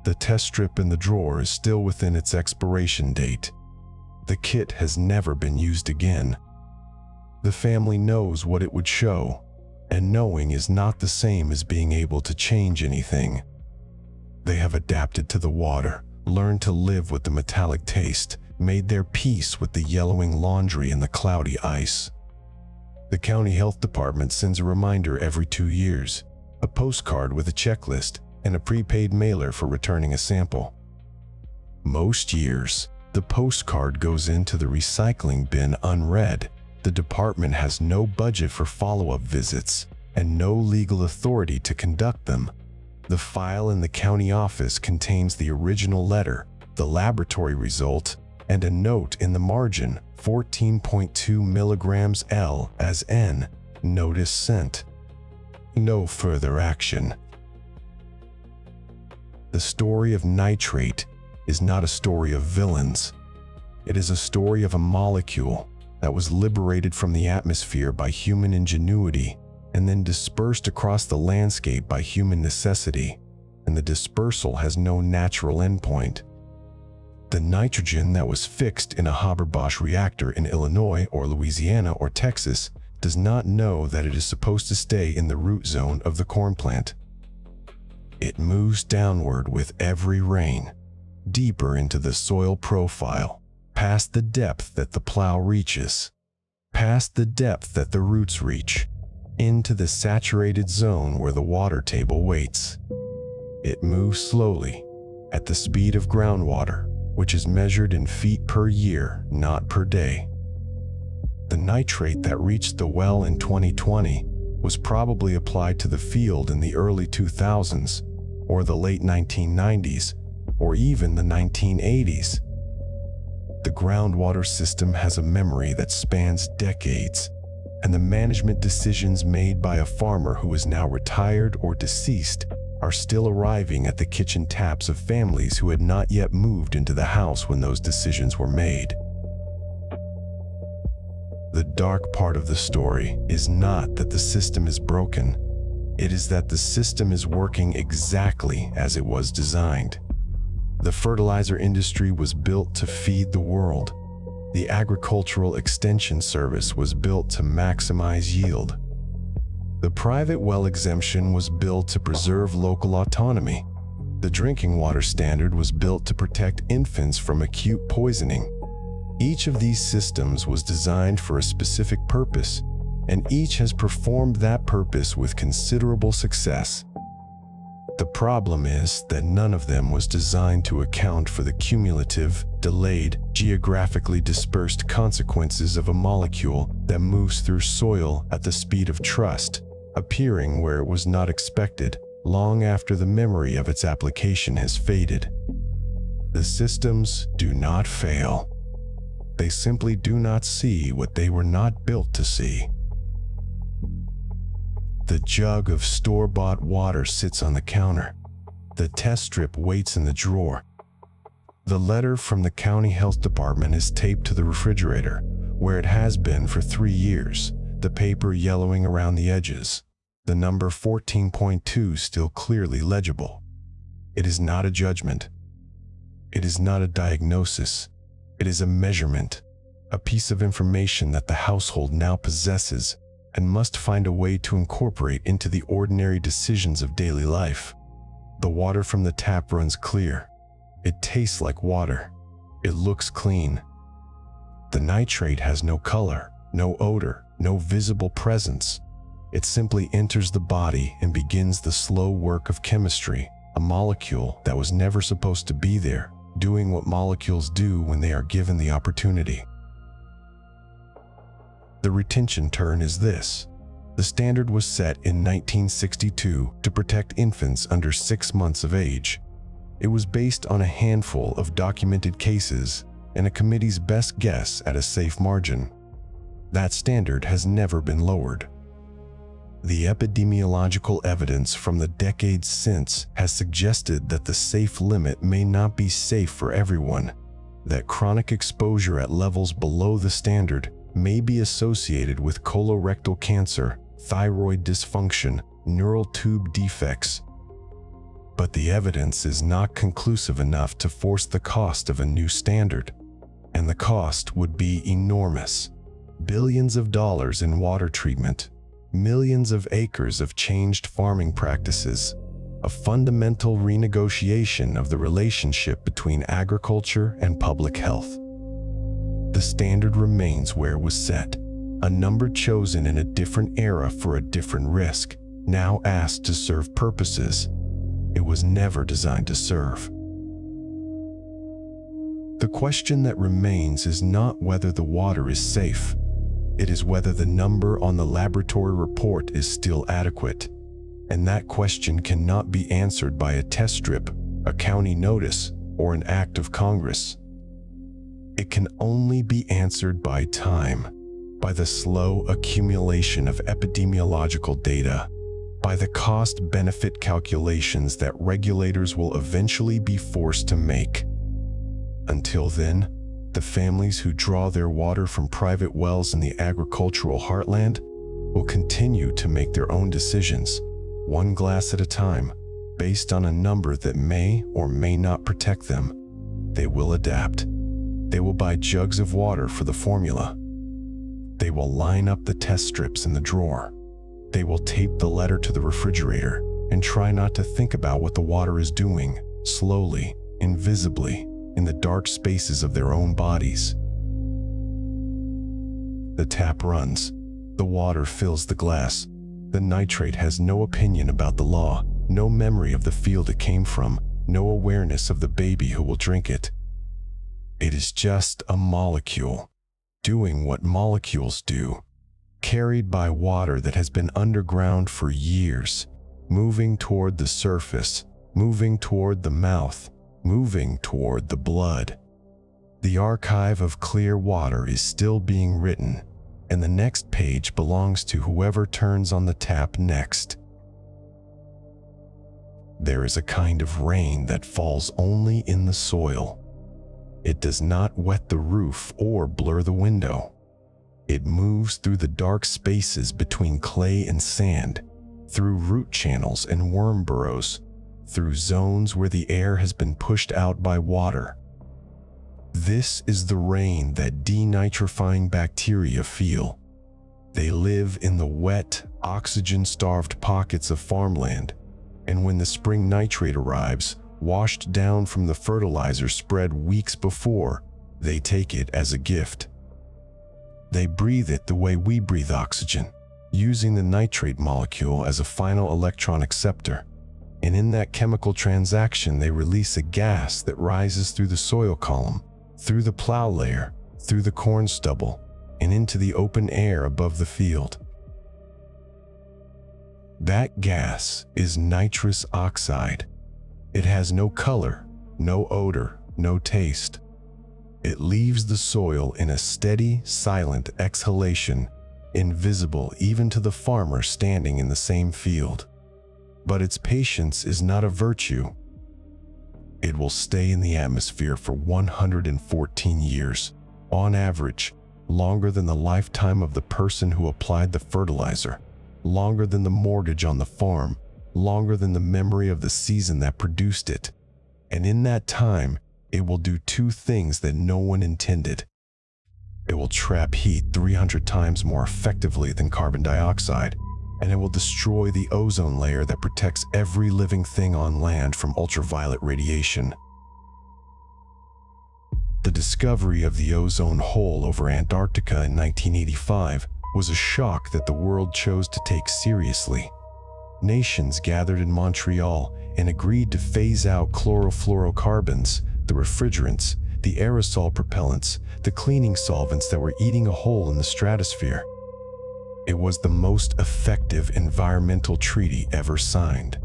The test strip in the drawer is still within its expiration date. The kit has never been used again. The family knows what it would show, and knowing is not the same as being able to change anything. They have adapted to the water, learned to live with the metallic taste, made their peace with the yellowing laundry and the cloudy ice. The county health department sends a reminder every 2 years, a postcard with a checklist, and a prepaid mailer for returning a sample. Most years, the postcard goes into the recycling bin unread. The department has no budget for follow-up visits and no legal authority to conduct them. The file in the county office contains the original letter, the laboratory result, and a note in the margin, 14.2 milligrams L as N, notice sent. No further action. The story of nitrate is not a story of villains. It is a story of a molecule that was liberated from the atmosphere by human ingenuity and then dispersed across the landscape by human necessity, and the dispersal has no natural endpoint. The nitrogen that was fixed in a Haber-Bosch reactor in Illinois or Louisiana or Texas does not know that it is supposed to stay in the root zone of the corn plant. It moves downward with every rain, deeper into the soil profile, past the depth that the plow reaches, past the depth that the roots reach, into the saturated zone where the water table waits. It moves slowly, at the speed of groundwater, which is measured in feet per year, not per day. The nitrate that reached the well in 2020 was probably applied to the field in the early 2000s, or the late 1990s, or even the 1980s. The groundwater system has a memory that spans decades, and the management decisions made by a farmer who is now retired or deceased are still arriving at the kitchen taps of families who had not yet moved into the house when those decisions were made. The dark part of the story is not that the system is broken. It is that the system is working exactly as it was designed. The fertilizer industry was built to feed the world. The Agricultural Extension Service was built to maximize yield. The private well exemption was built to preserve local autonomy. The drinking water standard was built to protect infants from acute poisoning. Each of these systems was designed for a specific purpose, and each has performed that purpose with considerable success. The problem is that none of them was designed to account for the cumulative, delayed, geographically dispersed consequences of a molecule that moves through soil at the speed of trust, appearing where it was not expected, long after the memory of its application has faded. The systems do not fail. They simply do not see what they were not built to see. The jug of store-bought water sits on the counter. The test strip waits in the drawer. The letter from the county health department is taped to the refrigerator, where it has been for 3 years, the paper yellowing around the edges, the number 14.2 still clearly legible. It is not a judgment. It is not a diagnosis. It is a measurement, a piece of information that the household now possesses and must find a way to incorporate into the ordinary decisions of daily life. The water from the tap runs clear. It tastes like water. It looks clean. The nitrate has no color, no odor, no visible presence. It simply enters the body and begins the slow work of chemistry, a molecule that was never supposed to be there, doing what molecules do when they are given the opportunity. The retention turn is this. The standard was set in 1962 to protect infants under 6 months of age. It was based on a handful of documented cases and a committee's best guess at a safe margin. That standard has never been lowered. The epidemiological evidence from the decades since has suggested that the safe limit may not be safe for everyone, that chronic exposure at levels below the standard may be associated with colorectal cancer, thyroid dysfunction, neural tube defects. But the evidence is not conclusive enough to force the cost of a new standard, and the cost would be enormous. Billions of dollars in water treatment, millions of acres of changed farming practices, a fundamental renegotiation of the relationship between agriculture and public health. The standard remains where it was set, a number chosen in a different era for a different risk, now asked to serve purposes it was never designed to serve. The question that remains is not whether the water is safe. It is whether the number on the laboratory report is still adequate. And that question cannot be answered by a test strip, a county notice, or an act of Congress. It can only be answered by time, by the slow accumulation of epidemiological data, by the cost-benefit calculations that regulators will eventually be forced to make. Until then, the families who draw their water from private wells in the agricultural heartland will continue to make their own decisions, one glass at a time, based on a number that may or may not protect them. They will adapt. They will buy jugs of water for the formula. They will line up the test strips in the drawer. They will tape the letter to the refrigerator and try not to think about what the water is doing, slowly, invisibly, in the dark spaces of their own bodies. The tap runs. The water fills the glass. The nitrate has no opinion about the law, no memory of the field it came from, no awareness of the baby who will drink it. It is just a molecule, doing what molecules do, carried by water that has been underground for years, moving toward the surface, moving toward the mouth, moving toward the blood. The archive of clear water is still being written, and the next page belongs to whoever turns on the tap next. There is a kind of rain that falls only in the soil. It does not wet the roof or blur the window. It moves through the dark spaces between clay and sand, through root channels and worm burrows, through zones where the air has been pushed out by water. This is the rain that denitrifying bacteria feel. They live in the wet, oxygen-starved pockets of farmland, and when the spring nitrate arrives, washed down from the fertilizer spread weeks before, they take it as a gift. They breathe it the way we breathe oxygen, using the nitrate molecule as a final electron acceptor. And in that chemical transaction, they release a gas that rises through the soil column, through the plow layer, through the corn stubble, and into the open air above the field. That gas is nitrous oxide. It has no color, no odor, no taste. It leaves the soil in a steady, silent exhalation, invisible even to the farmer standing in the same field. But its patience is not a virtue. It will stay in the atmosphere for 114 years, on average, longer than the lifetime of the person who applied the fertilizer, longer than the mortgage on the farm, longer than the memory of the season that produced it. And in that time, it will do two things that no one intended. It will trap heat 300 times more effectively than carbon dioxide, and it will destroy the ozone layer that protects every living thing on land from ultraviolet radiation. The discovery of the ozone hole over Antarctica in 1985 was a shock that the world chose to take seriously. Nations gathered in Montreal and agreed to phase out chlorofluorocarbons, the refrigerants, the aerosol propellants, the cleaning solvents that were eating a hole in the stratosphere. It was the most effective environmental treaty ever signed.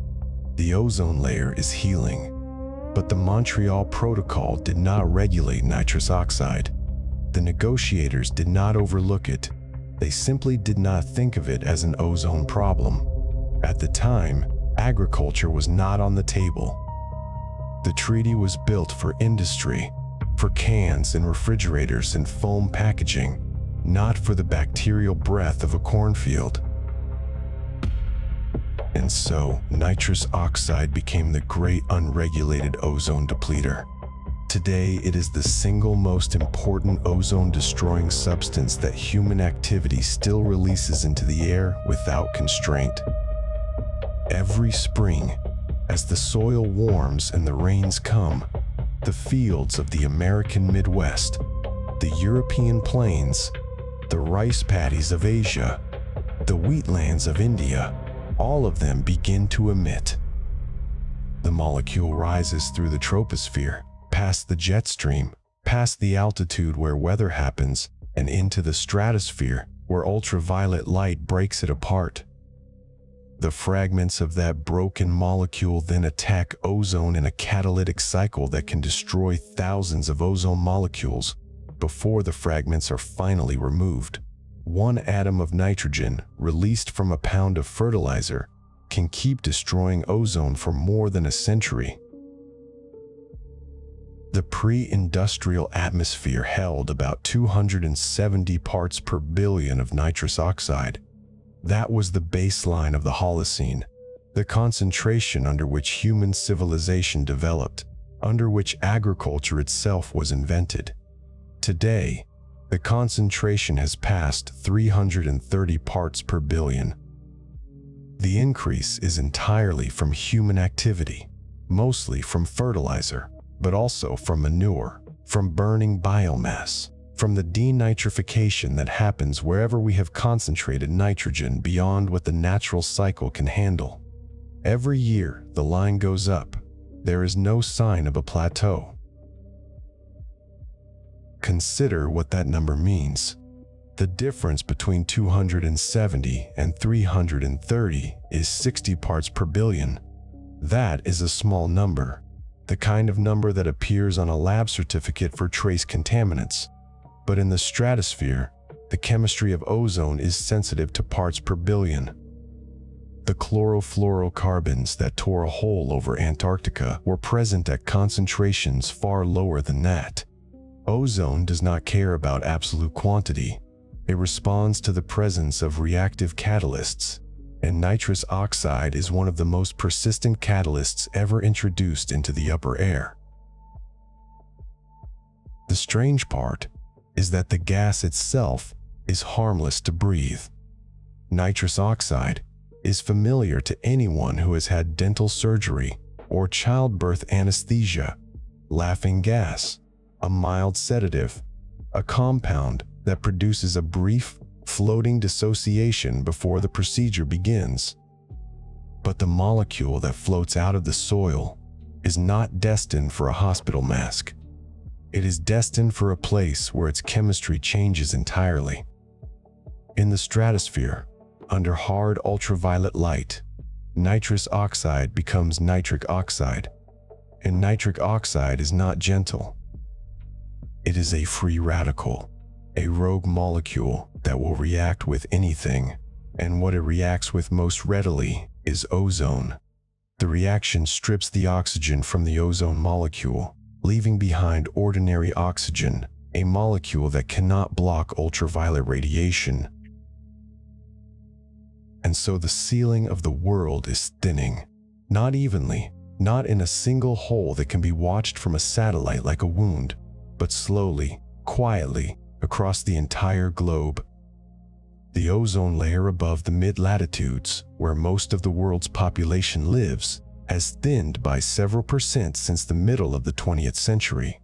The ozone layer is healing, but the Montreal Protocol did not regulate nitrous oxide. The negotiators did not overlook it. They simply did not think of it as an ozone problem. At the time, agriculture was not on the table. The treaty was built for industry, for cans and refrigerators and foam packaging, not for the bacterial breath of a cornfield. And so, nitrous oxide became the great unregulated ozone depleter. Today, it is the single most important ozone-destroying substance that human activity still releases into the air without constraint. Every spring, as the soil warms and the rains come, the fields of the American Midwest, the European plains, the rice paddies of Asia, the wheatlands of India, all of them begin to emit. The molecule rises through the troposphere, past the jet stream, past the altitude where weather happens, and into the stratosphere where ultraviolet light breaks it apart. The fragments of that broken molecule then attack ozone in a catalytic cycle that can destroy thousands of ozone molecules before the fragments are finally removed. One atom of nitrogen released from a pound of fertilizer can keep destroying ozone for more than a century. The pre-industrial atmosphere held about 270 parts per billion of nitrous oxide. That was the baseline of the Holocene, the concentration under which human civilization developed, under which agriculture itself was invented. Today, the concentration has passed 330 parts per billion. The increase is entirely from human activity, mostly from fertilizer, but also from manure, from burning biomass, from the denitrification that happens wherever we have concentrated nitrogen beyond what the natural cycle can handle. Every year, the line goes up. There is no sign of a plateau. Consider what that number means. The difference between 270 and 330 is 60 parts per billion. That is a small number, the kind of number that appears on a lab certificate for trace contaminants. But in the stratosphere, the chemistry of ozone is sensitive to parts per billion. The chlorofluorocarbons that tore a hole over Antarctica were present at concentrations far lower than that. Ozone does not care about absolute quantity. It responds to the presence of reactive catalysts, and nitrous oxide is one of the most persistent catalysts ever introduced into the upper air. The strange part is that the gas itself is harmless to breathe. Nitrous oxide is familiar to anyone who has had dental surgery or childbirth anesthesia. Laughing gas, a mild sedative, a compound that produces a brief, floating dissociation before the procedure begins. But the molecule that floats out of the soil is not destined for a hospital mask. It is destined for a place where its chemistry changes entirely. In the stratosphere, under hard ultraviolet light, nitrous oxide becomes nitric oxide, and nitric oxide is not gentle. It is a free radical, a rogue molecule that will react with anything, and what it reacts with most readily is ozone. The reaction strips the oxygen from the ozone molecule, leaving behind ordinary oxygen, a molecule that cannot block ultraviolet radiation. and so the ceiling of the world is thinning. Not evenly, not in a single hole that can be watched from a satellite like a wound, but slowly, quietly, across the entire globe. The ozone layer above the mid-latitudes, where most of the world's population lives, has thinned by several percent since the middle of the 20th century.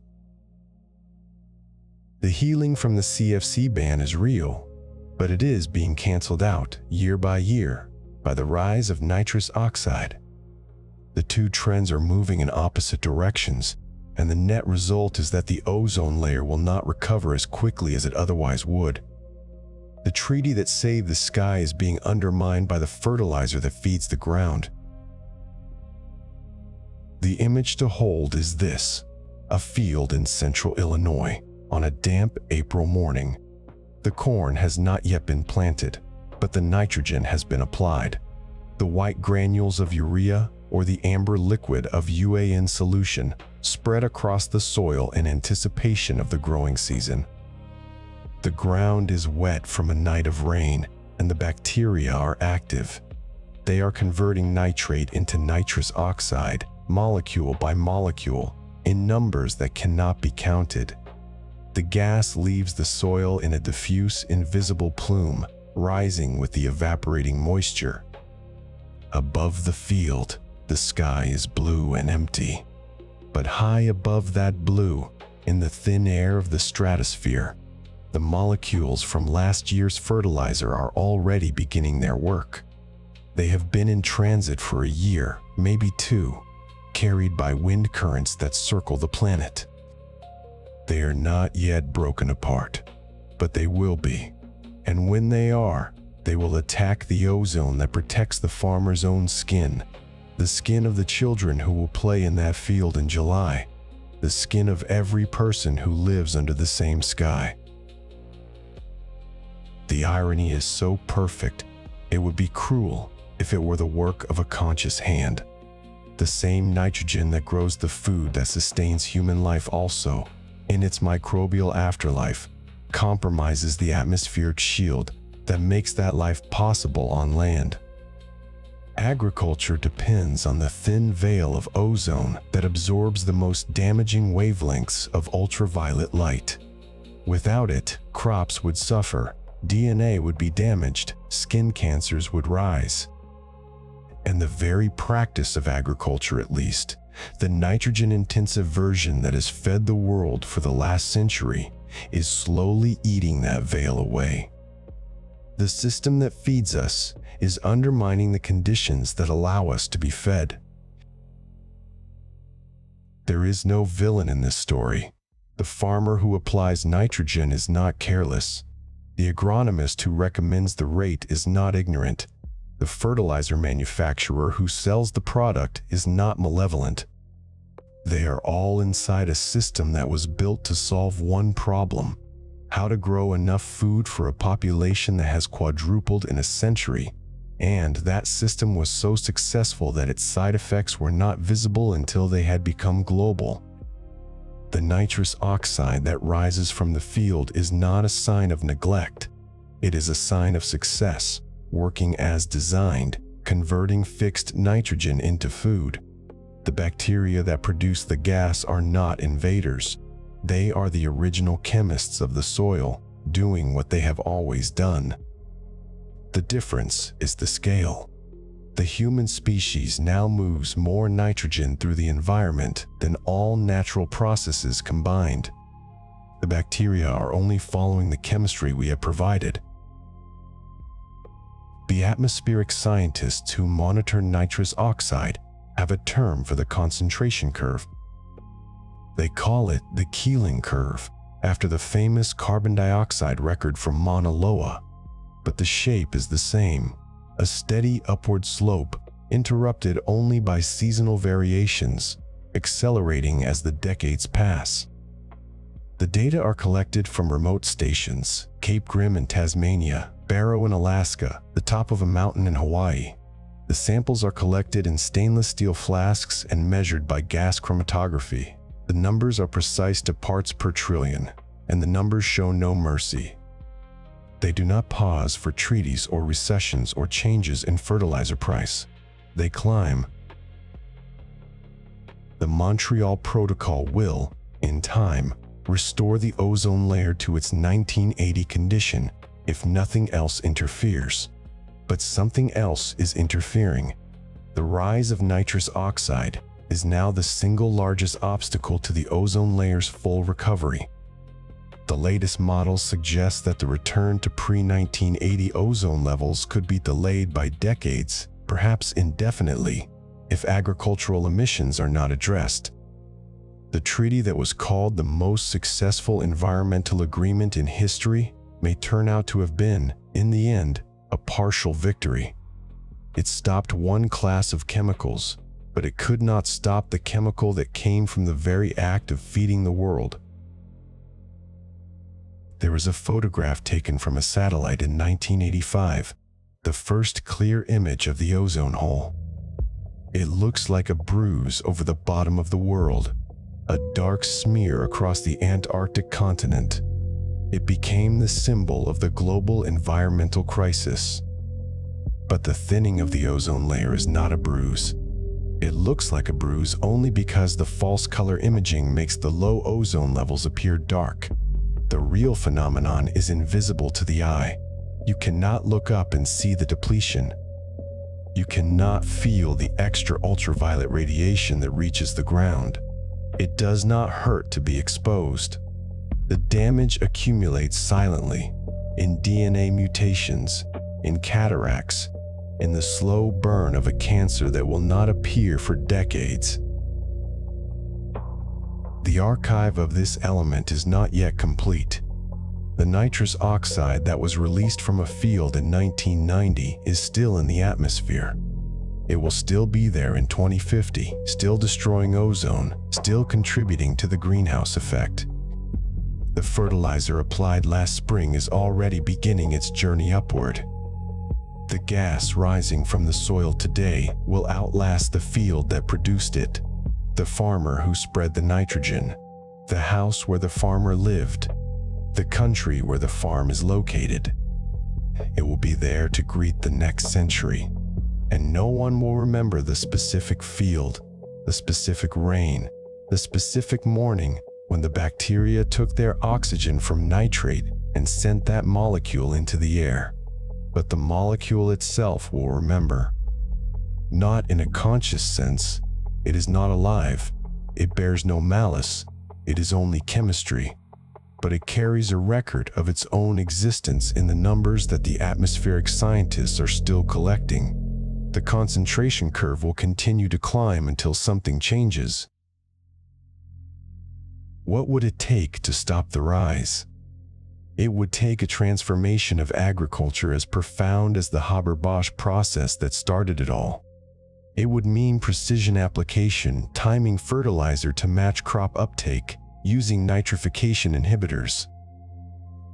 The healing from the CFC ban is real, but it is being canceled out year by year by the rise of nitrous oxide. The two trends are moving in opposite directions, and the net result is that the ozone layer will not recover as quickly as it otherwise would. The treaty that saved the sky is being undermined by the fertilizer that feeds the ground. The image to hold is this: a field in central Illinois on a damp April morning. The corn has not yet been planted, but the nitrogen has been applied. The white granules of urea or the amber liquid of UAN solution spread across the soil in anticipation of the growing season. The ground is wet from a night of rain, and the bacteria are active. They are converting nitrate into nitrous oxide, molecule by molecule, in numbers that cannot be counted. The gas leaves the soil in a diffuse, invisible plume, rising with the evaporating moisture. Above the field, the sky is blue and empty. But high above that blue, in the thin air of the stratosphere, the molecules from last year's fertilizer are already beginning their work. They have been in transit for a year, maybe two, carried by wind currents that circle the planet. They are not yet broken apart, but they will be. And when they are, they will attack the ozone that protects the farmer's own skin, the skin of the children who will play in that field in July, the skin of every person who lives under the same sky. The irony is so perfect, it would be cruel if it were the work of a conscious hand. The same nitrogen that grows the food that sustains human life also, in its microbial afterlife, compromises the atmospheric shield that makes that life possible on land. Agriculture depends on the thin veil of ozone that absorbs the most damaging wavelengths of ultraviolet light. Without it, crops would suffer, DNA would be damaged, skin cancers would rise. And the very practice of agriculture, at least, the nitrogen-intensive version that has fed the world for the last century, is slowly eating that veil away. The system that feeds us is undermining the conditions that allow us to be fed. There is no villain in this story. The farmer who applies nitrogen is not careless. The agronomist who recommends the rate is not ignorant. The fertilizer manufacturer who sells the product is not malevolent. They are all inside a system that was built to solve one problem: how to grow enough food for a population that has quadrupled in a century, and that system was so successful that its side effects were not visible until they had become global. The nitrous oxide that rises from the field is not a sign of neglect. It is a sign of success, working as designed, converting fixed nitrogen into food. The bacteria that produce the gas are not invaders. They are the original chemists of the soil, doing what they have always done. The difference is the scale. The human species now moves more nitrogen through the environment than all natural processes combined. The bacteria are only following the chemistry we have provided. The atmospheric scientists who monitor nitrous oxide have a term for the concentration curve. They call it the Keeling curve, after the famous carbon dioxide record from Mauna Loa. But the shape is the same, a steady upward slope interrupted only by seasonal variations, accelerating as the decades pass. The data are collected from remote stations, Cape Grim in Tasmania, Barrow in Alaska, the top of a mountain in Hawaii. The samples are collected in stainless steel flasks and measured by gas chromatography. The numbers are precise to parts per trillion, and the numbers show no mercy. They do not pause for treaties or recessions or changes in fertilizer price. They climb. The Montreal Protocol will, in time, restore the ozone layer to its 1980 condition if nothing else interferes. But something else is interfering. The rise of nitrous oxide is now the single largest obstacle to the ozone layer's full recovery. The latest models suggest that the return to pre-1980 ozone levels could be delayed by decades, perhaps indefinitely, if agricultural emissions are not addressed. The treaty that was called the most successful environmental agreement in history may turn out to have been, in the end, a partial victory. It stopped one class of chemicals, but it could not stop the chemical that came from the very act of feeding the world. There was a photograph taken from a satellite in 1985, the first clear image of the ozone hole. It looks like a bruise over the bottom of the world, a dark smear across the Antarctic continent. It became the symbol of the global environmental crisis. But the thinning of the ozone layer is not a bruise. It looks like a bruise only because the false color imaging makes the low ozone levels appear dark. The real phenomenon is invisible to the eye. You cannot look up and see the depletion. You cannot feel the extra ultraviolet radiation that reaches the ground. It does not hurt to be exposed. The damage accumulates silently, in DNA mutations, in cataracts, in the slow burn of a cancer that will not appear for decades. The archive of this element is not yet complete. The nitrous oxide that was released from a field in 1990 is still in the atmosphere. It will still be there in 2050, still destroying ozone, still contributing to the greenhouse effect. The fertilizer applied last spring is already beginning its journey upward. The gas rising from the soil today will outlast the field that produced it, the farmer who spread the nitrogen, the house where the farmer lived, the country where the farm is located. It will be there to greet the next century, and no one will remember the specific field, the specific rain, the specific morning when the bacteria took their oxygen from nitrate and sent that molecule into the air. But the molecule itself will remember. Not in a conscious sense. It is not alive. It bears no malice. It is only chemistry. But it carries a record of its own existence in the numbers that the atmospheric scientists are still collecting. The concentration curve will continue to climb until something changes. What would it take to stop the rise? It would take a transformation of agriculture as profound as the Haber-Bosch process that started it all. It would mean precision application, timing fertilizer to match crop uptake, using nitrification inhibitors,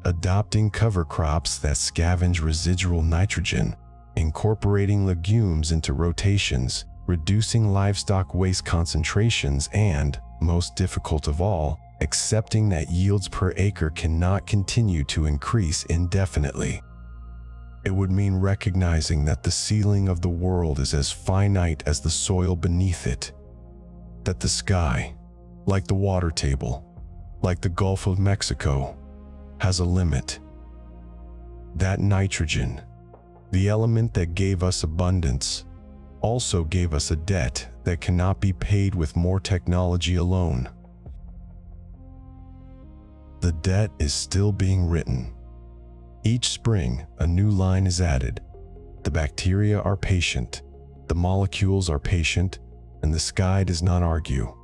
adopting cover crops that scavenge residual nitrogen, incorporating legumes into rotations, reducing livestock waste concentrations, and, most difficult of all, accepting that yields per acre cannot continue to increase indefinitely. It would mean recognizing that the ceiling of the world is as finite as the soil beneath it, that the sky, like the water table, like the Gulf of Mexico, has a limit. That nitrogen, the element that gave us abundance, also gave us a debt that cannot be paid with more technology alone. The debt is still being written. Each spring, a new line is added. The bacteria are patient, the molecules are patient, and the sky does not argue.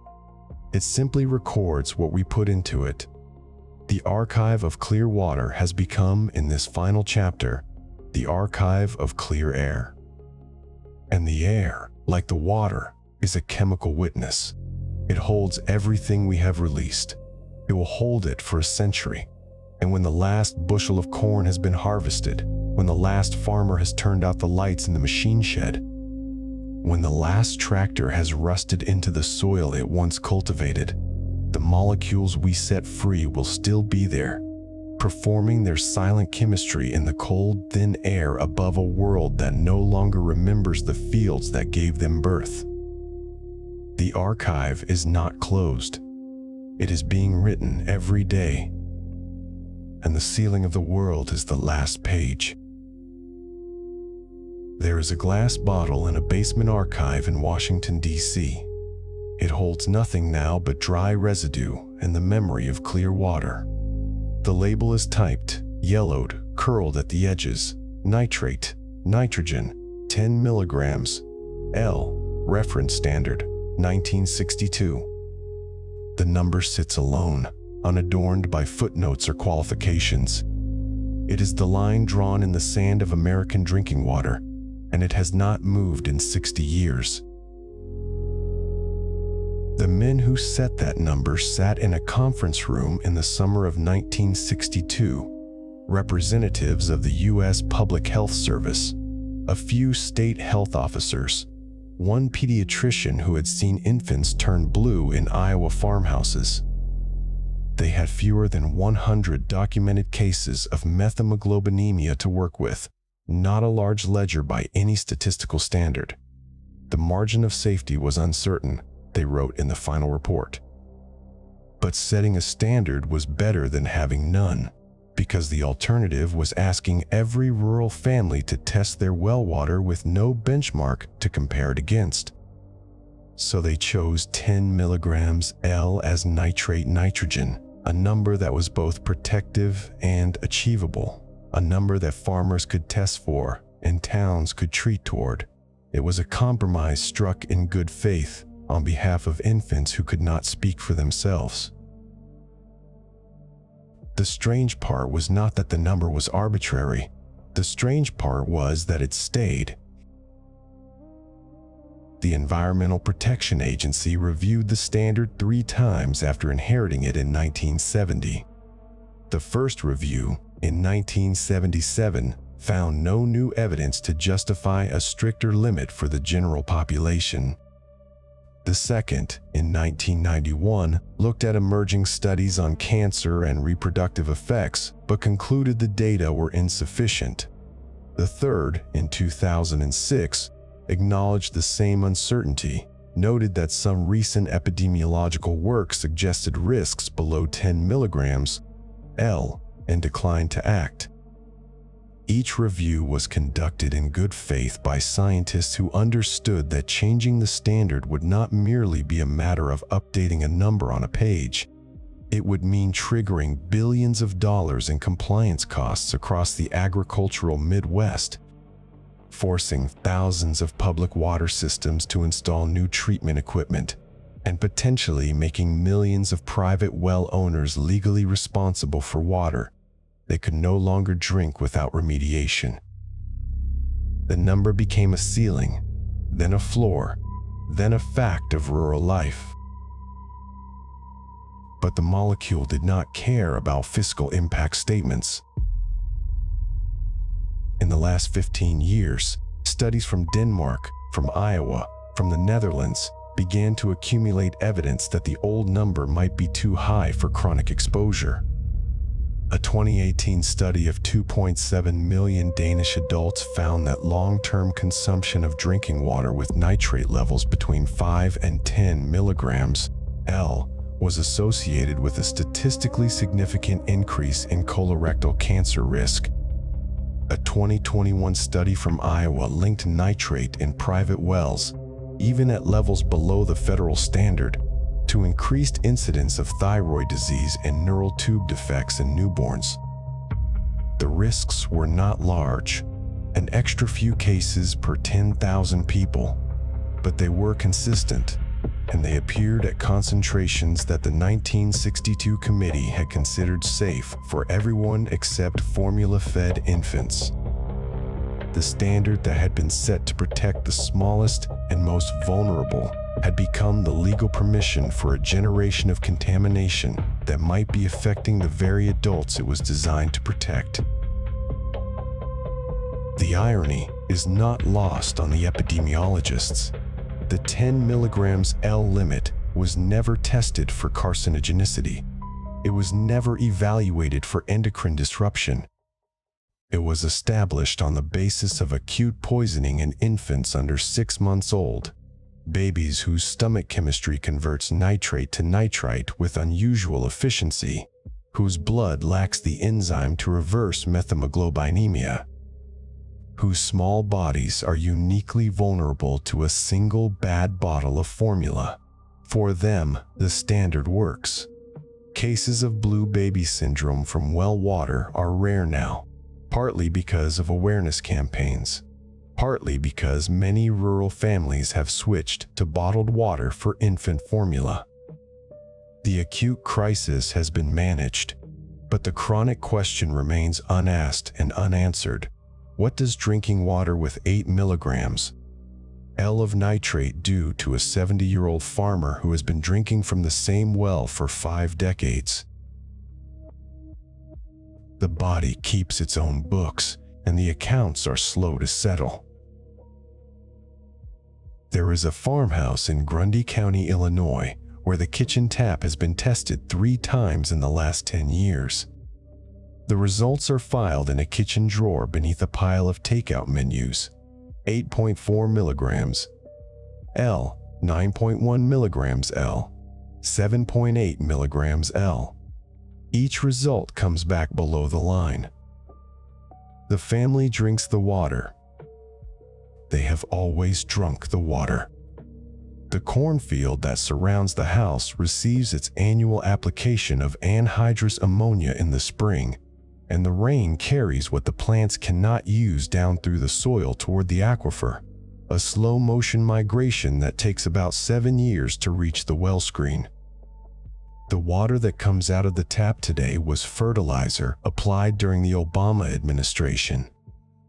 It simply records what we put into it. The archive of clear water has become, in this final chapter, the archive of clear air. And the air, like the water, is a chemical witness. It holds everything we have released. It will hold it for a century. And when the last bushel of corn has been harvested, when the last farmer has turned out the lights in the machine shed, when the last tractor has rusted into the soil it once cultivated, the molecules we set free will still be there, performing their silent chemistry in the cold, thin air above a world that no longer remembers the fields that gave them birth. The archive is not closed. It is being written every day, and the ceiling of the world is the last page. There is a glass bottle in a basement archive in Washington, D.C. It holds nothing now but dry residue and the memory of clear water. The label is typed, yellowed, curled at the edges. Nitrate, nitrogen, 10 milligrams, L, reference standard, 1962. The number sits alone, unadorned by footnotes or qualifications. It is the line drawn in the sand of American drinking water, and it has not moved in 60 years. The men who set that number sat in a conference room in the summer of 1962. Representatives of the U.S. Public Health Service, a few state health officers, one pediatrician who had seen infants turn blue in Iowa farmhouses. They had fewer than 100 documented cases of methemoglobinemia to work with, not a large ledger by any statistical standard. The margin of safety was uncertain, they wrote in the final report. But setting a standard was better than having none, because the alternative was asking every rural family to test their well water with no benchmark to compare it against. So they chose 10 milligrams L as nitrate nitrogen, a number that was both protective and achievable, a number that farmers could test for and towns could treat toward. It was a compromise struck in good faith on behalf of infants who could not speak for themselves. The strange part was not that the number was arbitrary. The strange part was that it stayed. The Environmental Protection Agency reviewed the standard 3 times after inheriting it in 1970. The first review, in 1977, found no new evidence to justify a stricter limit for the general population. The second, in 1991, looked at emerging studies on cancer and reproductive effects, but concluded the data were insufficient. The third, in 2006, acknowledged the same uncertainty, noted that some recent epidemiological work suggested risks below 10 milligrams L, and declined to act. Each review was conducted in good faith by scientists who understood that changing the standard would not merely be a matter of updating a number on a page. It would mean triggering billions of dollars in compliance costs across the agricultural Midwest, forcing thousands of public water systems to install new treatment equipment, and potentially making millions of private well owners legally responsible for water they could no longer drink without remediation. The number became a ceiling, then a floor, then a fact of rural life. But the molecule did not care about fiscal impact statements. In the last 15 years, studies from Denmark, from Iowa, from the Netherlands began to accumulate evidence that the old number might be too high for chronic exposure. A 2018 study of 2.7 million Danish adults found that long-term consumption of drinking water with nitrate levels between 5 and 10 milligrams L was associated with a statistically significant increase in colorectal cancer risk. A 2021 study from Iowa linked nitrate in private wells, even at levels below the federal standard, to increased incidence of thyroid disease and neural tube defects in newborns. The risks were not large, an extra few cases per 10,000 people, but they were consistent, and they appeared at concentrations that the 1962 committee had considered safe for everyone except formula-fed infants. The standard that had been set to protect the smallest and most vulnerable had become the legal permission for a generation of contamination that might be affecting the very adults it was designed to protect. The irony is not lost on the epidemiologists. The 10 milligrams L limit was never tested for carcinogenicity. It was never evaluated for endocrine disruption. It was established on the basis of acute poisoning in infants under 6 months old, babies whose stomach chemistry converts nitrate to nitrite with unusual efficiency, whose blood lacks the enzyme to reverse methemoglobinemia, whose small bodies are uniquely vulnerable to a single bad bottle of formula. For them, the standard works. Cases of blue baby syndrome from well water are rare now, partly because of awareness campaigns, partly because many rural families have switched to bottled water for infant formula. The acute crisis has been managed, but the chronic question remains unasked and unanswered. What does drinking water with 8 milligrams L of nitrate do to a 70-year-old farmer who has been drinking from the same well for 5 decades? The body keeps its own books, and the accounts are slow to settle. There is a farmhouse in Grundy County, Illinois, where the kitchen tap has been tested 3 times in the last 10 years. The results are filed in a kitchen drawer beneath a pile of takeout menus. 8.4 milligrams L, 9.1 milligrams L, 7.8 milligrams L. Each result comes back below the line. The family drinks the water. They have always drunk the water. The cornfield that surrounds the house receives its annual application of anhydrous ammonia in the spring, and the rain carries what the plants cannot use down through the soil toward the aquifer, a slow-motion migration that takes about 7 years to reach the well screen. The water that comes out of the tap today was fertilizer applied during the Obama administration.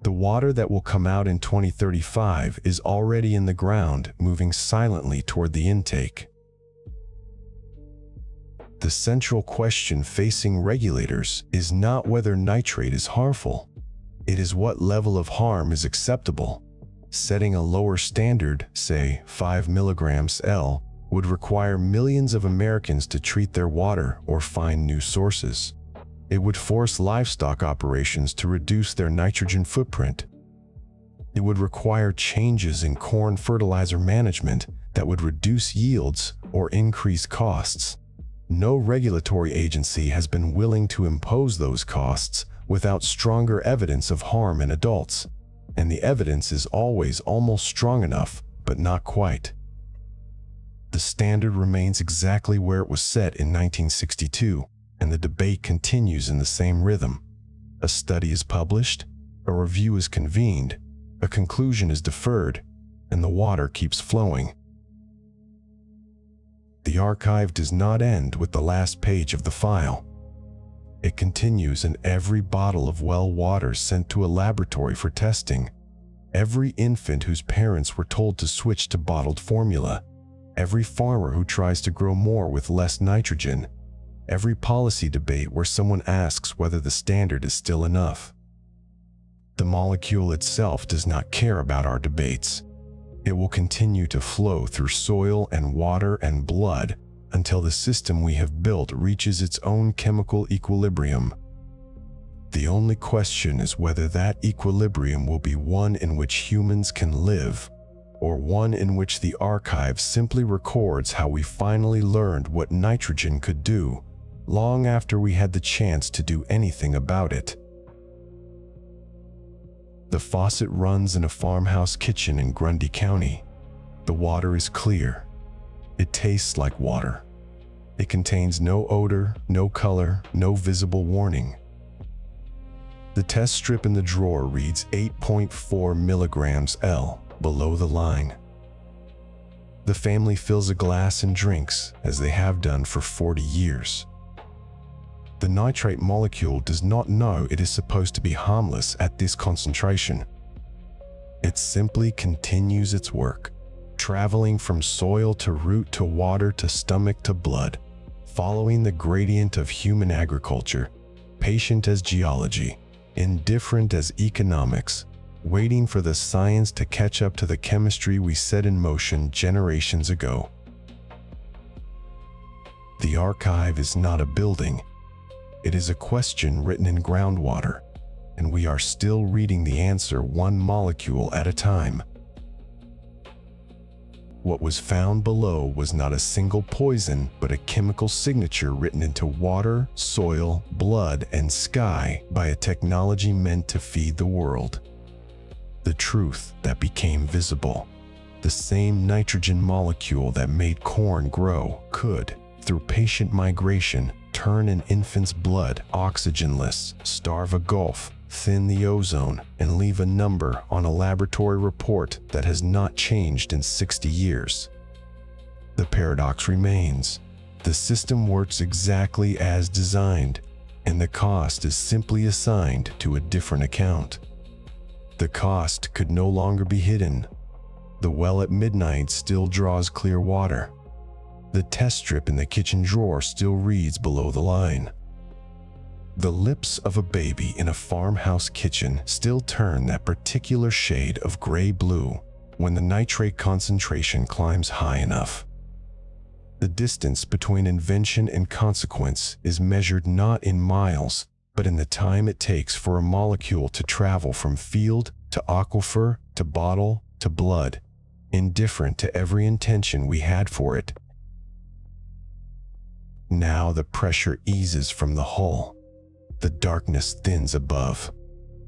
The water that will come out in 2035 is already in the ground, moving silently toward the intake. The central question facing regulators is not whether nitrate is harmful. It is what level of harm is acceptable. Setting a lower standard, say 5 milligrams L, would require millions of Americans to treat their water or find new sources. It would force livestock operations to reduce their nitrogen footprint. It would require changes in corn fertilizer management that would reduce yields or increase costs. No regulatory agency has been willing to impose those costs without stronger evidence of harm in adults, and the evidence is always almost strong enough, but not quite. The standard remains exactly where it was set in 1962, and the debate continues in the same rhythm. A study is published, a review is convened, a conclusion is deferred, and the water keeps flowing. The archive does not end with the last page of the file. It continues in every bottle of well water sent to a laboratory for testing, every infant whose parents were told to switch to bottled formula, every farmer who tries to grow more with less nitrogen, every policy debate where someone asks whether the standard is still enough. The molecule itself does not care about our debates. It will continue to flow through soil and water and blood until the system we have built reaches its own chemical equilibrium. The only question is whether that equilibrium will be one in which humans can live, or one in which the archive simply records how we finally learned what nitrogen could do, long after we had the chance to do anything about it. The faucet runs in a farmhouse kitchen in Grundy County. The water is clear. It tastes like water. It contains no odor, no color, no visible warning. The test strip in the drawer reads 8.4 milligrams L below the line. The family fills a glass and drinks, as they have done for 40 years. The nitrate molecule does not know it is supposed to be harmless at this concentration. It simply continues its work, traveling from soil to root to water to stomach to blood, following the gradient of human agriculture, patient as geology, indifferent as economics, waiting for the science to catch up to the chemistry we set in motion generations ago. The archive is not a building, It is a question written in groundwater, and we are still reading the answer one molecule at a time. What was found below was not a single poison, but a chemical signature written into water, soil, blood, and sky by a technology meant to feed the world. The truth that became visible. The same nitrogen molecule that made corn grow could, through patient migration, turn an infant's blood oxygenless, starve a gulf, thin the ozone, and leave a number on a laboratory report that has not changed in 60 years. The paradox remains. The system works exactly as designed, and the cost is simply assigned to a different account. The cost could no longer be hidden. The well at midnight still draws clear water. The test strip in the kitchen drawer still reads below the line. The lips of a baby in a farmhouse kitchen still turn that particular shade of gray-blue when the nitrate concentration climbs high enough. The distance between invention and consequence is measured not in miles, but in the time it takes for a molecule to travel from field to aquifer to bottle to blood, indifferent to every intention we had for it. Now the pressure eases from the hull. The darkness thins above.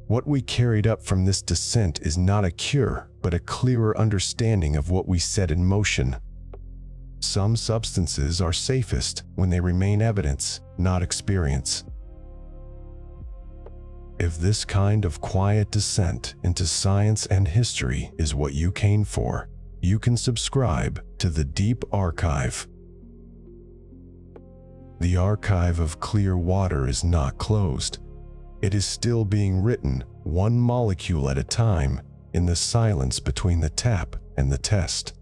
What we carried up from this descent is not a cure, but a clearer understanding of what we set in motion. Some substances are safest when they remain evidence, not experience. If this kind of quiet descent into science and history is what you came for, you can subscribe to the Deep Archive. The archive of clear water is not closed. It is still being written, one molecule at a time, in the silence between the tap and the test.